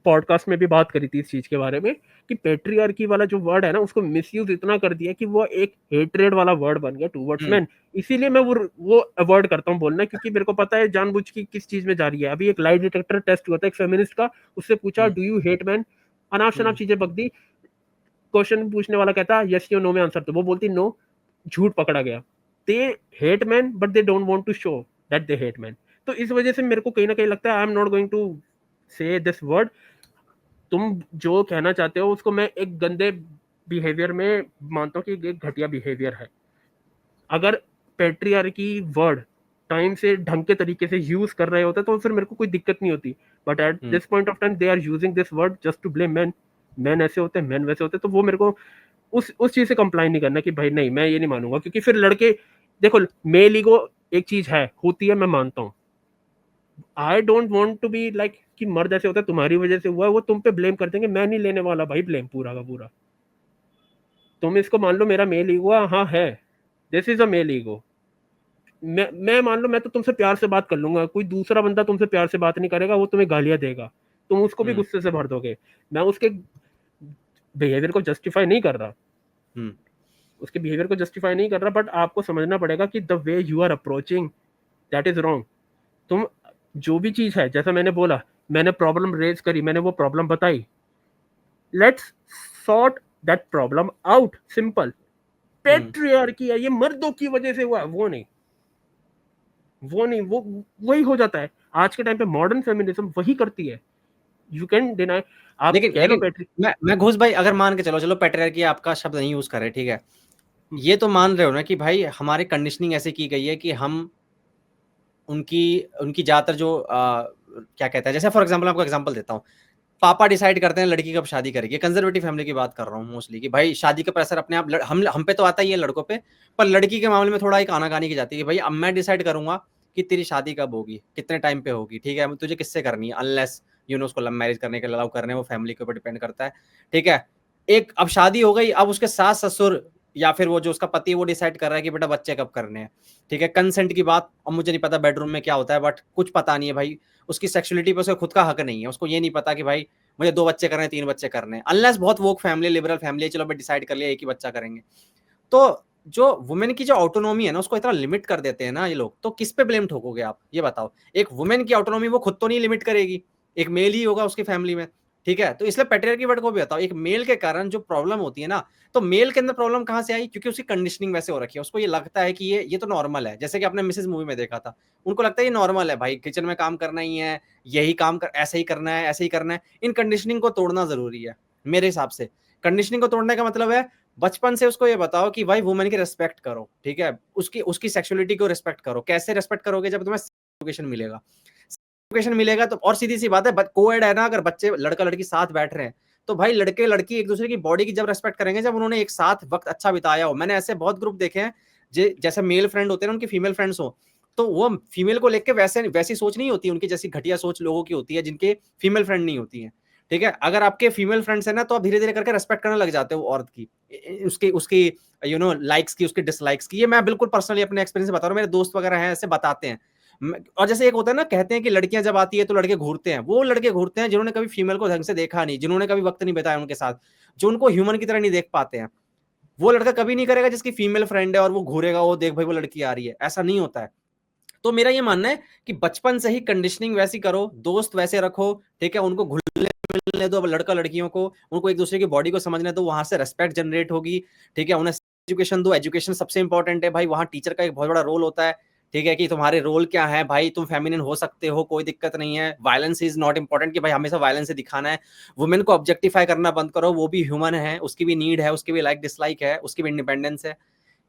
पॉडकास्ट में भी बात करी थी इस चीज के बारे में, कि पेट्रियार्की वाला जो वर्ड है ना, उसको मिसयूज इतना कर दिया कि वो एक हेट्रेड वाला वर्ड बन गया टूवर्ड्स हम्म मैन। इसीलिए मैं वो अवॉइड करता हूँ बोलना, क्योंकि मेरे को पता है जानबूझ की किस चीज में जा रही है। अभी एक लाई डिटेक्टर टेस्ट हुआ था एक फेमिनिस्ट का, उससे पूछा हम्म डू यू हेट मैन, अनाप शनाप हम्म चीजें बक दी। क्वेश्चन पूछने वाला कहता यस या नो में आंसर, तो वो बोलती नो, झूठ पकड़ा गया। They hate man but they don't want to show that they hate man. तो इस वजह से मेरे को कहीं ना कहीं लगता है I am not going to say this word. तुम जो कहना चाहते हो उसको मैं एक गंदे बिहेवियर में मानता हूँ कि एक घटिया बिहेवियर है। अगर पेट्रियार्की वर्ड टाइम से ढंग के तरीके से यूज कर रहे होते तो फिर मेरे को कोई दिक्कत नहीं होती। But at hmm this point of time they are using this word just to blame man. Man ऐसे होते हैं, मैन वैसे होते हैं, तो वो मेरे को उस चीज से कंप्लाइन नहीं करना कि भाई नहीं, मैं ये नहीं मानूंगा। क्योंकि फिर लड़के, देखो, मेल ईगो एक चीज है, होती है, मैं मानता हूँ। I don't want to be like कि मर्द ऐसे होता है, तुम्हारी वजह से हुआ है, वो तुम पे ब्लेम कर देंगे, मैं नहीं लेने वाला भाई ब्लेम पूरा का पूरा। तुम इसको मान लो मेरा मेल ईगो, हाँ है, this is a male ego. मैं मान लो, मैं तो तुमसे प्यार से बात कर लूंगा, कोई दूसरा बंदा तुमसे प्यार से बात नहीं करेगा, वो तुम्हें गालियां देगा, तुम उसको भी हम्म गुस्से से भर दोगे। मैं उसके बिहेवियर को जस्टिफाई नहीं कर रहा, हम्म उसके बिहेवियर को जस्टिफाई नहीं कर रहा, बट आपको समझना पड़ेगा कि the way you are approaching that is wrong. तुम जो भी चीज है, जैसा मैंने बोला, मैंने प्रॉब्लम रेज करी, मैंने वो प्रॉब्लम बताई, let's sort that problem out, simple. Hmm patriarchy है, ये मर्दों की वजह से हुआ, वो नहीं, वो नहीं, वो वही हो जाता है। आज के टाइम पे मॉडर्न फेमिनिज्म वही करती है। यू कैन डिनाई, आप लेकिन कह लो लेकिन पेट्री। मैं घोष भाई, अगर मान के चलो पैट्रियार्की आपका शब्द नहीं यूज करे, ठीक है, ये तो मान रहे हो ना कि भाई हमारी कंडीशनिंग ऐसे की गई है कि हम उनकी उनकी ज्यादातर जो क्या कहते हैं, जैसे फॉर एग्जांपल आपको एग्जांपल देता हूँ, पापा डिसाइड करते हैं लड़की कब शादी करेगी, कंजर्वेटिव फैमिली की बात कर रहा हूँ मोस्टली, कि भाई शादी का प्रेशर अपने आप हम पे तो आता ही है लड़कों पे, पर लड़की के मामले में थोड़ा एक आनाकानी की जाती है कि भाई अब मैं डिसाइड करूंगा कि तेरी शादी कब होगी, कितने टाइम पे होगी, ठीक है, तुझे किससे करनी है, अनलेस उसको लव मैरिज करने के लिए अलाउ करने, वो फैमिली के ऊपर डिपेंड करता है, ठीक है। एक अब शादी हो गई, अब उसके सास ससुर या फिर वो जो उसका पति है वो डिसाइड कर रहा है कि बेटा बच्चे कब करने हैं, ठीक है, कंसेंट की बात, अब मुझे नहीं पता बेडरूम में क्या होता है, बट कुछ पता नहीं है भाई, उसकी सेक्सुअलिटी पर उसका खुद का हक नहीं है, उसको ये नहीं पता कि भाई मुझे 2 बच्चे करने हैं, 3 बच्चे करने हैं, अनलेस बहुत वोक फैमिली, लिबरल फैमिली है, चलो भाई डिसाइड कर लिया एक ही बच्चा करेंगे। तो जो वुमेन की जो ऑटोनॉमी है ना, उसको इतना लिमिट कर देते हैं ना ये लोग, तो किस पे ब्लेम ठोकोगे आप, ये बताओ। एक वुमेन की ऑटोनॉमी वो खुद तो नहीं लिमिट करेगी, एक मेल ही होगा उसकी फैमिली में, ठीक है, तो इसलिए पैट्रियार्की वर्ड को भी बताओ, एक मेल के कारण जो प्रॉब्लम होती है ना, तो मेल के अंदर प्रॉब्लम कहाँ से आई, क्योंकि उसकी कंडीशनिंग वैसे हो रखी है, उसको ये लगता है कि ये तो नॉर्मल है, जैसे कि आपने मिसेज मूवी में देखा था, उनको लगता है ये नॉर्मल है भाई, किचन में काम करना ही है, यही काम कर, ऐसे ही करना है, ऐसे ही करना है। इन कंडीशनिंग को तोड़ना जरूरी है मेरे हिसाब से। कंडीशनिंग को तोड़ने का मतलब है बचपन से उसको ये बताओ कि भाई वुमेन की रिस्पेक्ट करो, ठीक है, उसकी उसकी सेक्सुअलिटी को रिस्पेक्ट करो। कैसे रिस्पेक्ट करोगे, जब तुम्हें एजुकेशन मिलेगा, एजुकेशन मिलेगा तो, और सीधी सी बात है, कोएड है ना, अगर बच्चे लड़का लड़की साथ बैठ रहे हैं तो भाई लड़के लड़की एक दूसरे की बॉडी की जब रेस्पेक्ट करेंगे, जब उन्होंने एक साथ वक्त अच्छा बिताया हो। मैंने ऐसे बहुत ग्रुप देखे हैं जैसे मेल फ्रेंड होते हैं ना, उनकी फीमेल फ्रेंड्स हो, तो वो फीमेल को लेकर वैसी सोच नहीं होती उनकी, जैसी घटिया सोच लोगों की होती है जिनके फीमेल फ्रेंड नहीं होती है। ठीक है, अगर आपके फीमेल फ्रेंड्स है ना, तो आप धीरे धीरे करके रेस्पेक्ट करने लग जाते हो औरत की, उसकी उसकी लाइक्स की, उसकी डिसलाइक्स की। ये मैं बिल्कुल पर्सनली अपने एक्सपीरियंस से बता रहा हूँ, मेरे दोस्त वगैरह हैं ऐसे बताते हैं। और जैसे एक होता है ना, कहते हैं कि लड़कियां जब आती है तो लड़के घूरते हैं, वो लड़के घूरते हैं जिन्होंने कभी फीमेल को ढंग से देखा नहीं, जिन्होंने कभी वक्त नहीं बिताया उनके साथ, जो उनको ह्यूमन की तरह नहीं देख पाते हैं। वो लड़का कभी नहीं करेगा जिसकी फीमेल फ्रेंड है और वो घूरेगा, वो देख भाई वो लड़की आ रही है, ऐसा नहीं होता है। तो मेरा ये मानना है कि बचपन से ही कंडीशनिंग वैसी करो, दोस्त वैसे रखो, ठीक है, उनको घुलने मिलने दो लड़का लड़कियों को, उनको एक दूसरे की बॉडी को समझने दो, वहां से रेस्पेक्ट जनरेट होगी। ठीक है, उन्हें एजुकेशन दो, एजुकेशन सबसे इंपॉर्टेंट है भाई, वहां टीचर का एक बहुत बड़ा रोल होता है। ठीक है, कि तुम्हारे रोल क्या है भाई, तुम फेमिनिन हो सकते हो, कोई दिक्कत नहीं है। वायलेंस इज नॉट इंपॉर्टेंट कि भाई हमेशा वायलेंस से दिखाना है। वुमेन को ऑब्जेक्टिफाई करना बंद करो, वो भी ह्यूमन है, उसकी भी नीड है, उसकी भी लाइक डिसलाइक है, उसकी भी इंडिपेंडेंस है।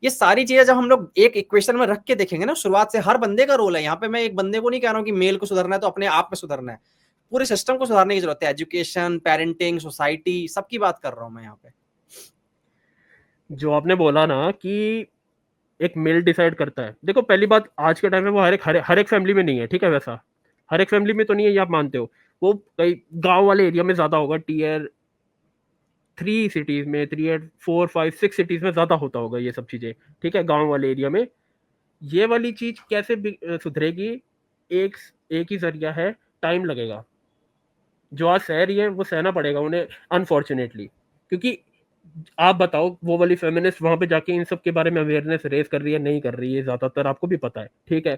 ये सारी चीजें जब हम लोग एक इक्वेशन में रख के देखेंगे ना, शुरुआत से, हर बंदे का रोल है यहाँ पे। मैं एक बंदे को नहीं कह रहा हूँ कि मेल को सुधरना है तो अपने आप में सुधरना है, पूरे सिस्टम को सुधारने की जरूरत है। एजुकेशन, पेरेंटिंग, सोसाइटी, सबकी बात कर रहा हूँ मैं यहाँ पे। जो आपने बोला ना कि एक मेल डिसाइड करता है, देखो पहली बात आज के टाइम में वो हर एक फैमिली में नहीं है, ठीक है, वैसा हर एक फैमिली में तो नहीं है, ये आप मानते हो। वो कई गांव वाले एरिया में ज्यादा होगा, टीयर 3 सिटीज में, टीयर 4 5 6 सिटीज में ज्यादा होता होगा ये सब चीजें, ठीक है, गांव वाले एरिया में। ये वाली चीज कैसे सुधरेगी? एक एक ही जरिया है, टाइम लगेगा। जो आज सह रही है वो सहना पड़ेगा उन्हें, अनफॉर्चुनेटली। क्योंकि आप बताओ, वो वाली फेमिनिस्ट वहां पे जाके इन सब के बारे में अवेयरनेस रेज कर रही है, नहीं कर रही है, ज्यादातर आपको भी पता है, ठीक है।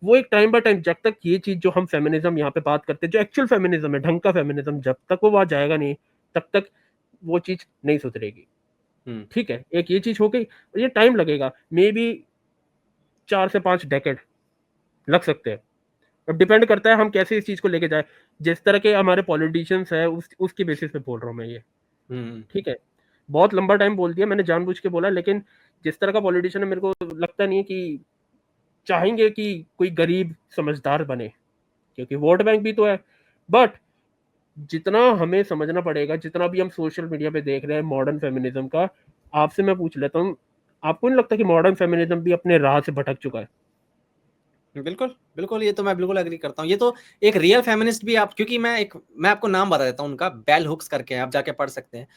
वो एक टाइम बाय टाइम, जब तक ये चीज जो हम फेमिनिज्म यहाँ पे बात करते हैं, जो एक्चुअल फेमिनिज्म है, ढंग का फेमिनिज्म, जब तक वो वहां जाएगा नहीं, तब तक वो चीज नहीं सुधरेगी। ठीक है, एक ये चीज हो गई, और ये टाइम लगेगा, मे बी 4 से 5 डेकेड लग सकते हैं। अब डिपेंड करता है हम कैसे इस चीज को लेके जाए। जिस तरह के हमारे पॉलिटिशियंस है, उसकी बेसिस पे बोल रहा हूँ मैं ये, ठीक है। बहुत लंबा टाइम बोल दिया मैंने, जानबूझ के बोला, लेकिन जिस तरह का पॉलिटिशियन है, मेरे को लगता नहीं है कि चाहेंगे कि कोई गरीब समझदार बने, क्योंकि वोट बैंक भी तो है। बट जितना हमें समझना पड़ेगा, जितना भी हम सोशल मीडिया पे देख रहे हैं मॉडर्न फेमिनिज्म का, आपसे मैं पूछ लेता हूँ, आपको नहीं लगता कि मॉडर्न फेमिनिज्म भी अपने राह से भटक चुका है? बिल्कुल बिल्कुल, ये तो मैं बिल्कुल एग्री करता हूँ। ये तो एक रियल फेमिनिस्ट भी आप, क्योंकि मैं आपको नाम बता देता हूँ उनका, बेल हुक्स करके हैं, आप जाके पढ़ सकते हैं।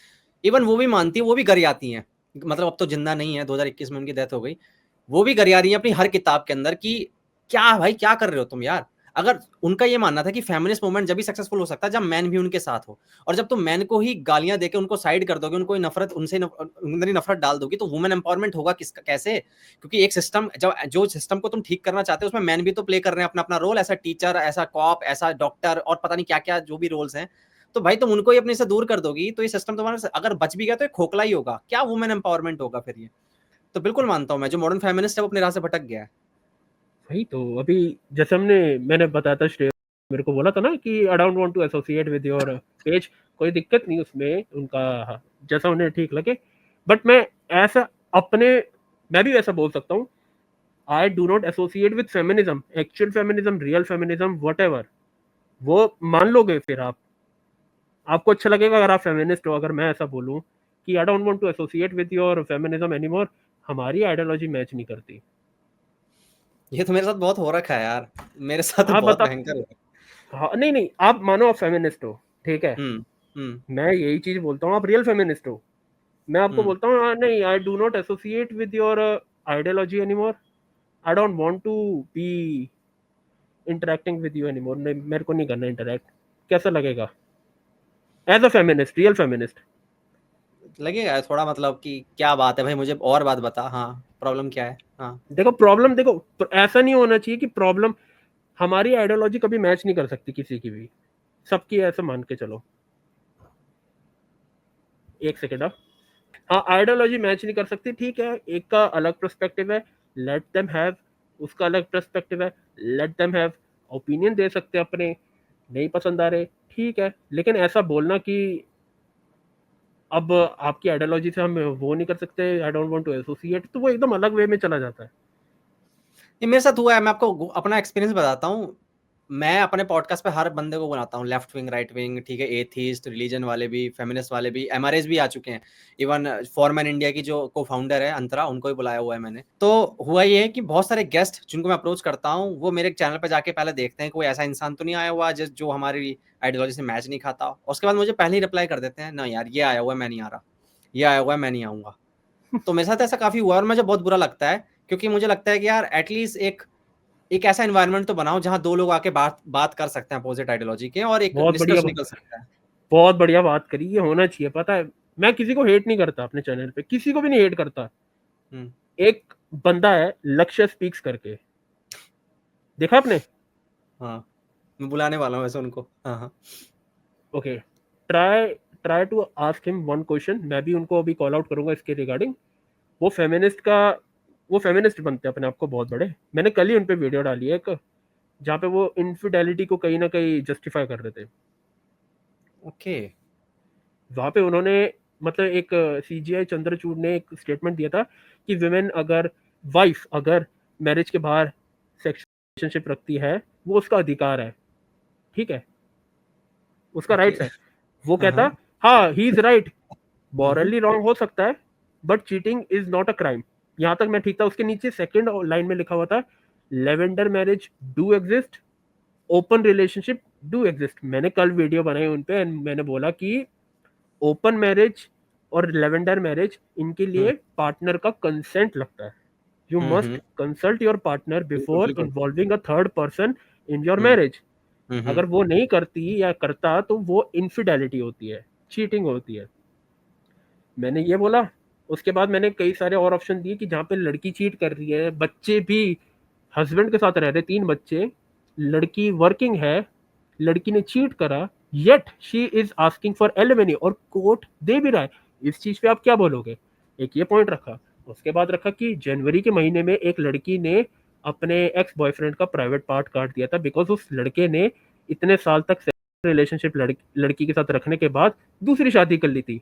इवन वो भी मानती है, वो भी गरियाती हैं, मतलब अब तो जिंदा नहीं है, 2021 में उनकी डेथ हो गई। वो भी गरिया रही है अपनी हर किताब के अंदर कि क्या भाई क्या कर रहे हो तुम यार। अगर उनका ये मानना था कि फेमिनिस्ट मूवमेंट जब भी सक्सेसफुल हो सकता है जब मैन भी उनके साथ हो, और जब तुम मैन को ही गालियां देके उनको साइड कर दोगे, उनको नफरत, अंदर ही नफरत डाल दोगी, तो वुमेन एम्पावरमेंट होगा किसका, कैसे? क्योंकि एक सिस्टम, जो सिस्टम को तुम ठीक करना चाहते हो उसमें मैन भी तो प्ले कर रहे हैं अपना अपना रोल, ऐसा टीचर, ऐसा कॉप, ऐसा डॉक्टर, और पता नहीं क्या क्या जो भी रोल्स हैं। तो भाई तुम उनको ही अपने से दूर कर दोगी तो ये सिस्टम तुम्हारा अगर बच भी गया तो ये खोखला ही होगा, क्या वुमेन एम्पावरमेंट होगा फिर ये? तो बिल्कुल मानता हूं मैं, जो मॉडर्न फेमिनिस्ट है वो अपने राह से भटक गया है। वही तो, अभी जैसे मैंने बताया था, श्रेय मेरे को बोला था ना कि I don't want to associate with your page, कोई दिक्कत नहीं उसमें, उनका जैसा उन्हें ठीक लगे। बट मैं ऐसा अपने, मैं भी वैसा बोल सकता हूँ, आई do not associate with feminism, actual feminism, real feminism, what ever. वो मान लोगे फिर आप, आपको अच्छा लगेगा अगर आप फेमिनिस्ट हो, अगर मैं ऐसा बोलूँ कि I don't want to associate with your feminism anymore, हमारी आइडियोलॉजी मैच नहीं करती। ये तो मेरे साथ बहुत हो रखा है यार, मेरे साथ तो आप बहुत बता, भयंकर हो। हाँ, नहीं नहीं, आप मानो आप फेमिनिस्ट हो, ठीक है, हम्म हम्म मैं यही चीज बोलता हूँ, आप रियल फेमिनिस्ट हो, मैं आपको हम्म बोलता हूँ नहीं, I do not associate with your ideology anymore, I don't want to be interacting with you anymore, मेरे को नहीं करना इंटरेक्ट। कैसा लगेगा as a feminist, real feminist? लगेगा थोड़ा, मतलब कि क्या बात है भाई, मुझे और बात बता, हाँ प्रॉब्लम क्या है, हाँ। देखो प्रॉब्लम, देखो ऐसा नहीं होना चाहिए कि प्रॉब्लम, हमारी आइडियोलॉजी कभी मैच नहीं कर सकती किसी की भी, सबकी, ऐसा मान के चलो। एक सेकंड हाँ, आइडियोलॉजी मैच नहीं कर सकती, ठीक है, एक का अलग पर्सपेक्टिव है, लेट देम हैव, उसका अलग पर्सपेक्टिव है, लेट देम हैव, ओपिनियन दे सकते हैं अपने, नहीं पसंद आ रहे, ठीक है, लेकिन ऐसा बोलना कि अब आपकी आइडियोलॉजी से हम वो नहीं कर सकते, I don't want to associate, तो वो एकदम अलग वे में चला जाता है। ये मेरे साथ हुआ है, मैं आपको अपना एक्सपीरियंस बताता हूँ। मैं अपने पॉडकास्ट पे हर बंदे को बुलाता हूँ, लेफ्ट विंग, राइट विंग, ठीक है, एथिस्ट, रिलीजन वाले भी, फेमिनिस्ट वाले भी, एमआरएस भी आ चुके हैं। इवन फॉरमैन इंडिया की जो को फाउंडर है अंतरा, उनको भी बुलाया हुआ है मैंने। तो हुआ ये है कि बहुत सारे गेस्ट जिनको मैं अप्रोच करता हूँ, वो मेरे चैनल पे जाके पहले देखते हैं कोई ऐसा इंसान तो नहीं आया हुआ जो हमारी आइडियोलॉजी से मैच नहीं खाता। उसके बाद मुझे पहले ही रिप्लाई कर देते हैं, ना यार ये आया हुआ है, मैं नहीं आ रहा, ये आया हुआ है, मैं नहीं आऊंगा। तो मेरे साथ ऐसा काफी हुआ और मुझे बहुत बुरा लगता है, क्योंकि मुझे लगता है कि यार एटलीस्ट एक ऐसा एनवायरनमेंट तो बनाओ जहां दो लोग आके बात कर सकते हैं अपोजिट आइडियोलॉजी के, और एक बहुत बढ़िया, निष्कर्ष निकल सकता है। बहुत बढ़िया बात करी, ये होना चाहिए, पता है मैं किसी को हेट नहीं करता अपने चैनल पे, किसी को भी नहीं हेट करता। एक बंदा है लक्ष्य स्पीक्स करके, देखा आपने? हाँ, मैं बुलाने वाला हूँ वैसे उनको। हाँ हाँ, okay, try try to ask him one question, मैं भी उनको अभी कॉल आउट करूंगा इसके रिगार्डिंग। वो फेमिनिस्ट बनते हैं अपने आप को बहुत बड़े, मैंने कल ही उन पे वीडियो डाली है एक, जहाँ पे वो इनफिडेलिटी को कहीं ना कहीं जस्टिफाई कर रहे थे। ओके, वहाँ पे उन्होंने मतलब एक सीजीआई चंद्रचूड़ ने एक स्टेटमेंट दिया था कि विमेन अगर वाइफ अगर मैरिज के बाहर सेक्स रिलेशनशिप रखती है, वो उसका अधिकार है, ठीक है, उसका ओके। राइट्स है। वो हाँ कहता हाँ। हाँ he is right, morally wrong हो सकता है, but cheating is not a crime. यहाँ तक मैं ठीक था। उसके नीचे सेकंड लाइन में लिखा हुआ था, lavender marriage do exist, open relationship do exist. मैंने कल वीडियो बनाई उन पे एंड मैंने बोला कि ओपन मैरिज और लेवेंडर मैरिज, इनके लिए पार्टनर का कंसेंट लगता है। You must hmm, consult your partner बिल्कुल बिफोर बिल्कुल। Involving a third person in your hmm marriage. Hmm अगर वो नहीं करती या करता तो वो इनफिडेलिटी होती है, चीटिंग होती है। मैंने ये बोला। उसके बाद मैंने कई सारे और ऑप्शन दिए कि जहाँ पे लड़की चीट कर रही है, बच्चे भी हस्बैंड के साथ रह रहे, 3 बच्चे, लड़की वर्किंग है, लड़की ने चीट करा, yet she is asking for alimony और कोर्ट दे भी रहा है। इस चीज पे आप क्या बोलोगे? एक ये पॉइंट रखा। उसके बाद रखा कि जनवरी के महीने में एक लड़की ने अपने एक्स बॉयफ्रेंड का प्राइवेट पार्ट काट दिया था बिकॉज उस लड़के ने इतने साल तक रिलेशनशिप लड़की के साथ रखने के बाद दूसरी शादी कर ली थी।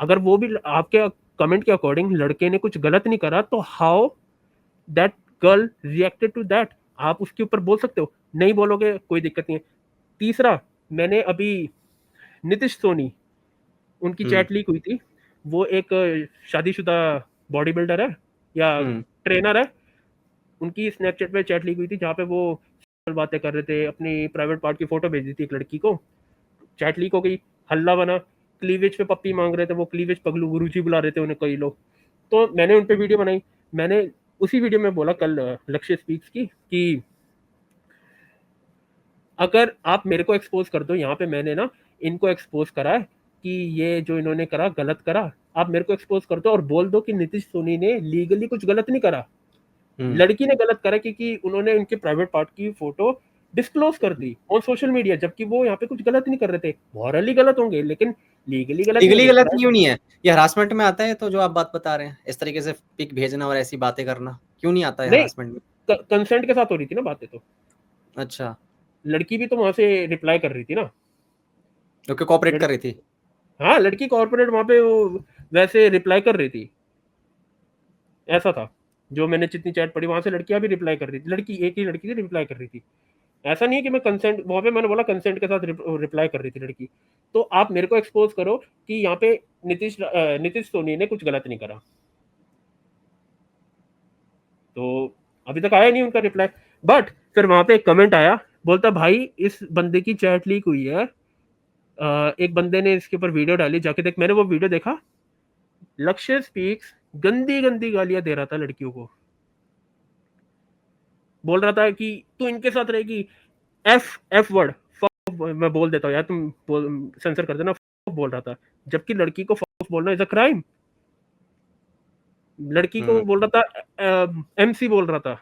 अगर वो भी आपके कमेंट के अकॉर्डिंग लड़के ने कुछ गलत नहीं करा, तो how that girl reacted to that, आप उसके ऊपर बोल सकते हो, नहीं बोलोगे कोई दिक्कत नहीं है। तीसरा, मैंने अभी नीतीश सोनी, उनकी हम्म चैट लीक हुई थी। वो एक शादीशुदा बॉडी बिल्डर है या हम्म ट्रेनर है। उनकी स्नैपचैट पे चैट लीक हुई थी जहाँ पे वो बातें कर रहे थे, अपनी प्राइवेट पार्ट की फोटो भेज दी थी एक लड़की को। चैट लीक हो गई, हल्ला बना, क्लीवेज पे पप्पी मांग रहे थे, वो क्लीवेज पगलू गुरुजी बुला रहे थे उन्हें कई लोग। तो मैंने उन पे वीडियो बनाई। मैंने उसी वीडियो में बोला कल लक्ष्य स्पीक्स की कि अगर आप मेरे को एक्सपोज कर दो, यहाँ पे मैंने ना इनको एक्सपोज करा है कि ये जो इन्होंने करा गलत करा, आप मेरे को एक्सपोज कर दो और बोल दो कि नीतीश सोनी ने लीगली कुछ गलत नहीं करा, हम्म। लड़की ने गलत करा क्योंकि उन्होंने उनके प्राइवेट पार्ट की फोटो डिस्क्लोज कर दी ऑन सोशल मीडिया, जबकि वो यहाँ पे कुछ गलत नहीं कर रहे थे। मॉरली गलत होंगे लेकिन लीगली गलत नहीं लीगली होंगे, गलत right? क्यों नहीं है? ये हरासमेंट में आता है, तो जो आप बात बता रहे हैं, इस तरीके से पिक भेजना और ऐसी बातें करना, क्यों नहीं आता है नहीं, हरासमेंट में? कंसेंट के साथ हो रही थी ना बातें, तो अच्छा, लड़की भी तो वहां से रिप्लाई कर रही थी ना। ओके, कोऑपरेट कर लड़की, रही थी। हाँ लड़की कॉर्पोरेट वहां पे वो वैसे रिप्लाई कर रही थी, ऐसा था। जो मैंने जितनी चैट पढ़ी वहां से लड़कियां भी रिप्लाई कर रही थी, लड़की एक ही लड़की थी रिप्लाई कर रही थी। ऐसा नहीं है कि मैं कंसेंट, वहां पे मैंने बोला कंसेंट के साथ रिप्लाई कर रही थी लड़की। तो आप मेरे को एक्सपोज करो कि यहाँ पे नीतीश सोनी ने कुछ गलत नहीं करा। तो अभी तक आया नहीं उनका रिप्लाई। बट फिर वहां पे एक कमेंट आया, बोलता भाई इस बंदे की चैट लीक हुई है, एक बंदे ने इसके ऊपर वीडियो डाली, जाके देख। मैंने वो वीडियो देखा, लक्ष्य स्पीक्स गंदी गंदी गालियां दे रहा था लड़कियों को, बोल रहा था कि तू इनके साथ रहेगी, एफ एफ वर्ड, मैं बोल देता हूँ यार, तुम सेंसर कर देना, बोल रहा था, जबकि लड़की को बोलना इज अ क्राइम। लड़की को हम्म बोल रहा था एमसी बोल रहा था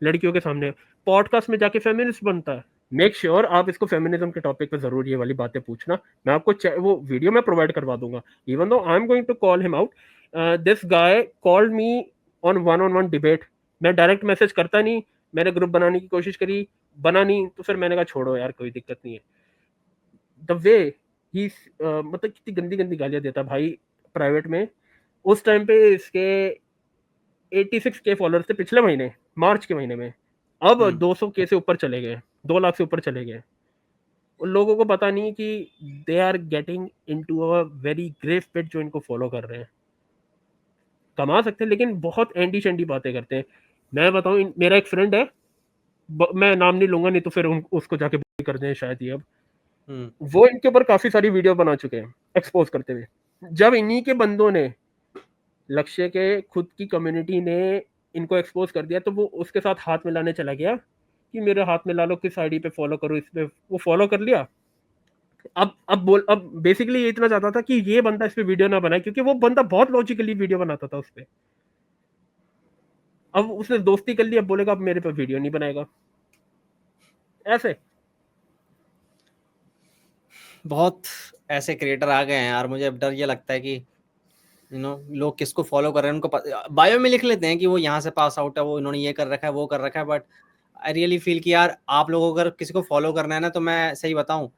लड़कियों के सामने, पॉडकास्ट में जाके फेमिनिस्ट बनता है। मेक श्योर आप इसको फेमिनिज्म के टॉपिक पे जरूर ये वाली बातें पूछना, मैं आपको वो वीडियो मैं प्रोवाइड करवा दूंगा। Even though I am going to call him out, this guy called me on one debate, मैं डायरेक्ट मैसेज करता नहीं, मैंने ग्रुप बनाने की कोशिश करी, बना नहीं, तो फिर मैंने कहा छोड़ो यार कोई दिक्कत नहीं है। द वे ही मतलब कितनी गंदी गंदी गालियां देता भाई प्राइवेट में। उस टाइम पे इसके 86K फॉलोअर्स थे पिछले महीने, मार्च के महीने में, अब 200K से ऊपर चले गए, 2 लाख से ऊपर चले गए। उन लोगों को पता नहीं कि they are getting into a very grave pit जो इनको फॉलो कर रहे हैं। कमा सकते हैं लेकिन बहुत एंडी शेंडी बातें करते हैं। मैं बताऊं, मेरा एक फ्रेंड है, मैं नाम नहीं लूंगा नहीं तो फिर उसको जाके bully कर दें शायद ये अब, वो इनके ऊपर काफी सारी वीडियो बना चुके हैं एक्सपोज करते हुए। जब इन्हीं के बंदों ने, लक्ष्य के खुद की कम्युनिटी ने इनको एक्सपोज कर दिया, तो वो उसके साथ हाथ मिलाने चला गया कि मेरे हाथ मिला लो, किस आईडी पे फॉलो करो, इस पे वो फॉलो कर लिया। अब बेसिकली ये इतना चाहता था कि ये बंदा इस पे वीडियो ना बनाए, क्योंकि वो बंदा बहुत लॉजिकली वीडियो बनाता था उस पे। अब उसने दोस्ती कर ली, अब बोलेगा अब मेरे पे वीडियो नहीं बनाएगा, ऐसे। बहुत ऐसे क्रिएटर आ गए हैं यार, मुझे अब डर ये लगता है कि लोग किसको फॉलो कर रहे हैं, उनको बायो में लिख लेते हैं कि वो यहाँ से पास आउट है, वो इन्होंने ये कर रखा है, वो कर रखा है, बट आई रियली फील कि यार आप लोगों को अगर किसी को फॉलो करना है ना, तो मैं सही बताऊं,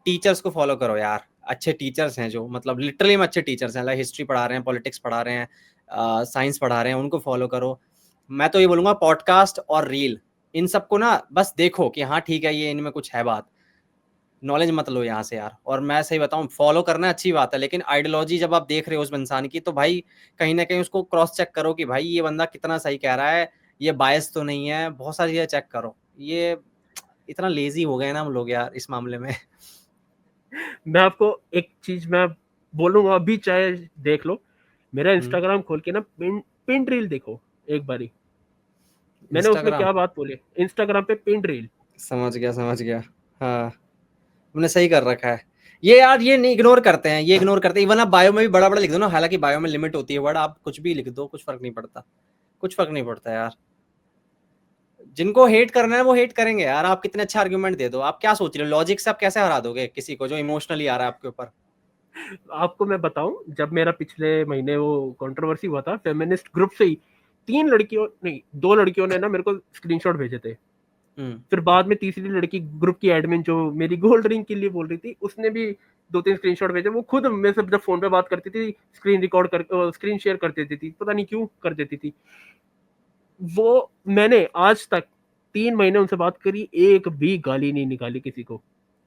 टीचर्स को फॉलो करो यार। अच्छे टीचर्स हैं जो मतलब लिटरली में अच्छे टीचर्स हैं, लाइक हिस्ट्री पढ़ा रहे हैं, पॉलिटिक्स पढ़ा रहे हैं, साइंस पढ़ा रहे हैं, उनको फॉलो करो। मैं तो ये बोलूंगा पॉडकास्ट और रील, इन सबको ना बस देखो कि हाँ ठीक है ये इनमें कुछ है बात, नॉलेज मत लो यहाँ से यार। और मैं सही बताऊं, फॉलो करना अच्छी बात है, लेकिन आइडियोलॉजी जब आप देख रहे हो उस इंसान की, तो भाई कहीं ना कहीं उसको क्रॉस चेक करो कि भाई ये बंदा कितना सही कह रहा है, ये बायस तो नहीं है, बहुत सारी चीजें चेक करो। ये इतना लेजी हो गए ना हम लोग यार इस मामले में। मैं आपको एक चीज मैं बोलूंगा, अभी चाहे देख लो, मेरा इंस्टाग्राम खोल के ना पिन रील देखो एक बारी, मैंने उसमें इंस्टाग्राम, क्या बात बोली, इंस्टाग्राम पे पिन रील। समझ गया समझ गया। हाँ, हमने सही कर रखा है ये यार, ये नहीं इग्नोर करते हैं, ये इग्नोर करते हैं। इवन आप बायो में भी बड़ा बड़ा लिख दो ना, हालांकि बायो में लिमिट होती है वर्ड, आप कुछ भी लिख दो, कुछ फर्क नहीं पड़ता, कुछ फर्क नहीं पड़ता यार। जिनको हेट करना है वो हेट करेंगे यार, आप कितने अच्छा आर्गुमेंट दे दो। आप क्या सोच रहे हो, लॉजिक से आप कैसे हरा दोगे किसी को जो इमोशनली आ रहा है आपके ऊपर? आपको मैं बताऊं, जब मेरा पिछले महीने वो कंट्रोवर्सी हुआ था फेमिनिस्ट ग्रुप से ही, 3 लड़कियों नहीं 2 लड़कियों ने ना मेरे को स्क्रीनशॉट भेजे थे। फिर बाद में तीसरी लड़की ग्रुप की एडमिन जो मेरी गोल्ड रिंग के लिए बोल रही थी, उसने भी 2-3 स्क्रीनशॉट भेजे। वो खुद मेरे से जब फोन पे बात करती थी स्क्रीन रिकॉर्ड कर स्क्रीन शेयर कर देती थी, पता नहीं क्यों कर देती थी वो। मैंने आज तक 3 महीने उनसे बात करी, एक भी गाली नहीं निकाली किसी को,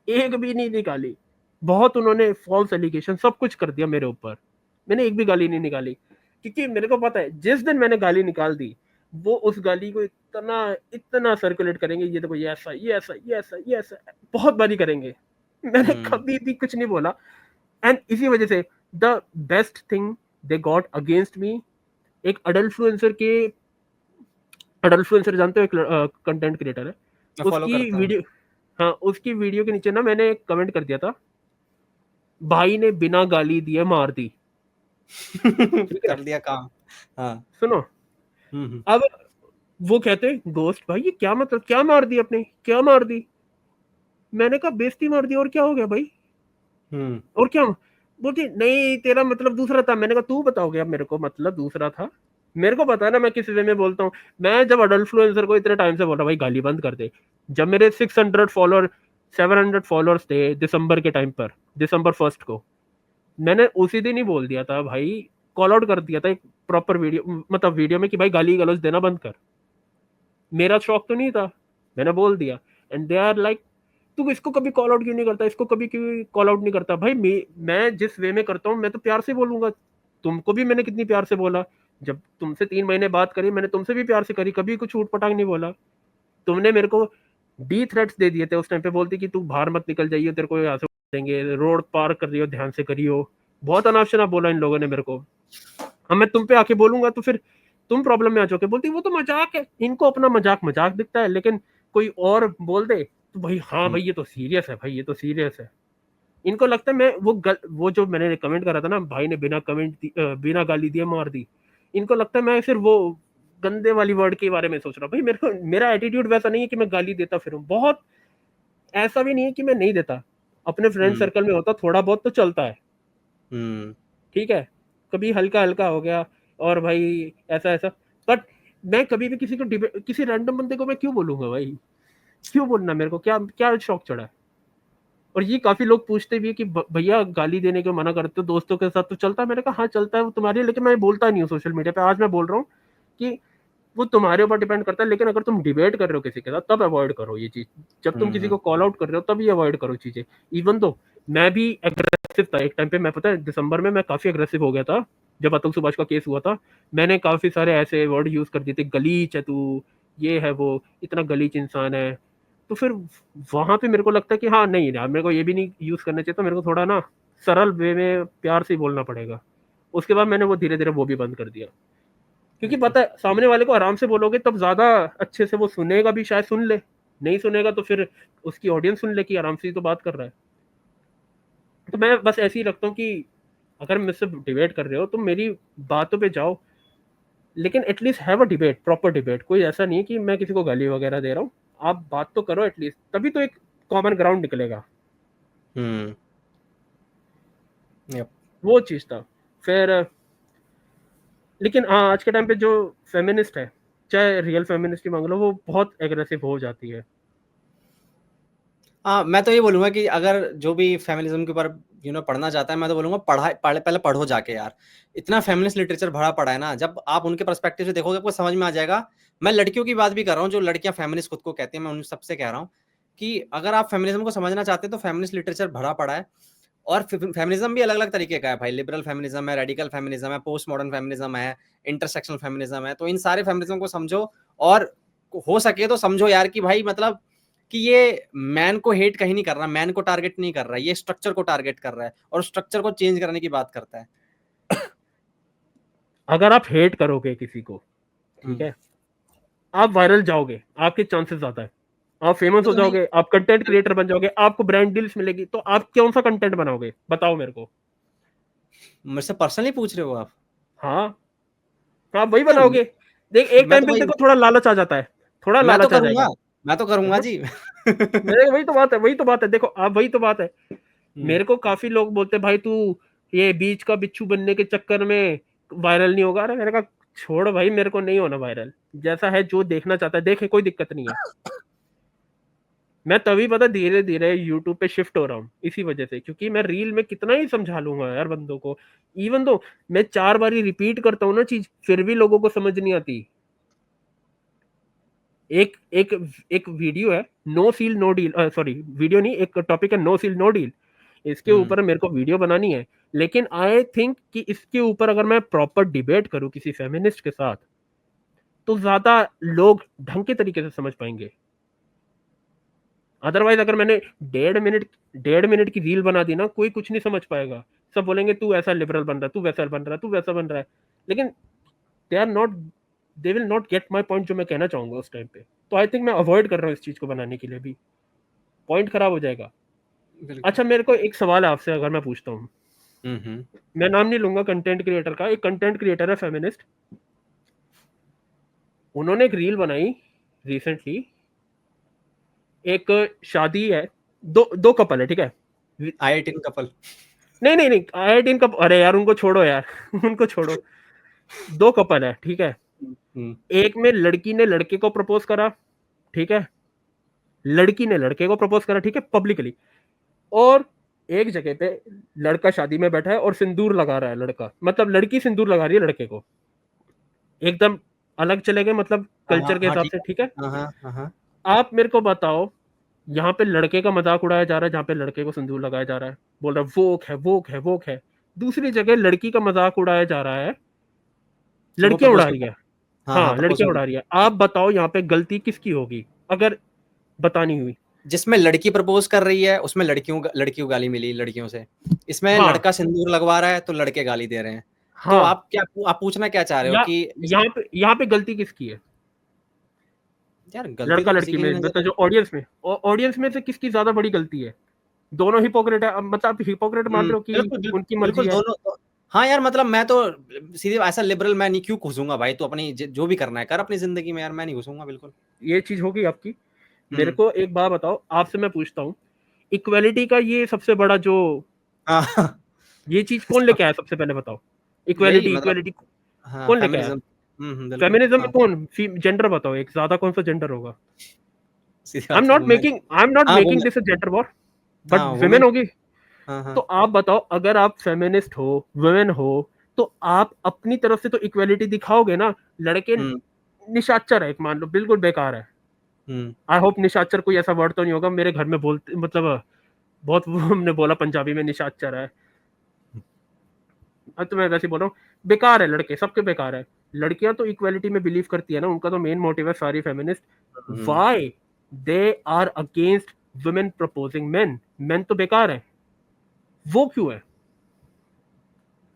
एक भी नहीं निकाली। बहुत उन्होंने फॉल्स एलिगेशन सब कुछ कर दिया मेरे ऊपर, मैंने एक भी गाली नहीं निकाली, क्योंकि मेरे को पता है जिस दिन मैंने गाली निकाल दी, वो उस गाली को इतना इतना सर्कुलेट करेंगे, ये देखो ये ऐसा ये ऐसा ये ऐसा ये ऐसा, बहुत बारी करेंगे। मैंने कभी भी कुछ नहीं बोला। एंड इसी वजह से the best thing they got against me, एक अडल्टफ्लुएंसर जानते हो, एक कंटेंट क्रिएटर है, मैं फॉलो उसकी करता हूँ। वीडियो, हाँ उसकी वीडियो के नीचे ना मैंने एक कमेंट कर दिया था, भाई ने बिना गाली दिए मार दी। ठीक है, कर दिया काम। हाँ। सुनो, अब वो कहते दोस्त भाई ये क्या मतलब, क्या मार दी अपने, क्या मार दी। मैंने कहा बेइज्जती मार दी, और क्या हो गया भाई, और क्या। बोलती नहीं तेरा मतलब दूसरा था। मैंने कहा तू बताओगे अब मेरे को, मतलब दूसरा था, मेरे को पता है ना मैं किस वे में बोलता हूँ। मैं जब अडल्टफ्लुएंसर को इतने टाइम से बोल रहा भाई गाली बंद कर दे, जब मेरे 700 फॉलोअर्स थे दिसंबर के टाइम पर, दिसंबर 1 को, मैंने उसी दिन ही बोल दिया था भाई, कॉल आउट कर दिया था एक प्रॉपर वीडियो, मतलब वीडियो में, कि भाई गाली गलौज देना बंद कर। मेरा शौक तो नहीं था, मैंने बोल दिया। एंड दे आर लाइक तू इसको कभी कॉल आउट क्यों नहीं करता, इसको कभी क्यों कॉल आउट नहीं करता। भाई मैं जिस वे में करता हूँ मैं तो प्यार से बोलूंगा। तुमको भी मैंने कितनी प्यार से बोला, जब तुमसे 3 महीने बात करी मैंने तुमसे भी प्यार से करी, कभी कुछ ऊट पटांग नहीं बोला। तुमने मेरे को डी थ्रेट्स दे दिए थे उस टाइम पे, बोलती कि तू बाहर मत निकल जाइए, तेरे को यहाँ से देंगे, रोड पार कर रही हो ध्यान से करियो। बहुत अनाप शनाप बोला इन लोगों ने मेरे को। अब मैं तुम पे आके बोलूंगा तो फिर तुम प्रॉब्लम में आ जाओगे। बोलती वो तो मजाक है, इनको अपना मजाक मजाक दिखता है, लेकिन कोई और बोल दे तो भाई हाँ भाई ये तो सीरियस है, भाई ये तो सीरियस है। इनको लगता है मैं वो जो मैंने कमेंट करा था ना, भाई ने बिना गाली दिए मार दी, इनको लगता है मैं सिर्फ वो गंदे वाली वर्ड के बारे में सोच रहा हूँ। भाई मेरे को मेरा एटीट्यूड वैसा नहीं है कि मैं गाली देता फिरूं। बहुत ऐसा भी नहीं है कि मैं नहीं देता, अपने फ्रेंड सर्कल में होता थोड़ा बहुत तो चलता है, ठीक है, कभी हल्का-हल्का हो गया और भाई ऐसा-ऐसा, बट मैं कभी भी किसी को किसी रैंडम बंदे को मैं क्यों बोलूँगा भाई? क्यों बोलना मेरे को? क्या क्या शौक चढ़ा है? और ये काफ़ी लोग पूछते भी हैं कि भैया गाली देने को मना करते हो, दोस्तों के साथ तो चलता है? मैंने कहा हाँ, चलता है वो तुम्हारे लिए, लेकिन मैं बोलता नहीं हूँ सोशल मीडिया पे। आज मैं बोल रहा हूँ कि वो तुम्हारे ऊपर डिपेंड करता है, लेकिन अगर तुम डिबेट कर रहे हो किसी के साथ तब अवॉइड करो ये चीज़। जब तुम किसी को कॉल आउट कर रहे हो तब ये अवॉइड करो चीज़ें। इवन तो मैं भी एग्रेसिव था एक टाइम पे, मैं पता है दिसंबर में मैं काफ़ी एग्रेसिव हो गया था, जब अतुल सुभाष का केस हुआ था। मैंने काफ़ी सारे ऐसे वर्ड यूज़ कर दिए थे, गलीच है तू, ये है वो, इतना गलीच इंसान है। तो फिर वहाँ पे मेरे को लगता है कि हाँ, नहीं यार मेरे को ये भी नहीं यूज़ करना चाहिए, तो मेरे को थोड़ा ना सरल वे में प्यार से ही बोलना पड़ेगा। उसके बाद मैंने वो धीरे-धीरे वो भी बंद कर दिया। क्योंकि पता है सामने वाले को आराम से बोलोगे तब ज़्यादा अच्छे से वो सुनेगा भी, शायद सुन ले, नहीं सुनेगा तो फिर उसकी ऑडियंस सुन ले कि आराम से ही तो बात कर रहा है। तो मैं बस ऐसे ही रखता हूँ कि अगर मुझसे डिबेट कर रहे हो तो मेरी बातों पे जाओ, लेकिन at least have a debate, proper debate. कोई ऐसा नहीं है कि मैं किसी को गाली वगैरह दे रहा हूँ, आप बात तो करो एटलीस्ट, तभी तो एक कॉमन ग्राउंड निकलेगा। यप। वो चीज़ था। फिर लेकिन हाँ, आज के टाइम पे जो फेमिनिस्ट है, चाहे रियल फेमिनिस्ट ही मांग लो, वो बहुत एग्रेसिव हो जाती है। हाँ, मैं तो ये बोलूँगा कि अगर जो भी फेमिनिज़्म के ऊपर पढ़ना चाहता है, मैं तो बोलूँगा पहले पढ़ो जाके यार। इतना फेमिनिस्ट लिटरेचर भरा पड़ा है ना, जब आप उनके पर्सपेक्टिव से देखोगे आपको समझ में आ जाएगा। मैं लड़कियों की बात भी कर रहा हूँ, जो लड़कियाँ फेमिनिस्ट खुद को कहती हैं, मैं उन सबसे कह रहा हूँ कि अगर आप फेमिनिज़्म को समझना चाहते हैं तो फेमिनिस्ट लिटरेचर भरा पड़ा है। और फेमिनिज़्म भी अलग-अलग तरीके का है भाई, लिबरल फेमिनिज़्म है, रेडिकल फेमिनिज़्म है, पोस्ट मॉडर्न फेमिनिज़्म है, इंटरसेक्शनल फेमिनिज़्म है। तो इन सारे फेमिनिज़्म को समझो और हो सके तो समझो यार कि भाई मतलब कि ये मैन को हेट कहीं नहीं कर रहा, मैन को टारगेट नहीं कर रहा है, ये स्ट्रक्चर को टारगेट कर रहा है और स्ट्रक्चर को चेंज करने की बात करता है। अगर आप हेट करोगे किसी को, ठीक है, आप वायरल जाओगे, आपके चांसेस ज़्यादा है। आप फेमस वो हो तो है ही। जाओगे, आप कंटेंट क्रिएटर बन जाओगे, आपको ब्रांड डील्स मिलेगी, तो आप कौन सा कंटेंट बनाओगे? बताओ मेरे को। मुझसे पर्सनली पूछ रहे हो आप? हाँ, आप वही यार बनाओगे। देख एक मैं टाइम तो पे भाई देखो थोड़ा लालच आ जाता है, थोड़ा मैं तो लालच आ करूँगा, जाएगा। मैं तो करूँगा हाँ, जी। मेरे वही तो बात है, वही तो बात है। देखो आप वही तो बात है। हुँ, मेरे को काफ़ी लोग बोलते हैं भाई तू ये बीच का बिच्छू बनने के चक्कर में वायरल नहीं होगा। अरे मैंने कहा छोड़ भाई, मेरे को नहीं होना वायरल। जैसा है जो देखना चाहता है देखे, कोई दिक्कत नहीं है। मैं तभी पता धीरे-धीरे यूट्यूब पे शिफ्ट हो रहा हूँ, इसी वजह से, क्योंकि मैं रील में कितना ही समझा लूँगा यार बंदों को। इवन दो मैं 4 बारी रिपीट करता हूँ ना चीज़, फिर भी लोगों को समझ नहीं आती। एक एक एक वीडियो है, no seal no deal, sorry video नहीं, एक टॉपिक है नो सील नो डील। इसके हुँ, ऊपर मेरे को वीडियो बनानी है, लेकिन आई थिंक कि इसके ऊपर अगर मैं प्रॉपर डिबेट करूँ किसी फेमिनिस्ट के साथ, तो ज़्यादा लोग ढंग के तरीके से समझ पाएँगे। अदरवाइज अगर मैंने 1.5 मिनट की रील बना दी ना, कोई कुछ नहीं समझ पाएगा। सब बोलेंगे तू ऐसा लिबरल बन रहा है, तू वैसा बन रहा है, तू वैसा बन रहा है। लेकिन they are not they will not get my point जो मैं कहना चाहूँगा उस टाइम पे। तो आई थिंक मैं अवॉइड कर रहा हूँ इस चीज़ को बनाने के लिए भी। पॉइंट खराब हो जाएगा। बिल्कुल। अच्छा मेरे को एक सवाल है आपसे, अगर मैं पूछता हूँ, हुँ। मैं नाम नहीं लूँगा कंटेंट क्रिएटर का, एक कंटेंट क्रिएटर है फेमिनिस्ट, उन्होंने एक रील बनाई रिसेंटली, एक शादी है, 2 कपल है, ठीक है? आई-18 कपल। नहीं, आई-18 का अरे यार उनको छोड़ो यार उनको छोड़ो। 2 कपल है, ठीक है? हुँ, एक में लड़की ने लड़के को प्रपोज़ करा, ठीक है? लड़की ने लड़के को प्रपोज़ करा, ठीक है? पब्लिकली। और एक जगह पे लड़का शादी में बैठा है और सिंदूर लगा रहा है लड़का, मतलब लड़की सिंदूर लगा रही है लड़के को। एकदम अलग चले गए, मतलब हाँ, हाँ, कल्चर के हाँ, हिसाब ठीक से, है। ठीक है? हाँ, हाँ, हाँ, हाँ। आप मेरे को बताओ, यहाँ पे लड़के का मज़ाक उड़ाया जा रहा है, जहाँ पे लड़के को सिंदूर लगाया जा रहा है। बोल रहा है वोक है, वोक है, वोक है। दूसरी जगह लड़की का मज़ाक उड़ाया जा रहा है, कि वो लड़कियाँ प्रपोज़ उड़ा रही क्यों है। कर हाँ, हाँ, हाँ, प्रपोज़ लड़कियाँ क्यों उड़ा कर रही है। आप बताओ यहाँ पे गलती किसकी होगी? अगर बतानी हुई। जिसमें लड़की प्रपोज़ कर रही है, उसमें लड़की को गाली मिली लड़कियों से। इसमें हाँ, लड़का सिंदूर लगवा रहा है, तो लड़के गाली दे रहे हैं। तो हाँ, आप पूछना क्या चाह रहे हो या कि इस यहाँ पे गलती किसकी है? यार गलती तो किसी लड़का-लड़की की नहीं में, नज़र मतलब जो ऑडियंस में से किसकी ज़्यादा बड़ी गलती है? दोनों हिपोक्रेट है। अब मतलब आप हिपोक्रेट मान रहे हो कि बिल्कुल, उनकी मर्ज़ी बिल्कुल है। दोनों हाँ यार, मतलब मैं तो सीधे ऐसा लिबरल मैं नहीं क्यों घुसूँगा भाई, तू अपनी ज जो भी करना है कर अपनी ज़िंदगी में यार, मैं नहीं घुसूँगा बिल्कुल। ये चीज़ होगी आपकी। मेरे को एक बात बताओ, आपसे मैं पूछता हूँ, इक्वालिटी का ये सबसे बड़ा जो हाँ ये चीज कौन लेके आया, सबसे पहले बताओ। यही इक्वालिटी मतलब इक्वालिटी हाँ कौन लेके आया? फेमिनिज्म। बिल्कुल फेमिनिज्म में हाँ कौन जेंडर बताओ, एक ज्यादा कौन सा जेंडर होगा? सीधी बात है वुमेन। आई एम नॉट हाँ making women. This a gender war, but हाँ विमेन वुमेन। होगी। हाँ तो हाँ आप बताओ, अगर आप फेमिनिस्ट हो, वुमेन हो, तो आप अपनी तरफ से तो इक्वालिटी दिखाओगे ना। लड़के हम्म निशाचर है, एक मान लो बिल्कुल बेकार है। हम्म आई होप निशाचर कोई ऐसा वर्ड तो नहीं होगा, मेरे घर में बोलते मतलब बहुत वो हमने बोला पंजाबी में निशाचर है। अब तो मैं वैसे ही बोल रहा हूँ, बेकार है लड़के, सबके बेकार है। लड़कियां तो इक्वालिटी में बिलीव करती है ना, उनका तो मेन मोटिव है सारी feminist. Hmm why they are against women proposing men? Men तो बेकार है, वो क्यों है?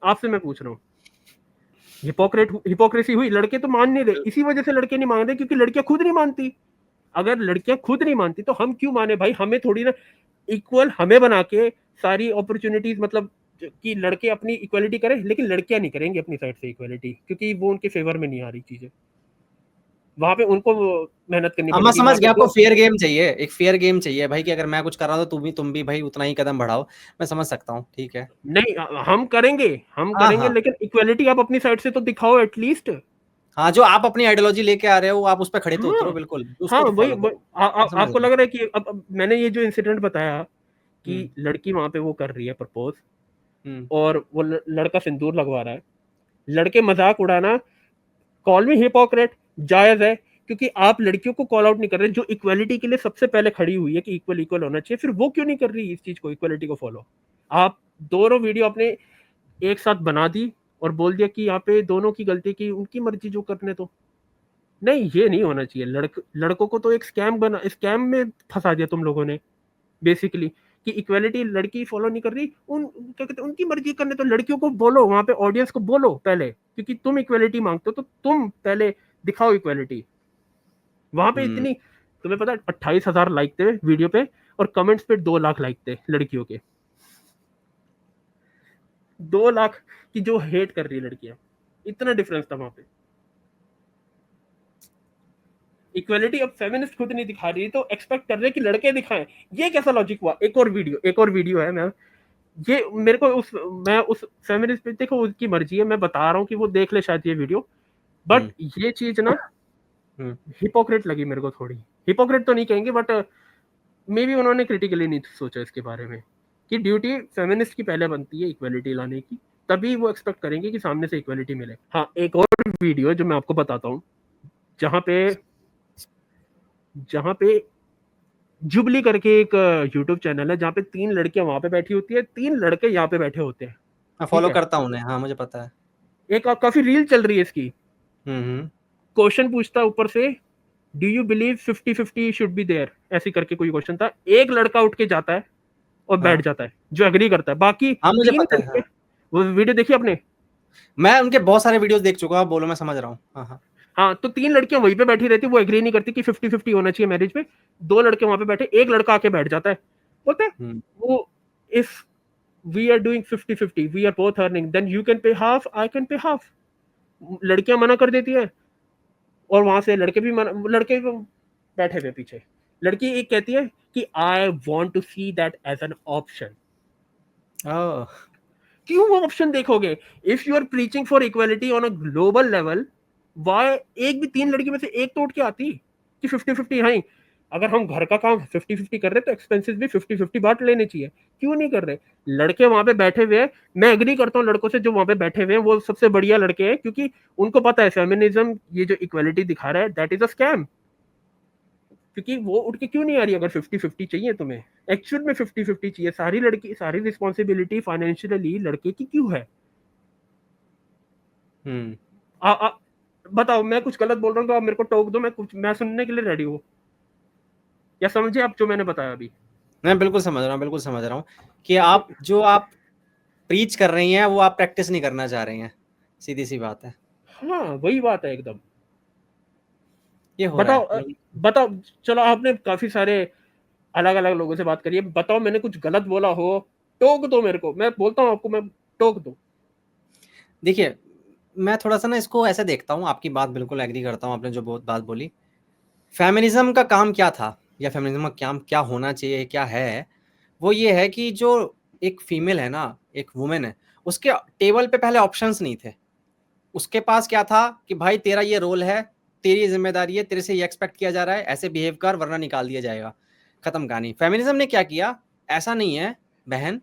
आपसे मैं पूछ रहा हूँ। हिपोक्रेसी हुई, लड़के तो मान नहीं रहे, इसी वजह से लड़के नहीं मान रहे क्योंकि लड़कियां खुद नहीं मानती। अगर लड़कियां खुद नहीं मानती तो हम क्यों माने भाई? हमें थोड़ी ना इक्वल हमें बना के सारी अपॉर्चुनिटीज, मतलब कि लड़के अपनी इक्वालिटी करें, लेकिन लड़कियां नहीं करेंगी अपनी साइड से इक्वालिटी, क्योंकि वो उनके फेवर में नहीं आ रही चीजें। वहां पे उनको मेहनत करनी अब मैं पड़ेगी, समझ वहां पे गया, आपको जो फेयर गेम चाहिए, एक फेयर गेम चाहिए भाई कि अगर मैं कुछ कर रहा हूँ तो तुम भी भाई उतना ही कदम बढ़ाओ। मैं समझ सकता हूँ, ठीक है। नहीं, हम हाँ करेंगे, हाँ लेकिन इक्वालिटी आप अपनी साइड से तो दिखाओ एटलीस्ट। हाँ, जो आप अपनी आइडियोलॉजी लेके आ रहे हो आप उस पर खड़े तो हाँ उतरो, बिल्कुल हाँ, उसको तो वही फॉलो करो। समझ आपको रहा लग हूँ। रहा है कि अब मैंने ये जो इंसिडेंट बताया हम्म कि लड़की वहां पे वो कर रही है प्रपोज, हम्म और वो लड़का सिंदूर लगवा रहा है, लड़के मजाक उड़ाना, कॉल मी हिपोक्रेट, जायज है। क्योंकि आप लड़कियों को कॉल आउट नहीं कर रहे, जो इक्वालिटी के लिए सबसे पहले खड़ी हुई है कि इक्वल इक्वल होना चाहिए, फिर वो क्यों नहीं कर रही इस चीज को, इक्वालिटी को फॉलो? आप दोनों वीडियो अपने एक साथ बना दी और बोल दिया कि यहाँ पे दोनों की गलती की, उनकी मर्जी जो करने तो। नहीं, ये नहीं होना चाहिए। लड़कों को तो एक स्कैम में फंसा दिया तुम लोगों ने बेसिकली, कि इक्वालिटी लड़की फॉलो नहीं कर रही, क्या कहते हैं, उनकी मर्जी करने। तो लड़कियों को बोलो, वहां पे ऑडियंस को बोलो पहले, क्योंकि तुम इक्वालिटी मांगते हो तो तुम पहले दिखाओ इक्वालिटी। वहां पे हम्म इतनी, तुम्हें पता है 28,000 लाइक थे वीडियो पे, और कमेंट्स पे 2 लाख लाइक थे लड़कियों के। 2 लाख की जो हेट कर रही है लड़कियां, इतना डिफरेंस था वहां पे। इक्वालिटी अब फेमिनिस्ट खुद नहीं दिखा रही तो एक्सपेक्ट कर रहे कि लड़के दिखाएं। ये कैसा लॉजिक हुआ? एक और वीडियो है, मैं ये मेरे को मैं उस फेमिनिस्ट पे, देखो उसकी मर्जी है, मैं बता रहा हूँ कि वो देख ले शायद ये वीडियो, बट हम्म ये चीज ना हम्म हिपोक्रेट लगी मेरे को थोड़ी। हिपोक्रेट तो नहीं कहेंगे, बट मे बी उन्होंने क्रिटिकली नहीं सोचा इसके बारे में, कि ड्यूटी फेमिनिस्ट की पहले बनती है इक्वालिटी लाने की, तभी वो एक्सपेक्ट करेंगे कि सामने से इक्वालिटी मिले। हाँ, एक और वीडियो जो मैं आपको बताता हूँ, जहाँ पे जहाँ पे जुबली करके एक यूट्यूब चैनल है, जहाँ पे 3 लड़कियां वहां पे बैठी होती है, 3 लड़के यहाँ पे बैठे होते हैं। मैं ठीक फॉलो है, करता हूँ उन्हें, हाँ मुझे पता है। एक काफी रील चल रही है इसकी। हम्म। क्वेश्चन पूछता है ऊपर से, do you believe 50-50 should be there, ऐसी करके कोई क्वेश्चन था। एक लड़का उठ के जाता है और बैठ हाँ जाता है, जो एग्री करता है। बाकी हाँ मुझे तीन पता है लड़के, हाँ। वो वीडियो देखी आपने? मैं उनके बहुत सारे वीडियोस देख चुका हूँ, आप बोलो मैं समझ रहा हूँ। हाँ हाँ हाँ, तो 3 लड़कियां वहीं पे बैठी रहती, वो एग्री नहीं करती कि 50-50 होना चाहिए मैरिज में। 2 लड़के वहां पे बैठे, एक लड़का आके बैठ जाता है, बोलते हैं हम्म वो, if we are doing 50-50, we are both earning, then you can pay half, I can pay half. लड़कियां मना कर देती है, और वहां से लड़के भी बैठे हुए पीछे। लड़की एक कहती है कि I want to see that as an option. Oh क्यों वो ऑप्शन देखोगे? If you are preaching for equality on a global level, why एक भी 3 लड़की में से एक तो उठ के आती कि 50-50? हाँ, अगर हम घर का काम 50-50 कर रहे तो एक्सपेंसेस भी 50-50 बांट लेने चाहिए। क्यों नहीं कर रहे? लड़के वहां पे बैठे हुए हैं, मैं एग्री करता हूँ लड़कों से, जो वहां पे बैठे हुए हैं वो सबसे बढ़िया लड़के हैं, क्योंकि उनको पता है फेमिनिज्म ये जो इक्वालिटी दिखा रहा है दैट इज अ स्कैम। क्योंकि वो उठ के क्यों नहीं आ रही? अगर 50-50 चाहिए तुम्हें, एक्चुअल में 50-50 चाहिए, सारी रिस्पॉन्सिबिलिटी फाइनेंशियली लड़के की क्यों है? हम्म आ, आ, बताओ, मैं कुछ गलत बोल रहा हूँ तो आप मेरे को टोक दो, मैं सुनने के लिए रेडी हूँ। या समझे आप जो मैंने बताया अभी? मैं बिल्कुल समझ रहा हूँ, बिल्कुल समझ रहा हूँ कि आप प्रीच कर रही हैं वो आप प्रैक्टिस नहीं करना चाह रही हैं, सीधी सी बात है। हाँ, वही बात है एकदम। ये हो रहा बताओ है बिल्कुल। बताओ, चलो आपने काफी सारे अलग अलग लोगों से बात करी है, बताओ मैंने कुछ गलत बोला हो, टोक दो मेरे को, मैं बोलता हूँ आपको, मैं टोक दो। देखिए, मैं थोड़ा सा ना इसको ऐसे देखता हूँ, आपकी बात बिल्कुल एग्री करता हूँ, आपने जो बहुत बात बोली। फेमिनिज्म का काम क्या था? या फेमिनिज्म का क्या क्या होना चाहिए, क्या है, वो ये है कि जो एक फीमेल है ना, एक वुमेन है, उसके टेबल पे पहले ऑप्शंस नहीं थे। उसके पास क्या था कि भाई तेरा ये रोल है, तेरी ये जिम्मेदारी है, तेरे से ये एक्सपेक्ट किया जा रहा है, ऐसे बिहेव कर वरना निकाल दिया जाएगा। खत्म कहानी। फेमिनिज्म ने क्या किया, ऐसा नहीं है बहन,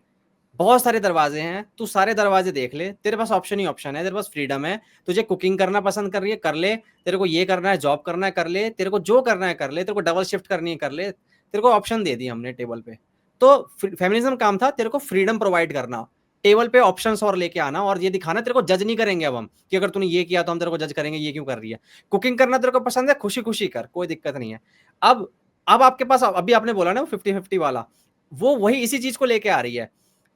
बहुत सारे दरवाजे हैं, तू सारे दरवाजे देख ले, तेरे पास ऑप्शन ही ऑप्शन है, तेरे पास फ्रीडम है। तुझे कुकिंग करना पसंद कर रही है, कर ले। तेरे को ये करना है, जॉब करना है, कर ले। तेरे को जो करना है कर ले। तेरे को डबल शिफ्ट करनी है, कर ले। तेरे को ऑप्शन दे दी हमने टेबल पे। तो फेमिनिज्म काम था तेरे को फ्रीडम प्रोवाइड करना, टेबल पे ऑप्शंस और लेके आना, और ये दिखाना तेरे को जज नहीं करेंगे अब हम कि अगर तूने ये किया तो हम तेरे को जज करेंगे, ये क्यों कर रही है। कुकिंग करना तेरे को पसंद है, खुशी खुशी कर, कोई दिक्कत नहीं है। अब आपके पास, अभी आपने बोला ना 50-50 वाला, वो वही इसी चीज को लेके आ रही है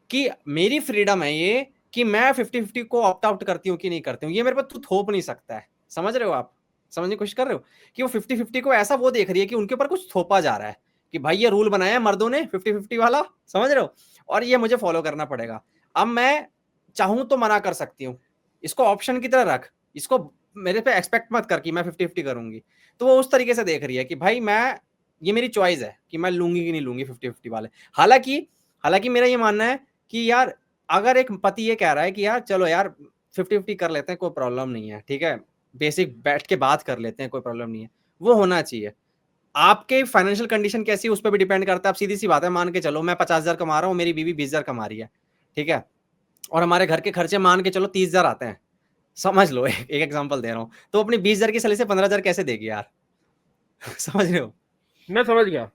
कि मेरी फ्रीडम है ये कि मैं 50-50 को ऑप्ट आउट करती हूँ कि नहीं करती हूँ, ये मेरे पर तू थोप नहीं सकता है। समझ रहे हो आप, समझने की कोशिश कर रहे हो कि वो 50-50 को ऐसा वो देख रही है कि उनके ऊपर कुछ थोपा जा रहा है कि भाई ये रूल बनाया है मर्दों ने 50-50 वाला, समझ रहे हो, और ये मुझे फॉलो करना पड़ेगा। अब मैं चाहूं तो मना कर सकती हूँ, इसको ऑप्शन की तरह रख, इसको मेरे पे एक्सपेक्ट मत कर कि मैं 50-50 करूंगी। तो वो उस तरीके से देख रही है कि भाई मैं, ये मेरी चॉइस है कि मैं लूंगी कि नहीं लूंगी 50-50 वाले। हालांकि हालांकि मेरा ये मानना है कि यार अगर एक पति ये कह रहा है कि यार चलो यार 50-50 कर लेते हैं, कोई प्रॉब्लम नहीं है, ठीक है, बेसिक बैठ के बात कर लेते हैं, कोई प्रॉब्लम नहीं है, वो होना चाहिए। आपके फाइनेंशियल कंडीशन कैसी है उस पर भी डिपेंड करता है। आप सीधी सी बात है, मान के चलो मैं 50,000 कमा रहा हूँ, मेरी बीवी 20,000 कमा रही है, ठीक है, और हमारे घर के खर्चे मान के चलो 30,000 आते हैं, समझ लो, एक एग्जांपल दे रहा हूँ, तो अपनी 20,000 की सैलरी से 15,000 कैसे देगी यार। समझ रहे हो। मैं समझ गया।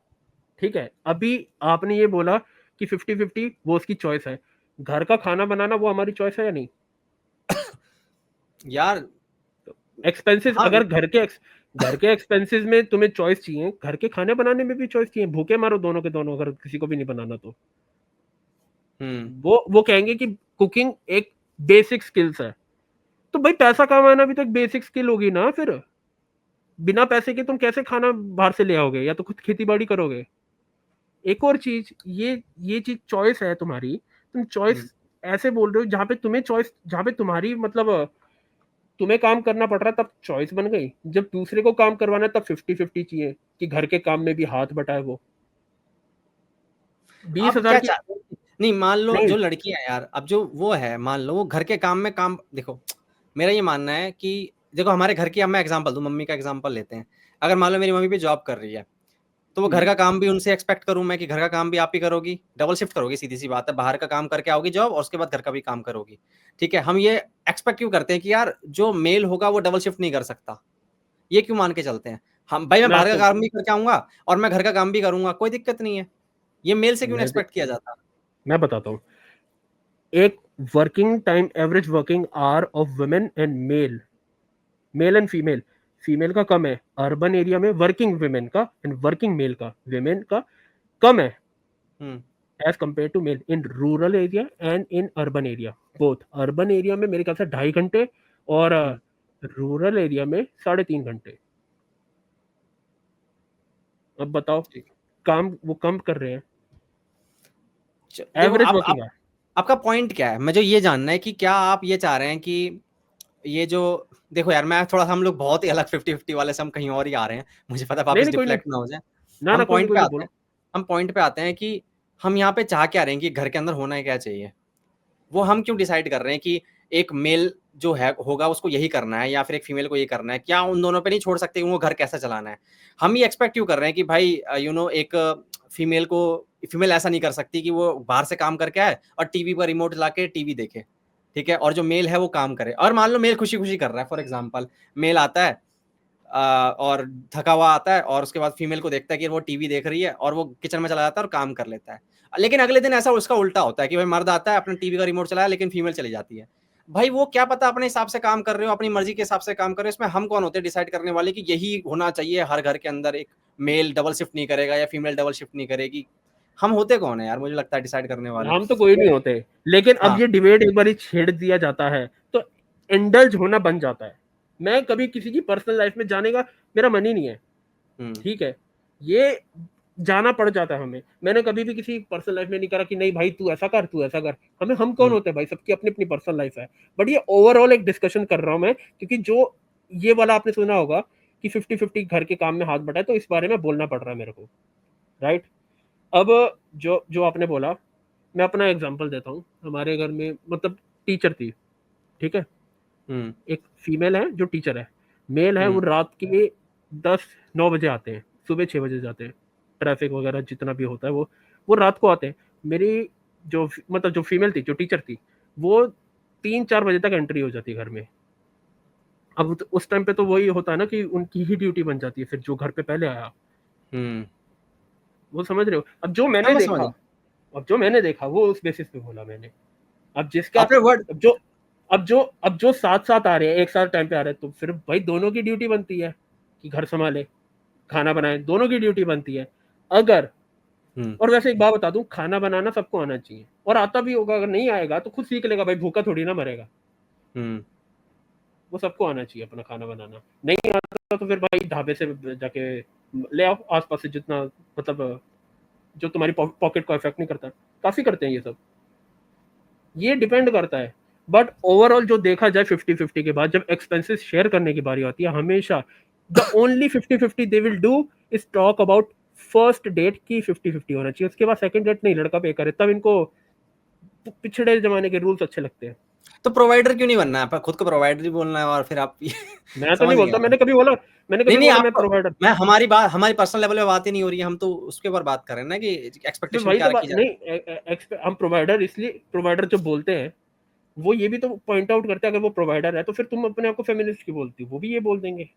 ठीक है, अभी आपने ये बोला कि 50-50 वो उसकी चॉइस है, घर का खाना बनाना वो हमारी चॉइस है या नहीं? यार एक्सपेंसेस, हाँ। अगर घर के एक्सपेंसेस में तुम्हें चॉइस चाहिए, घर के खाने बनाने में भी चॉइस चाहिए, भूखे मारो दोनों के दोनों, अगर किसी को भी नहीं बनाना तो हम्म। वो कहेंगे कि कुकिंग एक बेसिक स्किल्स है। तो भाई पैसा कमाना भी तो एक बेसिक स्किल होगी ना फिर। बिना पैसे के तुम कैसे खाना बाहर से ले आओगे, या तो खुद खेती बाड़ी करोगे। एक और चीज, ये चीज चॉइस है तुम्हारी, तुम हम्म। चॉइस ऐसे बोल रहे हो जहां पे तुम्हें चॉइस, जहां पे तुम्हारी मतलब तुम्हें काम करना पड़ रहा है तब चॉइस बन गई, जब दूसरे को काम करवाना है तब 50-50 चाहिए कि घर के काम में भी हाथ बटाए वो। बीस अब हजार क्या की नहीं, मान लो नहीं। जो लड़की है यार, अब जो वो है, मान लो वो घर के काम में काम, देखो मेरा ये मानना है कि देखो हमारे घर की, अब मैं एग्जांपल दूं, मम्मी का एग्जांपल लेते हैं। अगर मान लो मेरी मम्मी भी जॉब कर रही है, तो वो घर का काम भी उनसे एक्सपेक्ट करूं मैं कि घर का काम भी आप ही करोगी, डबल शिफ्ट करोगी, सीधी सी बात है, बाहर का काम करके आओगी जॉब और उसके बाद घर का भी काम करोगी, ठीक है। हम ये एक्सपेक्ट क्यों करते हैं कि यार जो मेल होगा वो डबल शिफ्ट नहीं कर सकता, ये क्यों मान के चलते हैं हम, भाई मैं मैं बाहर का आपको काम भी करके आऊंगा और मैं घर का काम भी करूंगा, कोई दिक्कत नहीं है, ये मेल से क्यों मैं एक्सपेक्ट किया जाता। मैं बताता हूँ। एक working time, average working hour of women and male, male and female, female का कम है अर्बन एरिया में, वर्किंग वुमेन का एंड वर्किंग मेल का, वुमेन का कम है hmm. As compare to male in rural area and in urban area. Both urban area में मेरे ख्याल से 2.5 घंटे, और हम्म। रूरल एरिया में 3.5 घंटे। अब बताओ, ठीक। काम वो कम कर रहे हैं, देखो एवरेज अब वर्किंग है। आपका पॉइंट क्या है, मुझे ये जानना है कि क्या आप ये चाह रहे हैं कि ये जो, देखो यार मैं थोड़ा सा, हम लोग बहुत ही अलग 50-50 वाले से हम कहीं और ही आ रहे हैं, मुझे पता है नहीं वापस नहीं, कोई नहीं, डिफ्लेक्ट ना हो जाए। ना ना, हम पॉइंट कोई पे नहीं आते हैं, बोलो। हम पॉइंट पे आते हैं कि हम यहाँ पे चाह क्या रहे हैं कि घर के अंदर होना क्या चाहिए, वो हम क्यों डिसाइड कर रहे हैं कि एक मेल जो है होगा उसको यही करना है या फिर एक फीमेल को ये करना है, क्या उन दोनों पे नहीं छोड़ सकते कि वो घर कैसा चलाना है। हम ये एक्सपेक्ट क्यों कर रहे हैं कि भाई एक फीमेल को, फीमेल ऐसा नहीं कर सकती कि वो बाहर से काम करके आए और टीवी पर रिमोट ला के टीवी देखे, ठीक है, और जो मेल है वो काम करे। और मान लो मेल खुशी खुशी कर रहा है, फॉर एग्जाम्पल मेल आता है और थका हुआ आता है और उसके बाद फीमेल को देखता है कि वो टीवी देख रही है और वो किचन में चला जाता है और काम कर लेता है। लेकिन अगले दिन ऐसा उसका उल्टा होता है कि भाई मर्द आता है अपने टीवी का रिमोट चलाया लेकिन फीमेल चली जाती है। भाई वो क्या पता अपने हिसाब से काम कर रहे हो, अपनी मर्जी के हिसाब से काम कर रहे हो, इसमें हम कौन होते हैं डिसाइड करने वाले कि यही होना चाहिए हर घर के अंदर, एक मेल डबल शिफ्ट नहीं करेगा या फीमेल डबल शिफ्ट नहीं करेगी। हम होते कौन है यार, मुझे लगता है डिसाइड करने वाले। हम तो कोई नहीं होते, लेकिन अब हाँ। ये डिबेट एक बार छेड़ दिया जाता है तो इंडल्ज होना बन जाता है। मैं कभी किसी की पर्सनल लाइफ में जाने का मेरा मन ही नहीं है। हम्म। ठीक है, ये जाना पड़ जाता है हमें। मैंने कभी भी किसी पर्सनल लाइफ में नहीं करा कि नहीं भाई तू ऐसा कर, तू ऐसा कर। हम कौन हम्म। होते हैं भाई, सबकी अपनी अपनी पर्सनल लाइफ है। बट ये ओवरऑल एक डिस्कशन कर रहा हूं मैं, क्योंकि जो ये वाला आपने सुना होगा कि 50-50 घर के काम में हाथ बटाए, तो इस बारे में बोलना पड़ रहा है मेरे को, राइट? अब जो जो आपने बोला, मैं अपना एग्जांपल देता हूँ। हमारे घर में मतलब टीचर थी, ठीक है? एक फीमेल है जो टीचर है, मेल है वो रात के 10-9 बजे आते हैं, सुबह 6 बजे जाते हैं। ट्रैफिक वगैरह जितना भी होता है वो रात को आते हैं। मेरी जो मतलब जो फीमेल थी, जो टीचर थी, वो 3-4 बजे तक एंट्री हो जाती है घर में। अब तो उस टाइम पे तो वही होता है ना कि उनकी ही ड्यूटी बन जाती है फिर, जो घर पे पहले आया। वो समझ रहे हो? अब जो मैंने देखा वो उस बेसिस पे बोला मैंने। अब जिसका आपने वर्ड अब जो साथ आ रहे हैं, एक साथ टाइम पे आ रहे हैं, तो फिर भाई दोनों की ड्यूटी बनती है कि घर संभाले, खाना बनाए, दोनों की ड्यूटी बनती है। अगर और वैसे एक बात बता दूं, खाना बनाना सबको आना चाहिए, और आता भी होगा। अगर नहीं आएगा तो खुद सीख लेगा भाई, भूखा थोड़ी ना मरेगा। वो सबको आना चाहिए अपना खाना बनाना। नहीं आता तो फिर भाई ढाबे से जाके ले आओ, आसपास से जितना, मतलब जो तुम्हारी पॉकेट को इफेक्ट नहीं करता। काफी करते हैं ये सब, ये डिपेंड करता है। बट ओवरऑल जो देखा जाए 50-50 के बाद, जब एक्सपेंसेस शेयर करने की बारी आती है, हमेशा the only 50-50 they will do is talk about first date की 50-50 होना चाहिए। उसके बाद सेकंड डेट नहीं लड़का पे करे, तब इनको पिछड़े जमाने के रूल्स अच्छे लगते हैं। तो प्रोवाइडर क्यों नहीं बनना है? खुद को प्रोवाइडर ही बोलना है और फिर आप मैं तो समझ नहीं नहीं बोलता, आ मैंने कभी बोला मैं प्रोवाइडर। मैं हमारी पर्सनल लेवल पे बात ही नहीं हो रही है, हम तो उसके ऊपर बात कर रहे हैं ना कि एक्सपेक्टेशन वही क्या तो रखी बात जाए। नहीं, हम प्रोवाइडर इसलिए प्रोवाइडर जो बोलते हैं, वो ये भी तो पॉइंट आउट करते हैं, अगर वो प्रोवाइडर है तो फिर तुम अपने आप को फेमिनिस्ट क्यों बोलती हो? वो भी ये बोल देंगे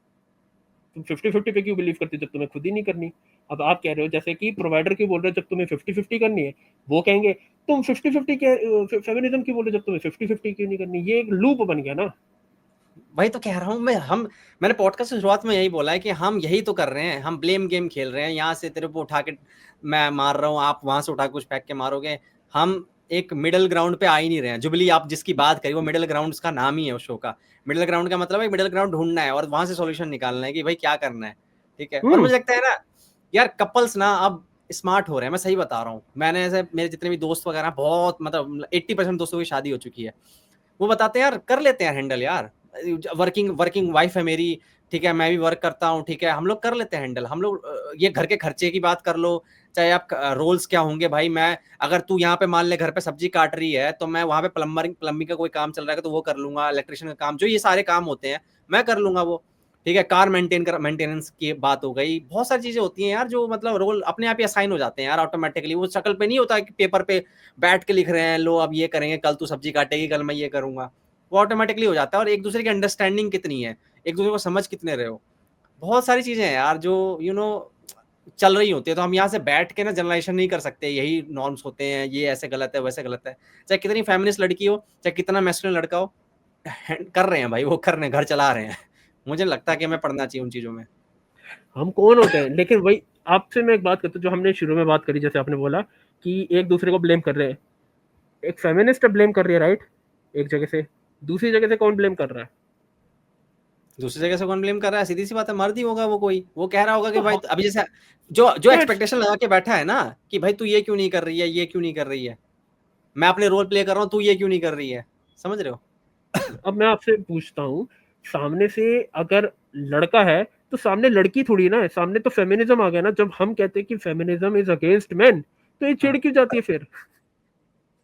तुम 50-50 पे क्यों बिलीव करती हो जब तुम्हें खुद ही नहीं करनी। अब आप कह रहे हो जैसे कि प्रोवाइडर क्यों बोल रहे हो जब तुम्हें 50-50 करनी है, वो कहेंगे तुम 50-50 के फेमिनिज्म क्यों बोल रहे हो जब तुम्हें 50-50 क्यों नहीं करनी। ये एक लूप बन गया ना। वही तो कह रहा हूँ मैंने पॉडकास्ट की शुरुआत में यही बोला है कि हम यही तो कर रहे हैं, हम ब्लेम गेम खेल रहे हैं। यहाँ से तेरे को उठा के मैं मार रहा हूँ, आप वहां से उठा के कुछ फेंक के मारोगे। हम एक मिडिल ग्राउंड पे आ ही नहीं रहे हैं। जुबली आप जिसकी बात करी, वो मिडिल ग्राउंड का नाम ही है उस शो का। मिडिल ग्राउंड का मतलब है मिडिल ग्राउंड ढूंढना है और वहां से सॉल्यूशन निकालना है कि भाई क्या करना है। ठीक है, और मुझे लगता है ना यार, कपल्स ना अब स्मार्ट हो रहे हैं। मैं सही बता रहा हूँ, मैंने ऐसे मेरे जितने भी दोस्त वगैरह बहुत, मतलब 80% दोस्तों की शादी हो चुकी है। वो बताते हैं यार कर लेते हैं हैंडल यार, वर्किंग वाइफ है मेरी, ठीक है, मैं भी वर्क करता हूँ, ठीक है, हम लोग कर लेते हैं हैंडल। हम लोग ये घर के खर्चे की बात कर लो, चाहे आप रोल्स क्या होंगे भाई, मैं अगर तू यहाँ पे मान ले घर पे सब्जी काट रही है तो मैं वहां पे प्लम्बिंग का कोई काम चल रहा है तो वो कर लूंगा, इलेक्ट्रिशियन का काम, जो ये सारे काम होते हैं मैं कर लूंगा वो। ठीक है, कार मेंटेनेंस की बात हो गई, बहुत सारी चीजें होती हैं यार जो मतलब रोल अपने आप ही असाइन हो जाते हैं यार ऑटोमेटिकली। वो शक्ल पे नहीं होता कि पेपर पे बैठ के लिख रहे हैं, लो अब ये करेंगे, कल तू सब्जी काटेगी, कल मैं ये करूंगा। वो ऑटोमेटिकली हो जाता है। और एक दूसरे की अंडरस्टैंडिंग कितनी है, एक दूसरे को समझ कितने रहे हो, बहुत सारी चीजें हैं यार जो चल रही होती है। तो हम यहाँ से बैठ के ना जनरलाइजेशन नहीं कर सकते, यही नॉर्म्स होते हैं, ये ऐसे गलत है वैसे गलत है। चाहे कितनी फेमिनिस्ट लड़की हो, चाहे कितना मैस्कुलिन लड़का हो, कर रहे हैं भाई, वो कर रहे हैं, घर चला रहे हैं। मुझे लगता है कि हमें पढ़ना चाहिए उन चीजों में। हम कौन होते हैं? लेकिन वही आपसे मैं एक बात करता हूँ, जो हमने शुरू में बात करी, जैसे आपने बोला कि एक दूसरे को ब्लेम कर रहे हैं। एक फेमिनिस्ट ब्लेम कर रही है, राइट? एक जगह से, दूसरी जगह से कौन ब्लेम कर रहा है? दूसरी जगह से कौन ब्लेम कर रहा है? सीधी सी बात है, मर्द ही होगा वो। कोई वो कह रहा होगा कि तो भाई अभी जैसे जो जो yes, एक्सपेक्टेशन लगा के बैठा है ना कि भाई तू ये क्यों नहीं कर रही है, ये क्यों नहीं कर रही है, मैं अपने रोल प्ले कर रहा हूँ, तू ये क्यों नहीं कर रही है, समझ रहे हो? अब मैं आपसे पूछता हूँ, सामने से अगर लड़का है तो सामने लड़की थोड़ी ना है, सामने तो फेमिनिज्म आ गया ना। जब हम कहते हैं कि फेमिनिज्म इज अगेंस्ट मेन, तो ये चिढ़ हाँ। क्यों जाती है फिर?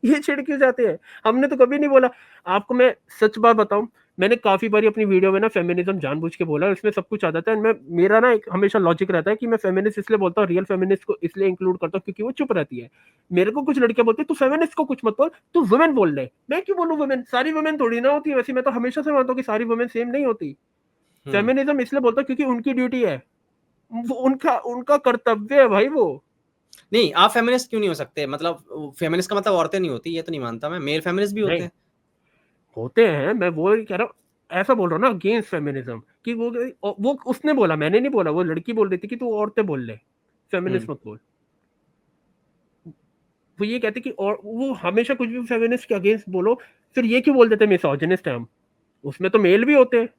ये छिड़ क्यों जाते हैं? हमने तो कभी नहीं बोला। आपको मैं सच बात बताऊं, मैंने काफी बारी अपनी वीडियो में ना फेमिनिज्म जानबूझ के बोला, इसमें सब कुछ आ जाता है। मैं मेरा ना एक हमेशा लॉजिक रहता है कि मैं फेमिनिस्ट इसलिए बोलता हूँ, रियल फेमिनिस्ट को इसलिए इंक्लूड करता हूँ क्योंकि वो चुप रहती है। मेरे को कुछ लड़कियां बोलती है तू फेमिनिस्ट को कुछ मत बोल, तू वुमेन बोल ले। मैं क्यों बोलूं वुमेन? सारी वुमेन थोड़ी ना होती है वैसे। मैं तो हमेशा से मानता हूँ कि सारी वुमेन सेम नहीं होती। फेमिनिज्म इसलिए बोलता हूँ क्योंकि उनकी ड्यूटी है, उनका उनका कर्तव्य है भाई वो। नहीं, आप फेमिनिस्ट क्यों नहीं हो सकते? मतलब फेमिनिस्ट का मतलब औरतें नहीं होती, ये तो नहीं मानता मैं, मेल फेमिनिस्ट भी होते नहीं हैं। होते हैं, मैं वो ही कह रहा हूँ। ऐसा बोल रहा हूँ ना अगेंस्ट फेमिनिज्म, कि वो उसने बोला, मैंने नहीं बोला। वो लड़की बोल रही थी कि तू औरतें बोल ले, फेमिनिस्ट मत बोल। वो ये कहते कि और वो हमेशा कुछ भी फेमिनिस्ट के अगेंस्ट बोलो, फिर ये क्यों बोल देते मिसोजिनिस्ट है हम? उसमें तो मेल भी होते हैं।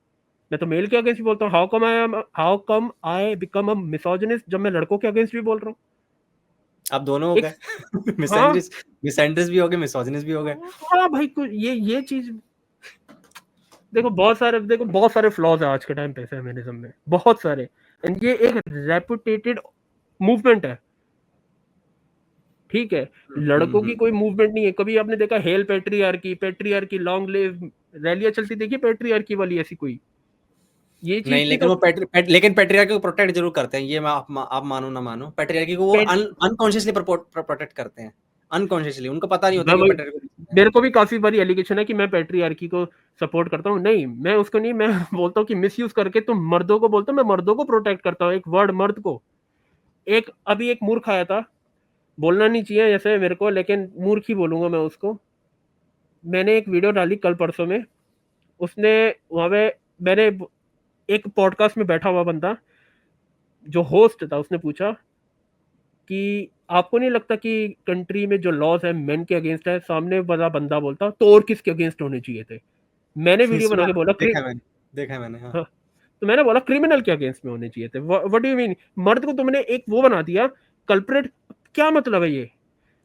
मैं तो मेल के अगेंस्ट भी बोलता हूँ। How come I become a misogynist जब मैं लड़कों के अगेंस्ट भी बोल रहा हूँ? आप दोनों हो एक गए। हाँ मिसएंड्रिस्ट भी हो गए, मिसोजिनिस्ट भी हो गए। हाँ भाई, कुछ ये चीज देखो बहुत सारे फ्लॉज है आज के टाइम पे फेमिनिज्म में, बहुत सारे। एंड ये एक रेपुटेटेड मूवमेंट है, ठीक है, लड़कों की कोई मूवमेंट नहीं है। कभी आपने देखा hello patriarchy, patriarchy long live, रैलियां चलती देखिए पेट्रियार्की वाली ऐसी कोई? ये चीज नहीं, थी लेकिन तो वो लेकिन पेट्रियार्की को प्रोटेक्ट जरूर करते हैं, ये मैं आप मानो ना मानो, पेट्रियार्की को वो पेट, अनकॉन्शियसली प्रोटेक्ट करते हैं, अनकॉन्शियसली, उनको पता नहीं होता मैं कि वो वही, पेट्रियार्की मेरे को भी काफी बारी एलिगेशन है कि मैं पेट्रियार्की को सपोर्ट करता हूँ। नहीं, मैं उसको नहीं, मैं बोलता हूँ कि मिसयूज करके तुम मर्दों को बोलते हो, मैं मर्दों को प्रोटेक्ट करता हूँ, एक वर्ड मर्द को। एक अभी एक मूर्ख आया था, बोलना नहीं चाहिए जैसे मेरे को, लेकिन मूर्ख ही बोलूंगा मैं उसको। मैंने एक वीडियो डाली कल परसों में, उसने वहां पे, मैंने एक पॉडकास्ट में बैठा हुआ बंदा जो होस्ट था, उसने पूछा कि आपको नहीं लगता कि कंट्री में जो लॉज है मेन के अगेंस्ट है? सामने वाला बंदा बोलता तो और किसके अगेंस्ट होने चाहिए थे? मैंने वीडियो बना सुना, के बोला देखा है मैंने, हाँ। हाँ, तो मैंने बोला क्रिमिनल के अगेंस्ट में होने चाहिए थे। What do you mean? मर्द को तुमने एक वो बना दिया कल्प्रिट, क्या मतलब है ये?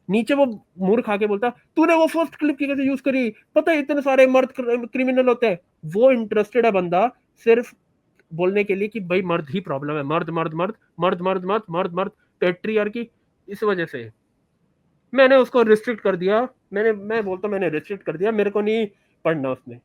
नीचे वो मूर्ख आके बोलता तूने वो फर्स्ट क्लिप की कैसे यूज करी, पता है इतने सारे मर्द क्रिमिनल होते हैं। वो इंटरेस्टेड है बंदा सिर्फ बोलने के लिए कि भाई मर्द ही प्रॉब्लम है, मर्द मर्द मर्द मर्द मर्द मर्द मर्द मर्द, पेट्रियार्की। इस वजह से मैंने उसको रिस्ट्रिक्ट कर दिया। मैंने रिस्ट्रिक्ट कर दिया, मेरे को नहीं पढ़ना उसमें।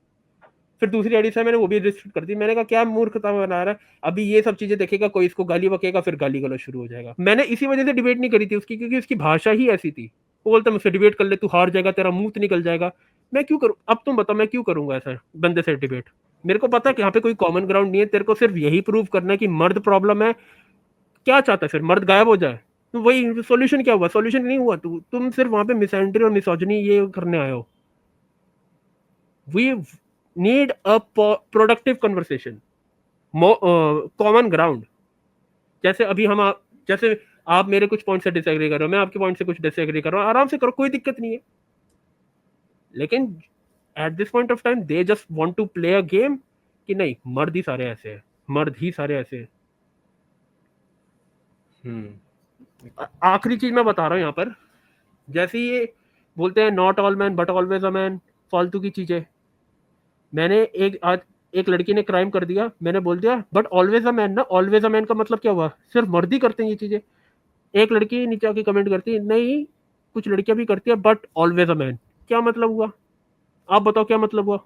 फिर दूसरी आईडी से मैंने वो भी रिस्ट्रिक्ट कर दी। मैंने कहा क्या मूर्खता बना रहा है, अभी ये सब चीजें देखेगा कोई, इसको गाली बकेगा, फिर गाली गलौज शुरू हो जाएगा। मैंने इसी वजह से डिबेट नहीं करी थी उसकी, क्योंकि उसकी भाषा ही ऐसी थी। वो बोलता मुझसे डिबेट कर ले, तू हार जाएगा, तेरा मुंह निकल जाएगा। मैं क्यों करूं? अब तुम बताओ, मैं क्यों करूंगा ऐसा बंदे से डिबेट? मेरे को पता है कि यहाँ पे कोई कॉमन ग्राउंड नहीं है, तेरे को सिर्फ यही प्रूव करना है कि मर्द प्रॉब्लम है। क्या चाहता है फिर, मर्द गायब हो जाए? तो वही सॉल्यूशन, क्या हुआ? सॉल्यूशन नहीं हुआ। तुम सिर्फ वहां पे मिसएंट्री और मिसोजिनी ये करने आए हो। We need a productive conversation, common ground. जैसे अभी जैसे आप मेरे कुछ पॉइंट से डिसएग्री कर रहे हो, मैं आपके पॉइंट से कुछ डिसएग्री कर रहा हूँ, आराम से करो, कोई दिक्कत नहीं है। लेकिन at this point of time they just want to play a game कि नहीं मर्द ही सारे ऐसे हैं, मर्द ही सारे ऐसे हैं। आखिरी चीज मैं बता रहा हूँ यहाँ पर, जैसे ये बोलते हैं not all man but always a man, फालतू की चीजें। मैंने आज एक लड़की ने क्राइम कर दिया, मैंने बोल दिया बट ऑलवेज अ मैन ना, ऑलवेज अ मैन का मतलब क्या हुआ? सिर्फ मर्द ही करते हैं ये चीजें? एक लड़की नीचे आके कमेंट करती है नहीं कुछ लड़कियां भी करती है बट ऑलवेज अ मैन, क्या मतलब हुआ? आप बताओ क्या मतलब हुआ?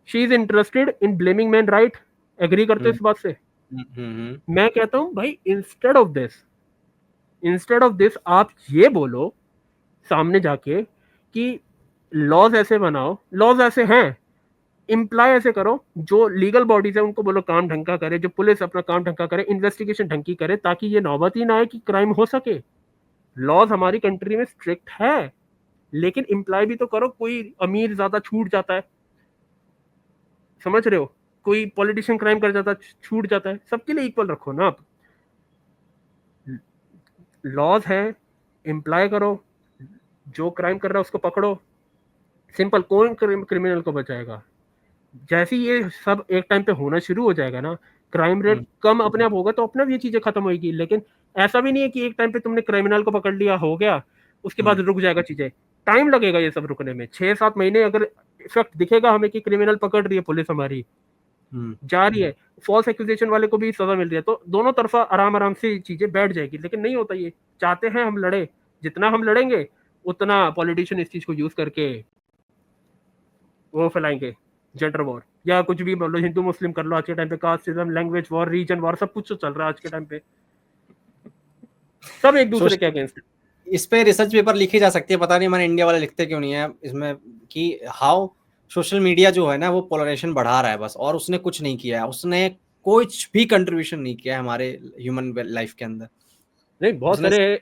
She is interested in blaming man, right? Agree करते हो इस बात से? मैं कहता हूं भाई इंस्टेड ऑफ दिस आप ये बोलो सामने जाके कि लॉज ऐसे बनाओ, लॉज ऐसे हैं, इम्प्लाई ऐसे करो, जो लीगल बॉडीज है उनको बोलो काम ढंग का करे, जो पुलिस अपना काम ढंग का करे, इन्वेस्टिगेशन ढंग की करे, ताकि ये नौबत ही ना आए कि क्राइम हो सके। लॉज हमारी कंट्री में स्ट्रिक्ट है, लेकिन इम्प्लाई भी तो करो। कोई अमीर ज्यादा छूट जाता है, समझ रहे हो? कोई पॉलिटिशियन क्राइम कर जाता है, छूट जाता है, सबके लिए इक्वल रखो ना आप। लॉज है, इम्प्लाई करो, जो क्राइम कर रहा है उसको पकड़ो, सिंपल। कौन क्रिमिनल को बचाएगा? जैसे ही ये सब एक टाइम पे होना शुरू हो जाएगा ना, क्राइम रेट कम अपने आप होगा, तो अपने आप ये चीजें खत्म होगी। लेकिन ऐसा भी नहीं है कि एक टाइम पे तुमने क्रिमिनल को पकड़ लिया हो गया उसके बाद रुक जाएगा चीजें। टाइम लगेगा ये सब रुकने में, 6-7 महीने अगर इफेक्ट दिखेगा हमें कि क्रिमिनल पकड़ रही है पुलिस हमारी, जा रही है, फॉल्स एक्यूजेशन वाले को भी सजा मिल रही है, तो दोनों तरफा आराम आराम से चीजें बैठ जाएगी। लेकिन नहीं होता ये। चाहते हैं हम लड़े, जितना हम लड़ेंगे उतना पॉलिटिशियन इस चीज को यूज करके वो फैलाएंगे, जेंडर वॉर या कुछ भी बोलो, हिंदू मुस्लिम कर लो, आज के टाइम पे casteism, language war, region war, सब कुछ तो चल रहा है आज के टाइम पे, सब एक दूसरे के अगेंस्ट। इस पे रिसर्च पेपर लिखी जा सकती है, पता नहीं हमारे इंडिया वाले लिखते क्यों नहीं है इसमें, कि हाउ सोशल मीडिया जो है ना वो पोलराइजेशन बढ़ा रहा है बस, और उसने कुछ नहीं किया है, उसने कुछ भी कंट्रीब्यूशन नहीं किया है हमारे ह्यूमन लाइफ के अंदर। नहीं, बहुत उसने सारे,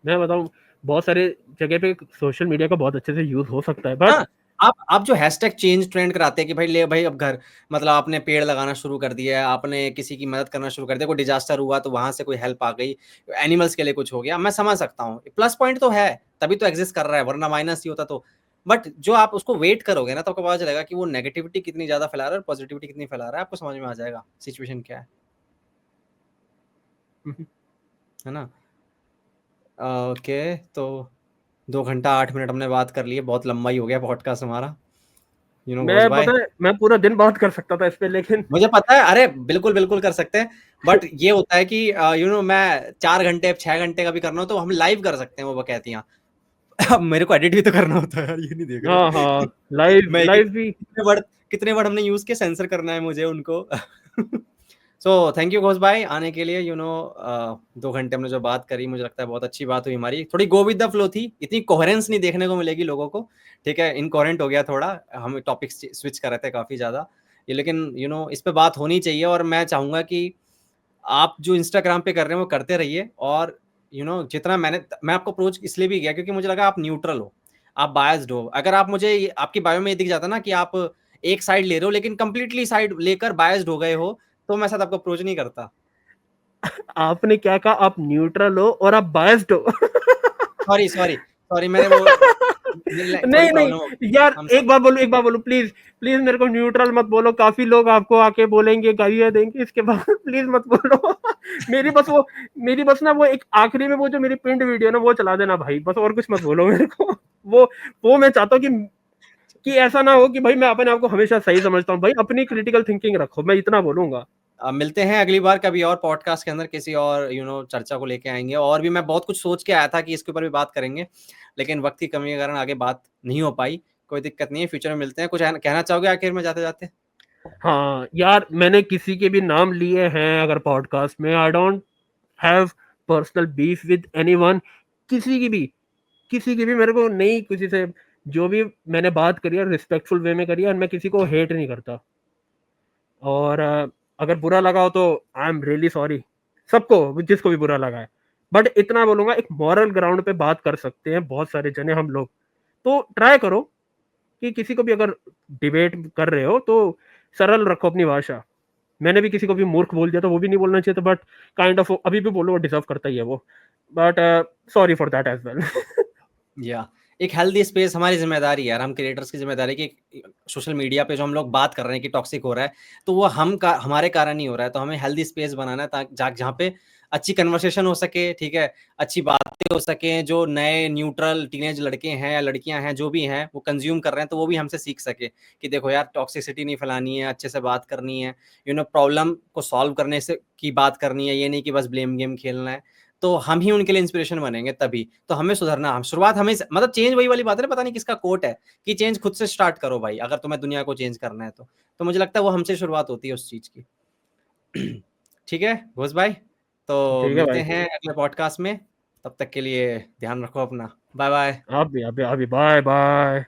मैं बताऊं, बहुत सारे जगह पे सोशल मीडिया का बहुत अच्छे से यूज हो सकता है, बट आप जो हैशटैग चेंज ट्रेंड कराते हैं कि भाई ले भाई अब घर, मतलब आपने पेड़ लगाना शुरू कर दिया है, आपने किसी की मदद करना शुरू कर दिया, कोई डिजास्टर हुआ तो वहां से कोई हेल्प आ गई, एनिमल्स के लिए कुछ हो गया, मैं समझ सकता हूँ, प्लस पॉइंट तो है, तभी तो एग्जिस्ट कर रहा है, वरना माइनस ही होता तो। बट जो आप उसको वेट करोगे ना तो आपको पता चलेगा कि वो नेगेटिविटी कितनी ज्यादा फैला रहा है और पॉजिटिविटी कितनी फैला रहा है, आपको समझ में आ जाएगा सिचुएशन क्या है ना। ओके, तो 2 घंटा 8 मिनट हमने बात कर ली है, बहुत लंबा ही हो गया पॉडकास्ट हमारा। यू नो घोष मैं भाई। पता है मैं पूरा दिन बात कर सकता था इस पे, लेकिन मुझे पता है, अरे बिल्कुल बिल्कुल कर सकते हैं, बट ये होता है कि यू नो मैं 4 घंटे 6 घंटे का भी करना हो तो हम लाइव कर सकते हैं वो बकैतियां। अब मेरे को एडिट भी तो करना होता है यार, ये नहीं देख हाँ रहे। हाँ, लाइव मैं लाइव भी। कितने वर्ड हमने यूज किए, सेंसर करना है मुझे उनको। सो थैंक यू घोष भाई आने के लिए। यू नो 2 घंटे हमने जो बात करी, मुझे लगता है बहुत अच्छी बात हुई हमारी। थोड़ी गो विद द फ्लो थी, इतनी कोहेरेंस नहीं देखने को मिलेगी लोगों को, ठीक है, इनकोहेरेंट हो गया थोड़ा, हम टॉपिक स्विच कर रहे थे काफी ज्यादा ये, लेकिन यू नो इस पे बात होनी चाहिए। और मैं चाहूंगा कि आप जो इंस्टाग्राम पे कर रहे हैं वो करते रहिए। और यू नो जितना मैं आपको अप्रोच इसलिए भी किया क्योंकि मुझे लगा आप न्यूट्रल हो, आप बायस्ड हो। अगर आप मुझे आपकी बायो में दिख जाता ना कि आप एक साइड ले रहे हो लेकिन कंप्लीटली साइड लेकर बायस्ड हो गए हो, तो मैं शायद आपको अप्रोच नहीं करता। आपने क्या कहा? आप न्यूट्रल हो और आप बायस्ड हो। सॉरी सॉरी सॉरी, मैंने वो थोड़ी नहीं नहीं प्रॉब्लम हो गई, यार, हम एक बात बोलो प्लीज। प्लीज मेरे को न्यूट्रल मत बोलो, काफी लोग आपको आके बोलेंगे, गालियां देंगे इसके बाद। प्लीज मत बोलो। मेरी बस ना वो एक आखिरी में वो जो मेरी प्रिंट वीडियो ना वो चला देना भाई, बस और कुछ मत बोलो मेरे को। वो वो मैं चाहता हूँ कि ऐसा ना हो कि भाई मैं अपने आप को हमेशा सही समझता हूँ। भाई अपनी क्रिटिकल थिंकिंग रखो, मैं इतना बोलूंगा। मिलते हैं अगली बार कभी और पॉडकास्ट के अंदर किसी और यू नो चर्चा को लेके आएंगे। और भी मैं बहुत कुछ सोच के आया था कि इसके ऊपर भी बात करेंगे, लेकिन वक्त की कमी के कारण आगे बात नहीं हो पाई। कोई दिक्कत नहीं है, फ्यूचर में मिलते हैं। कुछ कहना चाहोगे आखिर में जाते जाते? हाँ यार, मैंने किसी के भी नाम लिए हैं अगर पॉडकास्ट में, I don't have personal beef with anyone. किसी की भी किसी की भी मेरे को नहीं, किसी से जो भी मैंने बात करी है रिस्पेक्टफुल वे में करी है, और मैं किसी को हेट नहीं करता। और अगर बुरा लगा हो तो आई एम रियली सॉरी सबको, जिसको भी बुरा लगा है। बट इतना बोलूंगा, एक मॉरल ग्राउंड पे बात कर सकते हैं बहुत सारे जने हम लोग। तो ट्राई करो कि किसी को भी अगर डिबेट कर रहे हो तो सरल रखो अपनी भाषा। मैंने भी किसी को भी मूर्ख बोल दिया तो वो भी नहीं बोलना चाहिए था, बट काइंड ऑफ अभी भी बोलो, वो डिजर्व करता ही है वो। But sorry for that as well. या एक हेल्दी स्पेस हमारी जिम्मेदारी है यार, हम क्रिएटर्स की जिम्मेदारी है कि सोशल मीडिया पे जो हम लोग बात कर रहे हैं कि टॉक्सिक हो रहा है, तो वो हमारे कारण ही हो रहा है। तो हमें हेल्दी स्पेस बनाना है ताकि जहाँ पे अच्छी कन्वर्सेशन हो सके, ठीक है, अच्छी बातें हो सके, जो नए न्यूट्रल टीनेज लड़के हैं या लड़कियां हैं जो भी हैं वो कंज्यूम कर रहे हैं, तो वो भी हमसे सीख सके कि देखो यार टॉक्सिसिटी नहीं फैलानी है, अच्छे से बात करनी है, यू नो प्रॉब्लम को सॉल्व करने से की बात करनी है, ये नहीं कि बस ब्लेम गेम खेलना है। तो हम ही उनके लिए इंस्पिरेशन बनेंगे तभी। तो हमें सुधरना, हम शुरुआत हमें मतलब चेंज वही वाली बात है ना, पता नहीं किसका कोट है कि चेंज खुद से स्टार्ट करो भाई, अगर तुम्हें दुनिया को चेंज करना है तो मुझे लगता है वो हमसे शुरुआत होती है उस चीज की। ठीक है घोष भाई, तो ठीक है मिलते भाई। हैं अगले पॉडकास्ट में। तब तक के लिए ध्यान रखो अपना। Bye bye. आप भी बाय बाय।